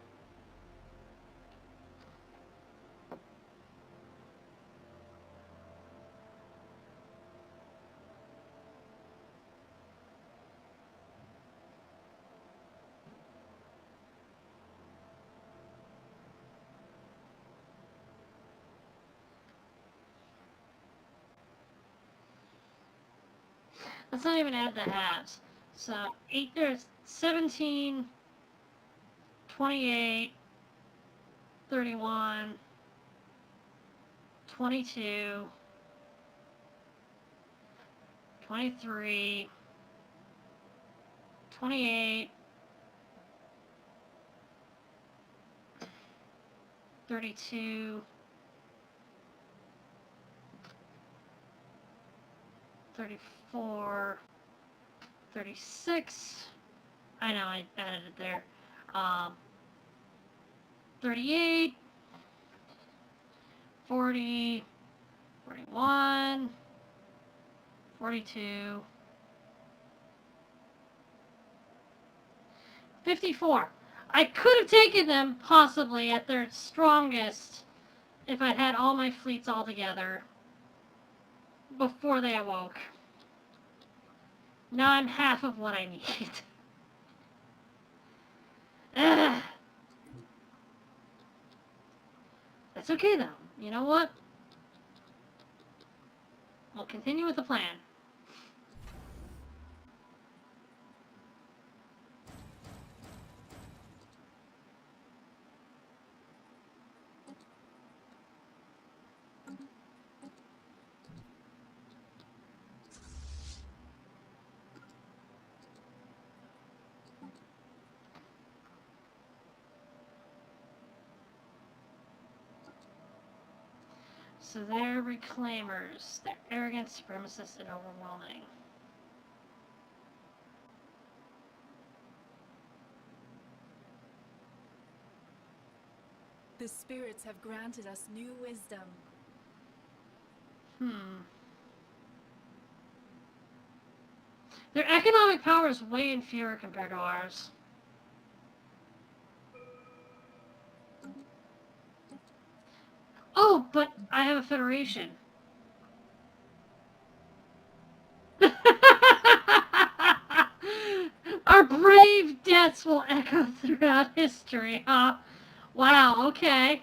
Let's not even add the halves. So, 8, there's 17, 28, 31, 22, 23, 28, 32, 34, 36, I know I added it there, 38, 40, 41, 42, 54. I could have taken them, possibly, at their strongest if I'd had all my fleets all together before they awoke. Now I'm half of what I need. Ugh. That's okay, though. You know what? We'll continue with the plan. So they're reclaimers. They're arrogant, supremacist, and overwhelming. The spirits have granted us new wisdom. Their economic power is way inferior compared to ours. Oh, but I have a federation. Our brave deaths will echo throughout history, huh? Wow, okay.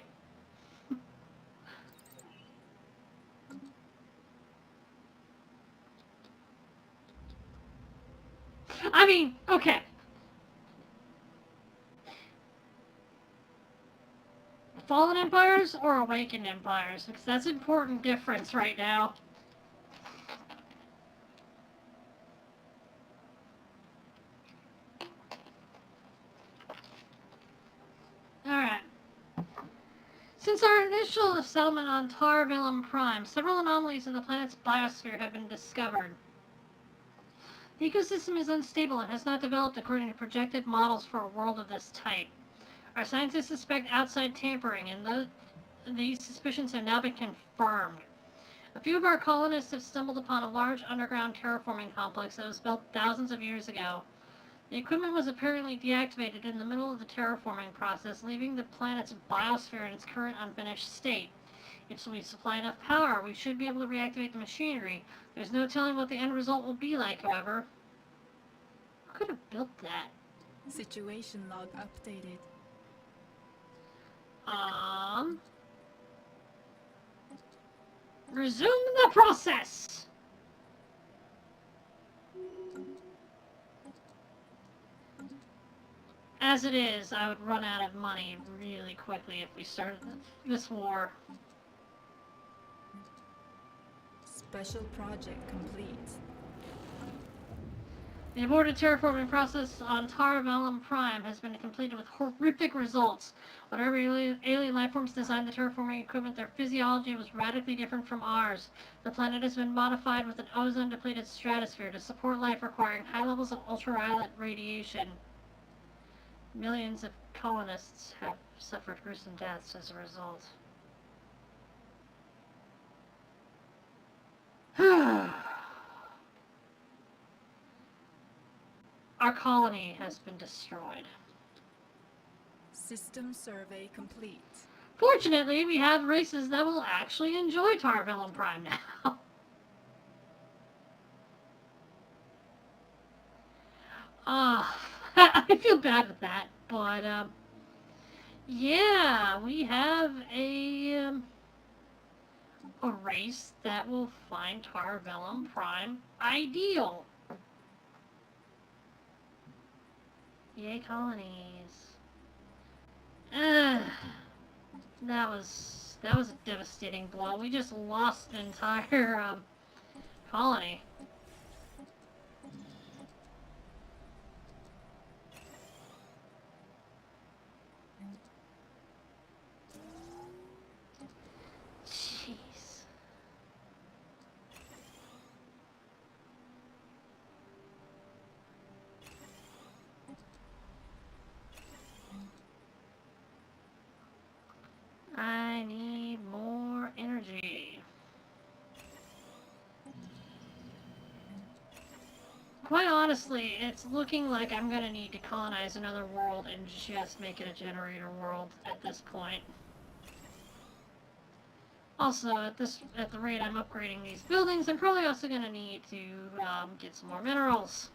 I mean, okay. Fallen empires or awakened empires? Because that's an important difference right now. Alright. Since our initial settlement on Tar Valum Prime, several anomalies in the planet's biosphere have been discovered. The ecosystem is unstable and has not developed according to projected models for a world of this type. Our scientists suspect outside tampering, and these suspicions have now been confirmed. A few of our colonists have stumbled upon a large underground terraforming complex that was built thousands of years ago. The equipment was apparently deactivated in the middle of the terraforming process, leaving the planet's biosphere in its current unfinished state. If we supply enough power, we should be able to reactivate the machinery. There's no telling what the end result will be like, however. Who could have built that? Situation log updated. Resume the process! As it is, I would run out of money really quickly if we started this war. Special project complete. The aborted terraforming process on Taravelum Prime has been completed with horrific results. Whatever alien life forms designed the terraforming equipment, their physiology was radically different from ours. The planet has been modified with an ozone-depleted stratosphere to support life requiring high levels of ultraviolet radiation. Millions of colonists have suffered gruesome deaths as a result. Our colony has been destroyed. System survey complete. Fortunately, we have races that will actually enjoy Taravelum Prime now. I feel bad with that, but yeah, we have a race that will find Taravelum Prime ideal. Yay, colonies. That was a devastating blow. We just lost an entire colony. Jeez. I need more energy. Quite honestly, it's looking like I'm gonna need to colonize another world and just make it a generator world at this point. Also, at the rate I'm upgrading these buildings, I'm probably also gonna need to get some more minerals.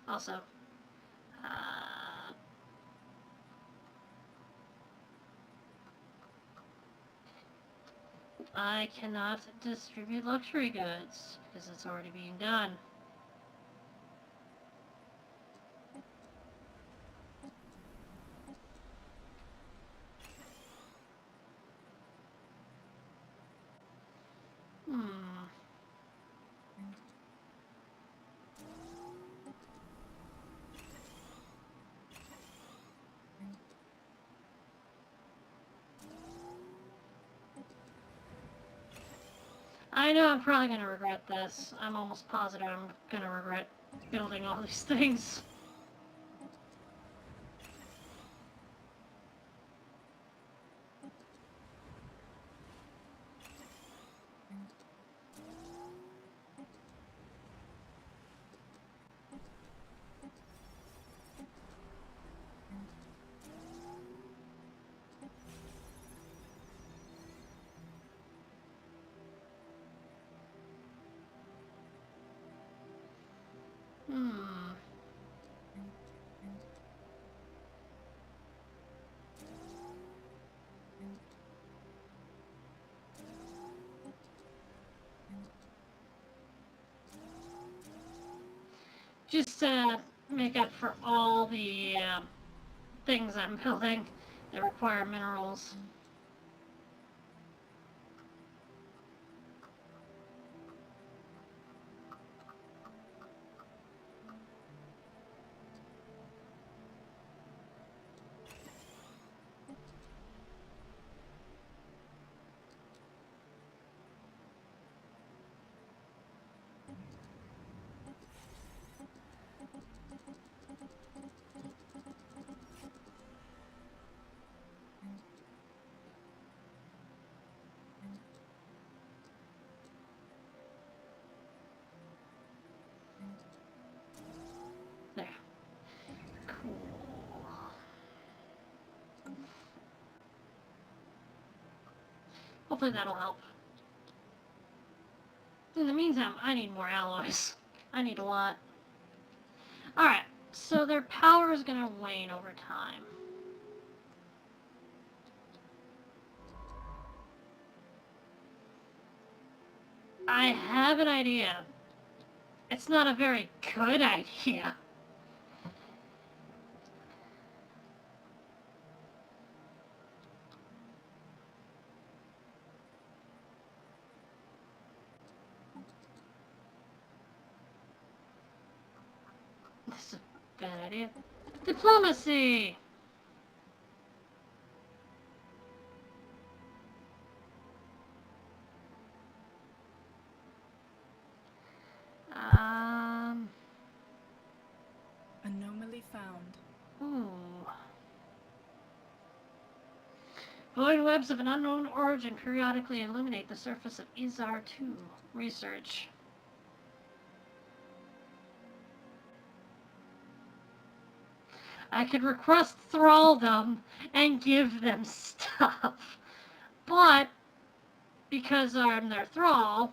Also, I cannot distribute luxury goods because it's already being done. I know I'm probably going to regret this. I'm almost positive I'm going to regret building all these things. Just to make up for all the things I'm building that require minerals. There. Cool. Hopefully that'll help. In the meantime, I need more alloys. I need a lot. Alright, so their power is going to wane over time. I have an idea. It's not a very good idea. Bad idea. Diplomacy! Anomaly found. Ooh. Glowing webs of an unknown origin periodically illuminate the surface of Izar 2. Research. I could request thralldom and give them stuff. But, because I'm their thrall,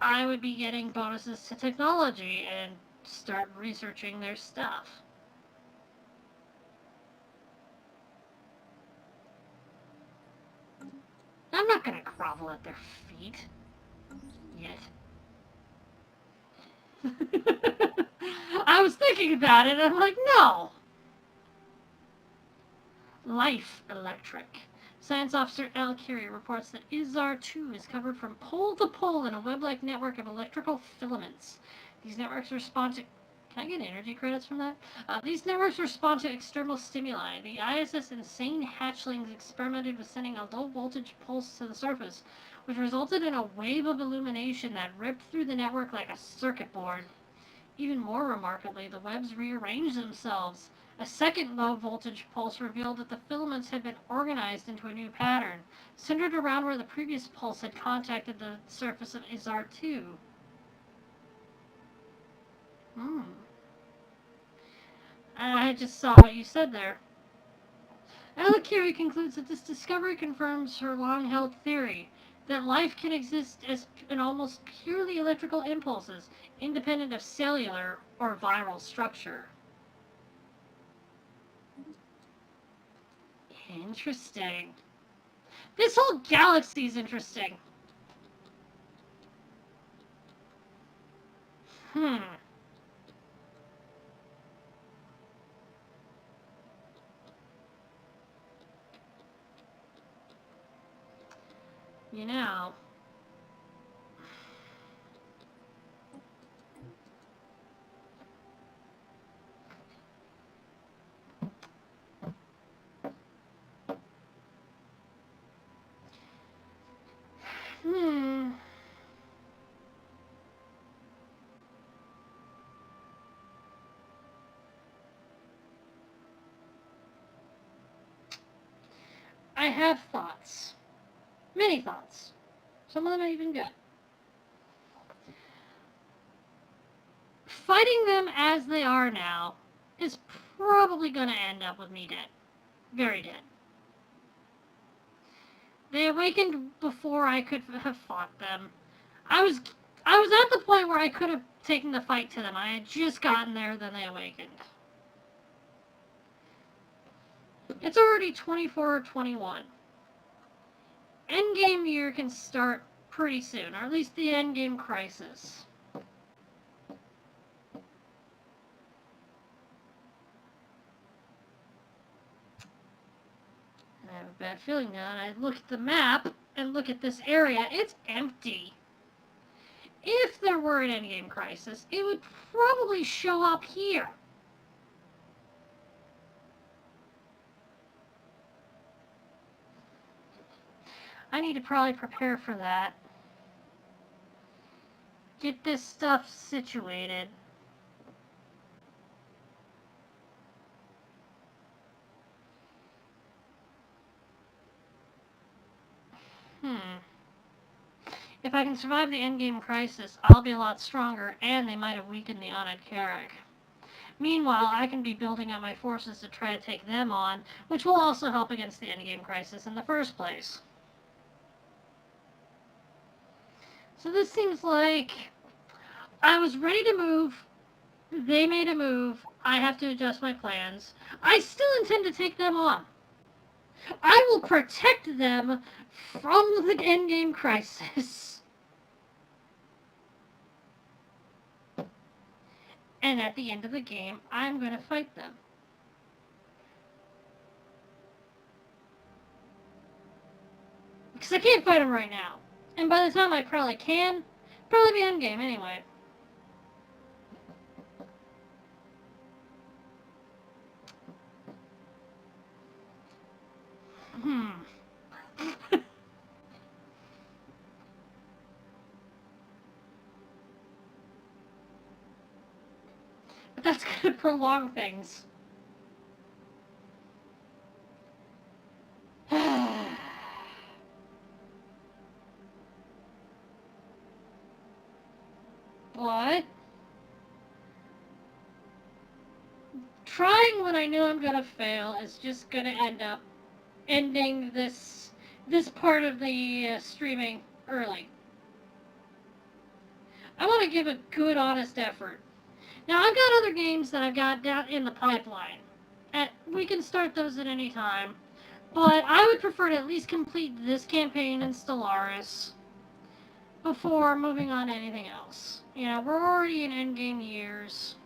I would be getting bonuses to technology and start researching their stuff. I'm not gonna grovel at their feet. Yet. I was thinking about it, and I'm like, no! Life Electric. Science Officer L. Curie reports that Izar 2 is covered from pole to pole in a web-like network of electrical filaments. These networks respond to... Can I get energy credits from that? These networks respond to external stimuli. The ISS insane hatchlings experimented with sending a low-voltage pulse to the surface, which resulted in a wave of illumination that ripped through the network like a circuit board. Even more remarkably, the webs rearranged themselves. A second low-voltage pulse revealed that the filaments had been organized into a new pattern, centered around where the previous pulse had contacted the surface of Izar 2. I just saw what you said there. Ella Curie concludes that this discovery confirms her long-held theory that life can exist as in almost purely electrical impulses, independent of cellular or viral structure. Interesting. This whole galaxy is interesting. You know... I have thoughts. Many thoughts. Some of them are even good. Fighting them as they are now is probably going to end up with me dead. Very dead. They awakened before I could have fought them. I was at the point where I could have taken the fight to them. I had just gotten there, then they awakened. It's already 24 or 21. Endgame year can start pretty soon, or at least the endgame crisis. I have a bad feeling now, and I look at the map and look at this area. It's empty. If there were an endgame crisis, it would probably show up here. I need to probably prepare for that. Get this stuff situated. If I can survive the endgame crisis, I'll be a lot stronger, and they might have weakened the Oned Qarak. Meanwhile, I can be building up my forces to try to take them on, which will also help against the endgame crisis in the first place. So this seems like I was ready to move. They made a move. I have to adjust my plans. I still intend to take them on. I will protect them from the endgame crisis. And at the end of the game, I'm going to fight them. Because I can't fight them right now. And by the time I probably can, probably be endgame anyway. Hmm. But that's gonna prolong things. What? Trying when I know I'm gonna fail is just gonna end up ending this part of the streaming early. I want to give a good, honest effort. Now, I've got other games that I've got down in the pipeline. And we can start those at any time. But I would prefer to at least complete this campaign in Stellaris before moving on to anything else. You know, we're already in endgame years.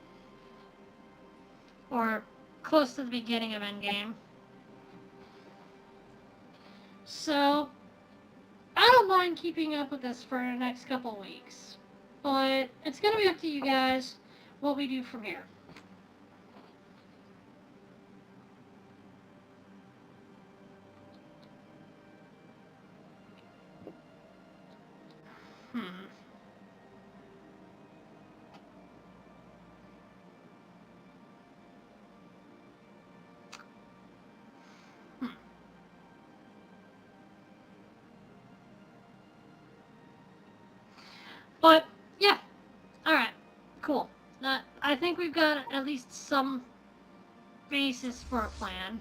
Or close to the beginning of endgame. So, I don't mind keeping up with this for the next couple weeks. But it's going to be up to you guys what we do from here. Hmm. Hmm. But, yeah. Alright. Cool. I think we've got at least some basis for a plan.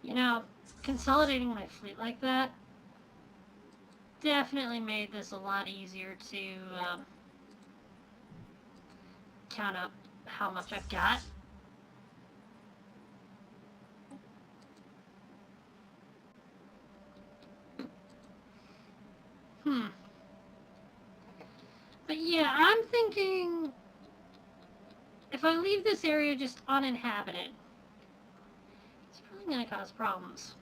You know, consolidating my fleet like that definitely made this a lot easier to count up how much I've got. Hmm. But yeah, I'm thinking if I leave this area just uninhabited, it's probably going to cause problems.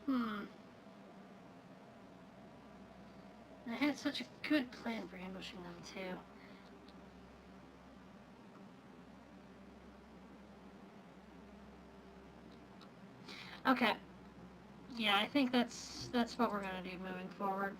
Hmm. I had such a good plan for ambushing them, too. Okay. Yeah, I think that's what we're gonna do moving forward.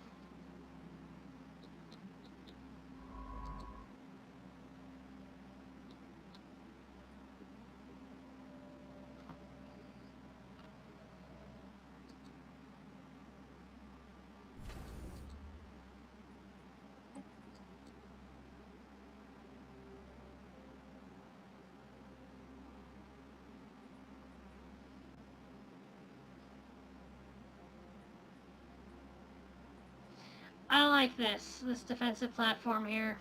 I like this defensive platform here.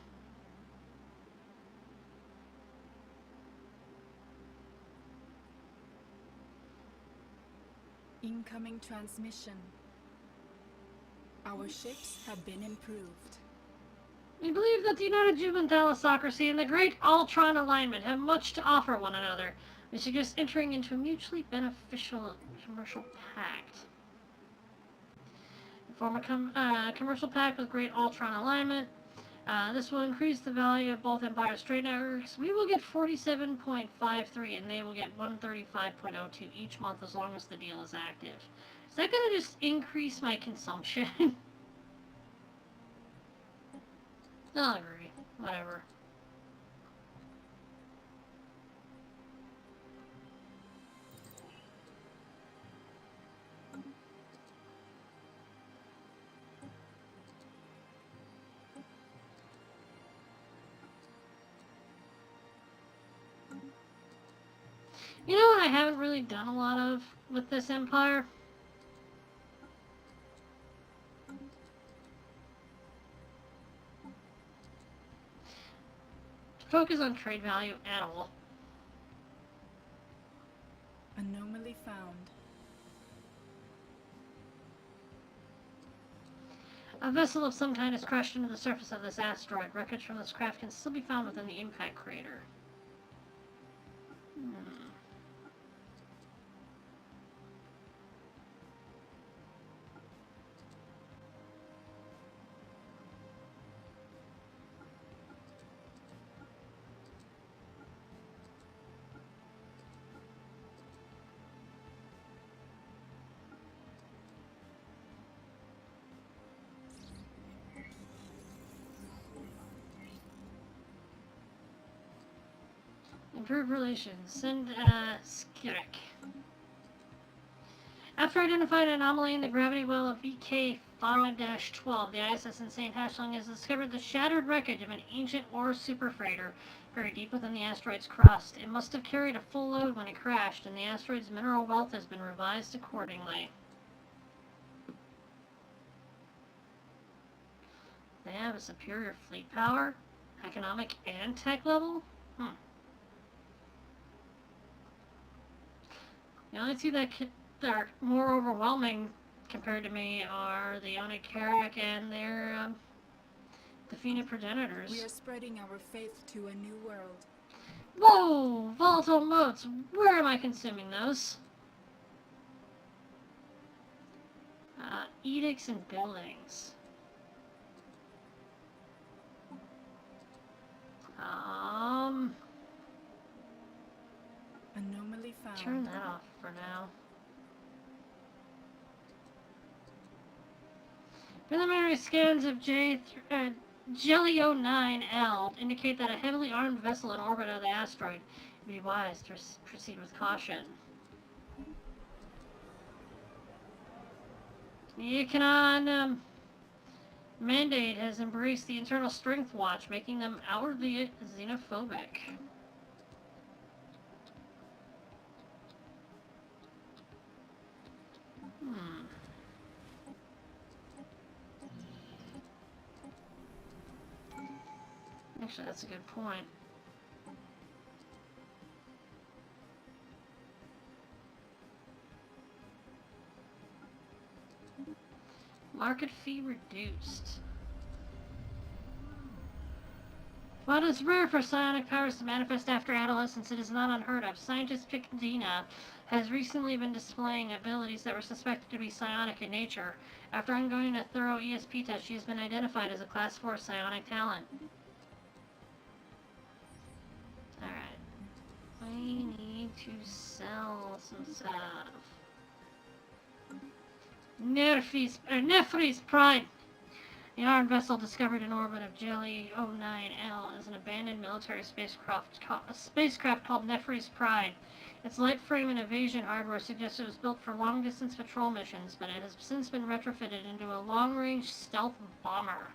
Incoming transmission. Our ships have been improved. We believe that the United Juvan Thallasocracy and the Great Ultron Alignment have much to offer one another. We suggest entering into a mutually beneficial commercial pact. Form a commercial pact with Great Ultron Alignment. This will increase the value of both Empire's trade networks. We will get 47.53 and they will get 135.02 each month as long as the deal is active. Is that going to just increase my consumption? I'll agree. Whatever. really done a lot of with this empire. Focus on trade value at all. Anomaly found. A vessel of some kind has crashed into the surface of this asteroid. Wreckage from this craft can still be found within the impact crater. Improved relations. Send Qarak. After identifying an anomaly in the gravity well of VK-5-12, the ISS Insane Hatchling has discovered the shattered wreckage of an ancient ore superfreighter buried deep within the asteroid's crust. It must have carried a full load when it crashed, and the asteroid's mineral wealth has been revised accordingly. They have a superior fleet power, economic and tech level? The only two that are more overwhelming compared to me are the Oned Qarak and their defeated progenitors. We are spreading our faith to a new world. Whoa! Volatile motes! Where am I consuming those? Edicts and buildings. Anomaly found. Turn that off for now. Preliminary scans of Jelly-09L indicate that a heavily armed vessel in orbit of the asteroid would be wise to proceed with caution. The Ikanon mandate has embraced the internal strength watch, making them outwardly xenophobic. Actually, that's a good point. Market fee reduced. While it is rare for psionic powers to manifest after adolescence, it is not unheard of. Scientist Picdina has recently been displaying abilities that were suspected to be psionic in nature. After undergoing a thorough ESP test, she has been identified as a Class 4 psionic talent. Alright. We need to sell some stuff. Nefri's Pride. The armed vessel discovered in orbit of Jelly-09L is an abandoned military spacecraft called Nefri's Pride. Its light frame and evasion hardware suggests it was built for long-distance patrol missions, but it has since been retrofitted into a long-range stealth bomber.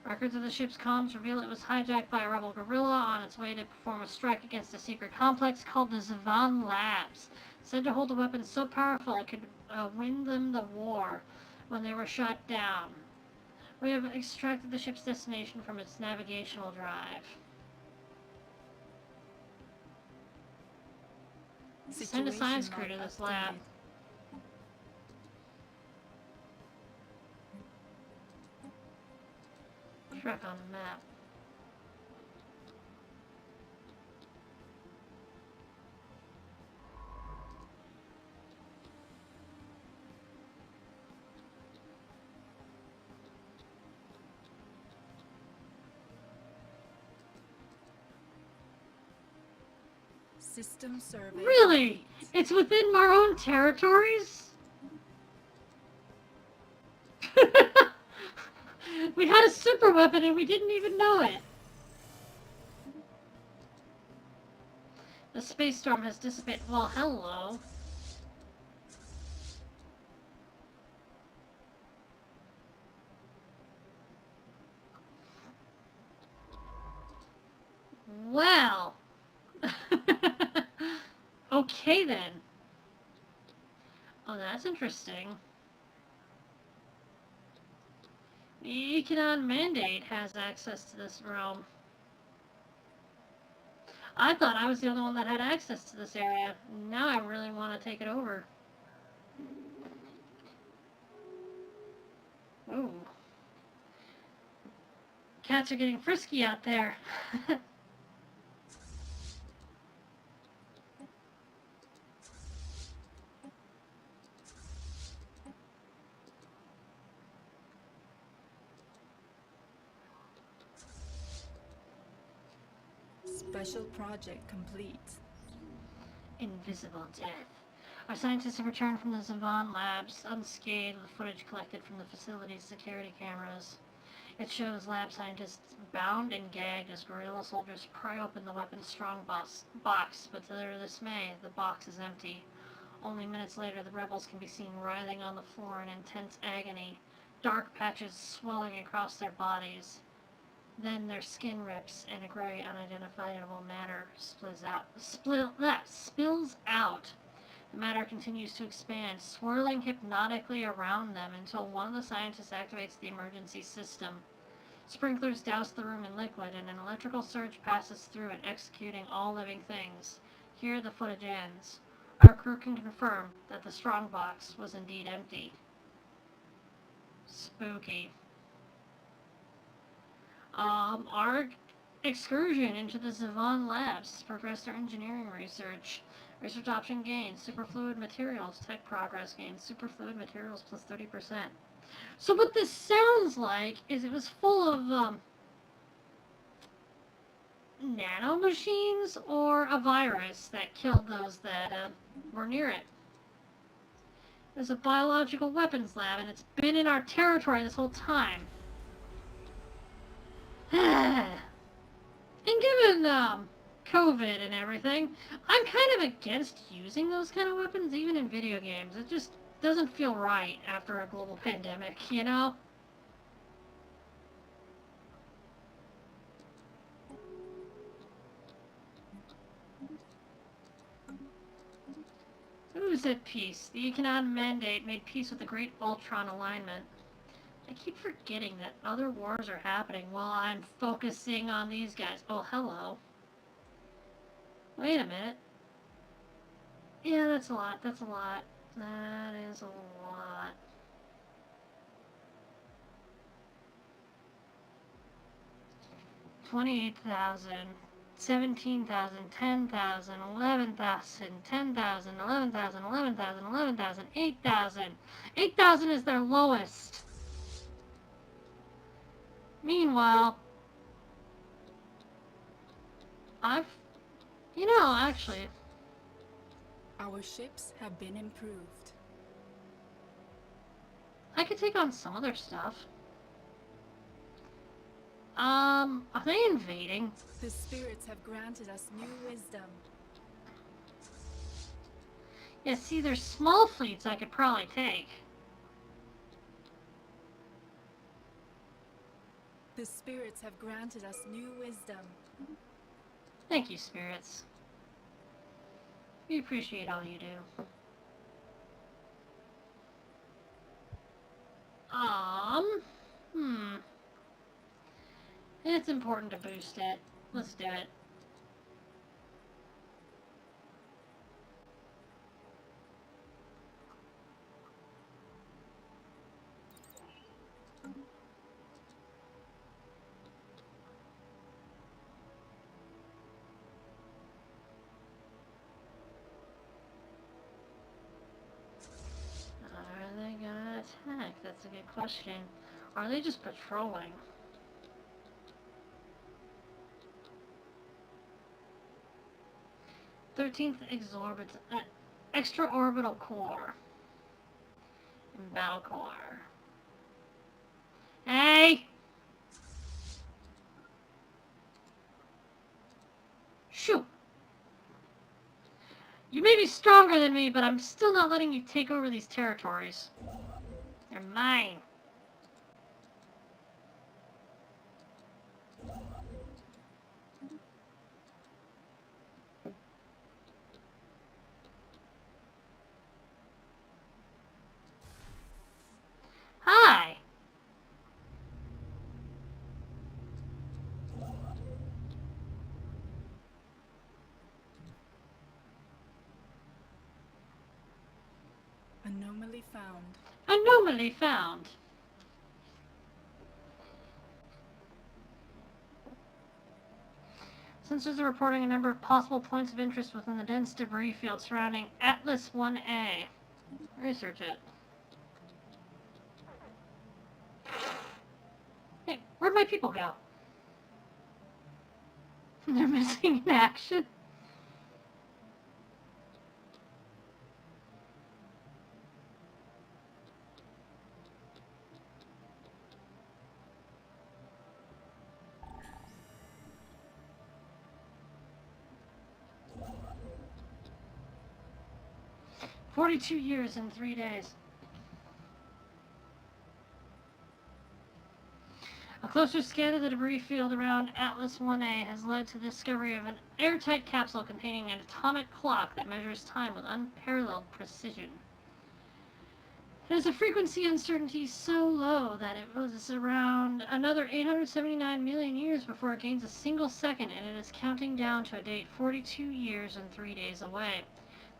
Records of the ship's comms reveal it was hijacked by a rebel guerrilla on its way to perform a strike against a secret complex called the Juvan-Labs, said to hold a weapon so powerful it could win them the war when they were shot down. We have extracted the ship's destination from its navigational drive. Send a science crew to this lab. Track on the map. System survey. Really? It's within our own territories? We had a super weapon and we didn't even know it. The space storm has dissipated. Well, hello. Well. Okay then. Oh, that's interesting. The Econon Mandate has access to this realm. I thought I was the only one that had access to this area. Now I really want to take it over. Ooh. Cats are getting frisky out there. Special project complete. Invisible death. Our scientists have returned from the Juvan-Labs unscathed with footage collected from the facility's security cameras. It shows lab scientists bound and gagged as guerrilla soldiers pry open the weapon's strong box, but to their dismay, the box is empty. Only minutes later, the rebels can be seen writhing on the floor in intense agony, dark patches swelling across their bodies. Then their skin rips, and a gray, unidentifiable matter spills out. The matter continues to expand, swirling hypnotically around them until one of the scientists activates the emergency system. Sprinklers douse the room in liquid, and an electrical surge passes through it, executing all living things. Here the footage ends. Our crew can confirm that the strongbox was indeed empty. Spooky. Our excursion into the Juvan-Labs progressed our engineering research. Research option gains, superfluid materials, tech progress gains, superfluid materials plus 30%. So what this sounds like is it was full of, nanomachines or a virus that killed those that, were near it. There's a biological weapons lab, and it's been in our territory this whole time. And given, COVID and everything, I'm kind of against using those kind of weapons, even in video games. It just doesn't feel right after a global pandemic, you know? Who's at peace? The Econon Mandate made peace with the Great Ultron Alignment. I keep forgetting that other wars are happening while I'm focusing on these guys. Oh, hello. Wait a minute. Yeah, that's a lot. That's a lot. That is a lot. $28,000, $17,000, $10,000, $11,000, $10,000, $11,000, $11,000, $11,000, $8,000. $8,000 is their lowest. Meanwhile, actually, Our ships have been improved. I could take on some other stuff. Are they invading? The spirits have granted us new wisdom. Yeah, see, there's small fleets I could probably take. The spirits have granted us new wisdom. Thank you, spirits. We appreciate all you do. It's important to boost it. Let's do it. Are they gonna attack? That's a good question. Are they just patrolling? Extraorbital core. And battle core. Hey! Shoot! You may be stronger than me, but I'm still not letting you take over these territories. They're mine. found. Anomaly found. Sensors are reporting a number of possible points of interest within the dense debris field surrounding Atlas 1A. Research it. Hey, where'd my people go? They're missing in action. "42 years and 3 days. A closer scan of the debris field around Atlas 1A has led to the discovery of an airtight capsule containing an atomic clock that measures time with unparalleled precision. It has a frequency uncertainty so low that it was around another 879 million years before it gains a single second, and it is counting down to a date 42 years and 3 days away.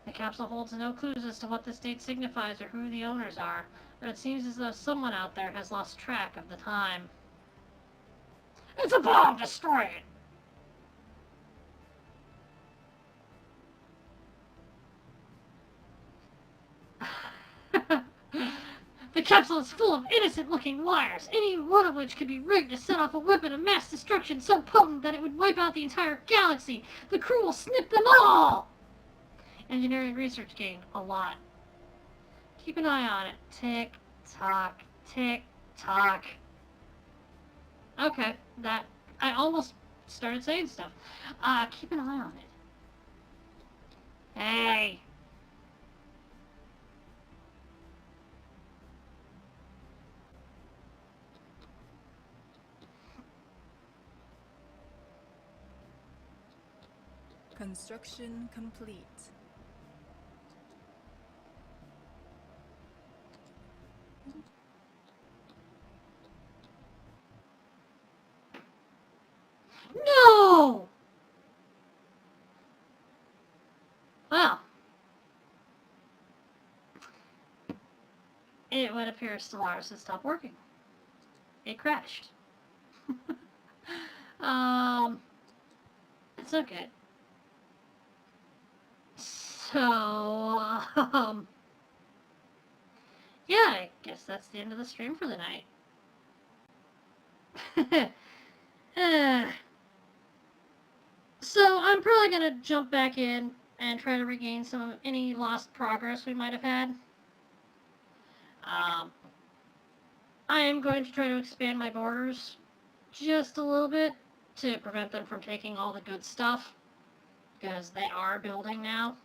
The capsule holds no clues as to what this date signifies or who the owners are, but it seems as though someone out there has lost track of the time." It's a bomb! Destroy it! The capsule is full of innocent-looking wires, any one of which could be rigged to set off a weapon of mass destruction so potent that it would wipe out the entire galaxy. The crew will snip them all! Engineering research gained a lot. Keep an eye on it. Tick, tock, tick, tock. Okay, that... I almost started saying stuff. Keep an eye on it. Hey! Construction complete. No! Well. It would appear Stellaris has stopped working. It crashed. It's okay. So, yeah, I guess that's the end of the stream for the night. So, I'm probably going to jump back in and try to regain some of any lost progress we might have had. I am going to try to expand my borders just a little bit to prevent them from taking all the good stuff, because they are building now.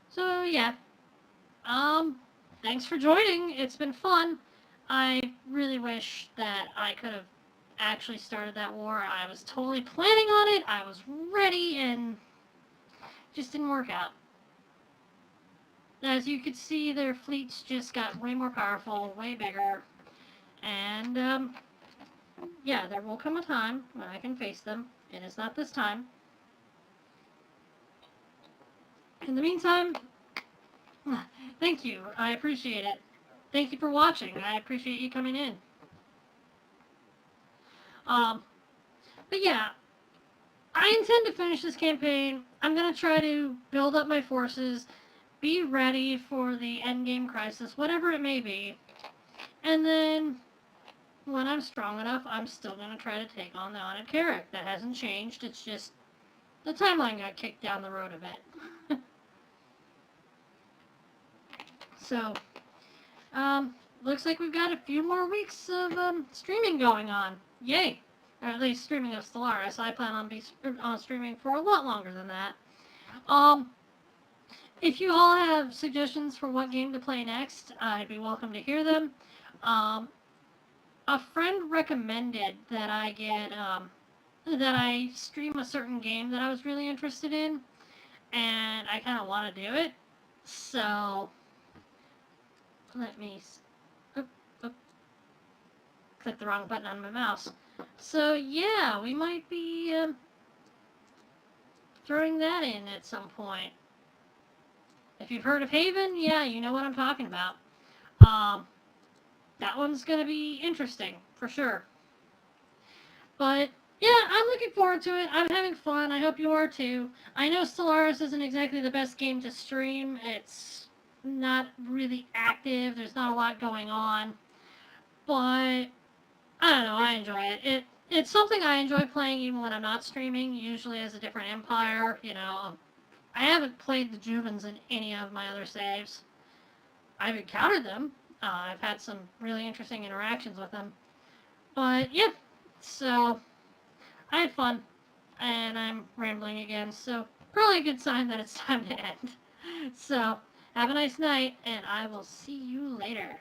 So, yeah. Thanks for joining. It's been fun. I really wish that I could have actually started that war. I was totally planning on it. I was ready, and just didn't work out. As you could see, their fleets just got way more powerful, way bigger. And, yeah, there will come a time when I can face them. It is not this time. In the meantime, thank you. I appreciate it. Thank you for watching. I appreciate you coming in. But yeah, I intend to finish this campaign. I'm going to try to build up my forces, be ready for the endgame crisis, whatever it may be. And then, when I'm strong enough, I'm still going to try to take on the Oned Qarak. That hasn't changed. It's just the timeline got kicked down the road a bit. So, looks like we've got a few more weeks of streaming going on. Yay! Or at least streaming of Stellaris. I plan on streaming for a lot longer than that. If you all have suggestions for what game to play next, I'd be welcome to hear them. A friend recommended that I get, that I stream a certain game that I was really interested in, and I kind of want to do it. So, let me, click the wrong button on my mouse. So yeah, we might be throwing that in at some point. If you've heard of Haven, yeah, you know what I'm talking about. That one's going to be interesting, for sure. But, yeah, I'm looking forward to it. I'm having fun. I hope you are too. I know Stellaris isn't exactly the best game to stream. It's not really active. There's not a lot going on. But, I don't know. I enjoy it. It's something I enjoy playing even when I'm not streaming, usually as a different empire. I haven't played the Juvans in any of my other saves. I've encountered them. I've had some really interesting interactions with them. But, yeah. So, I had fun. And I'm rambling again, so probably a good sign that it's time to end. So, have a nice night, and I will see you later.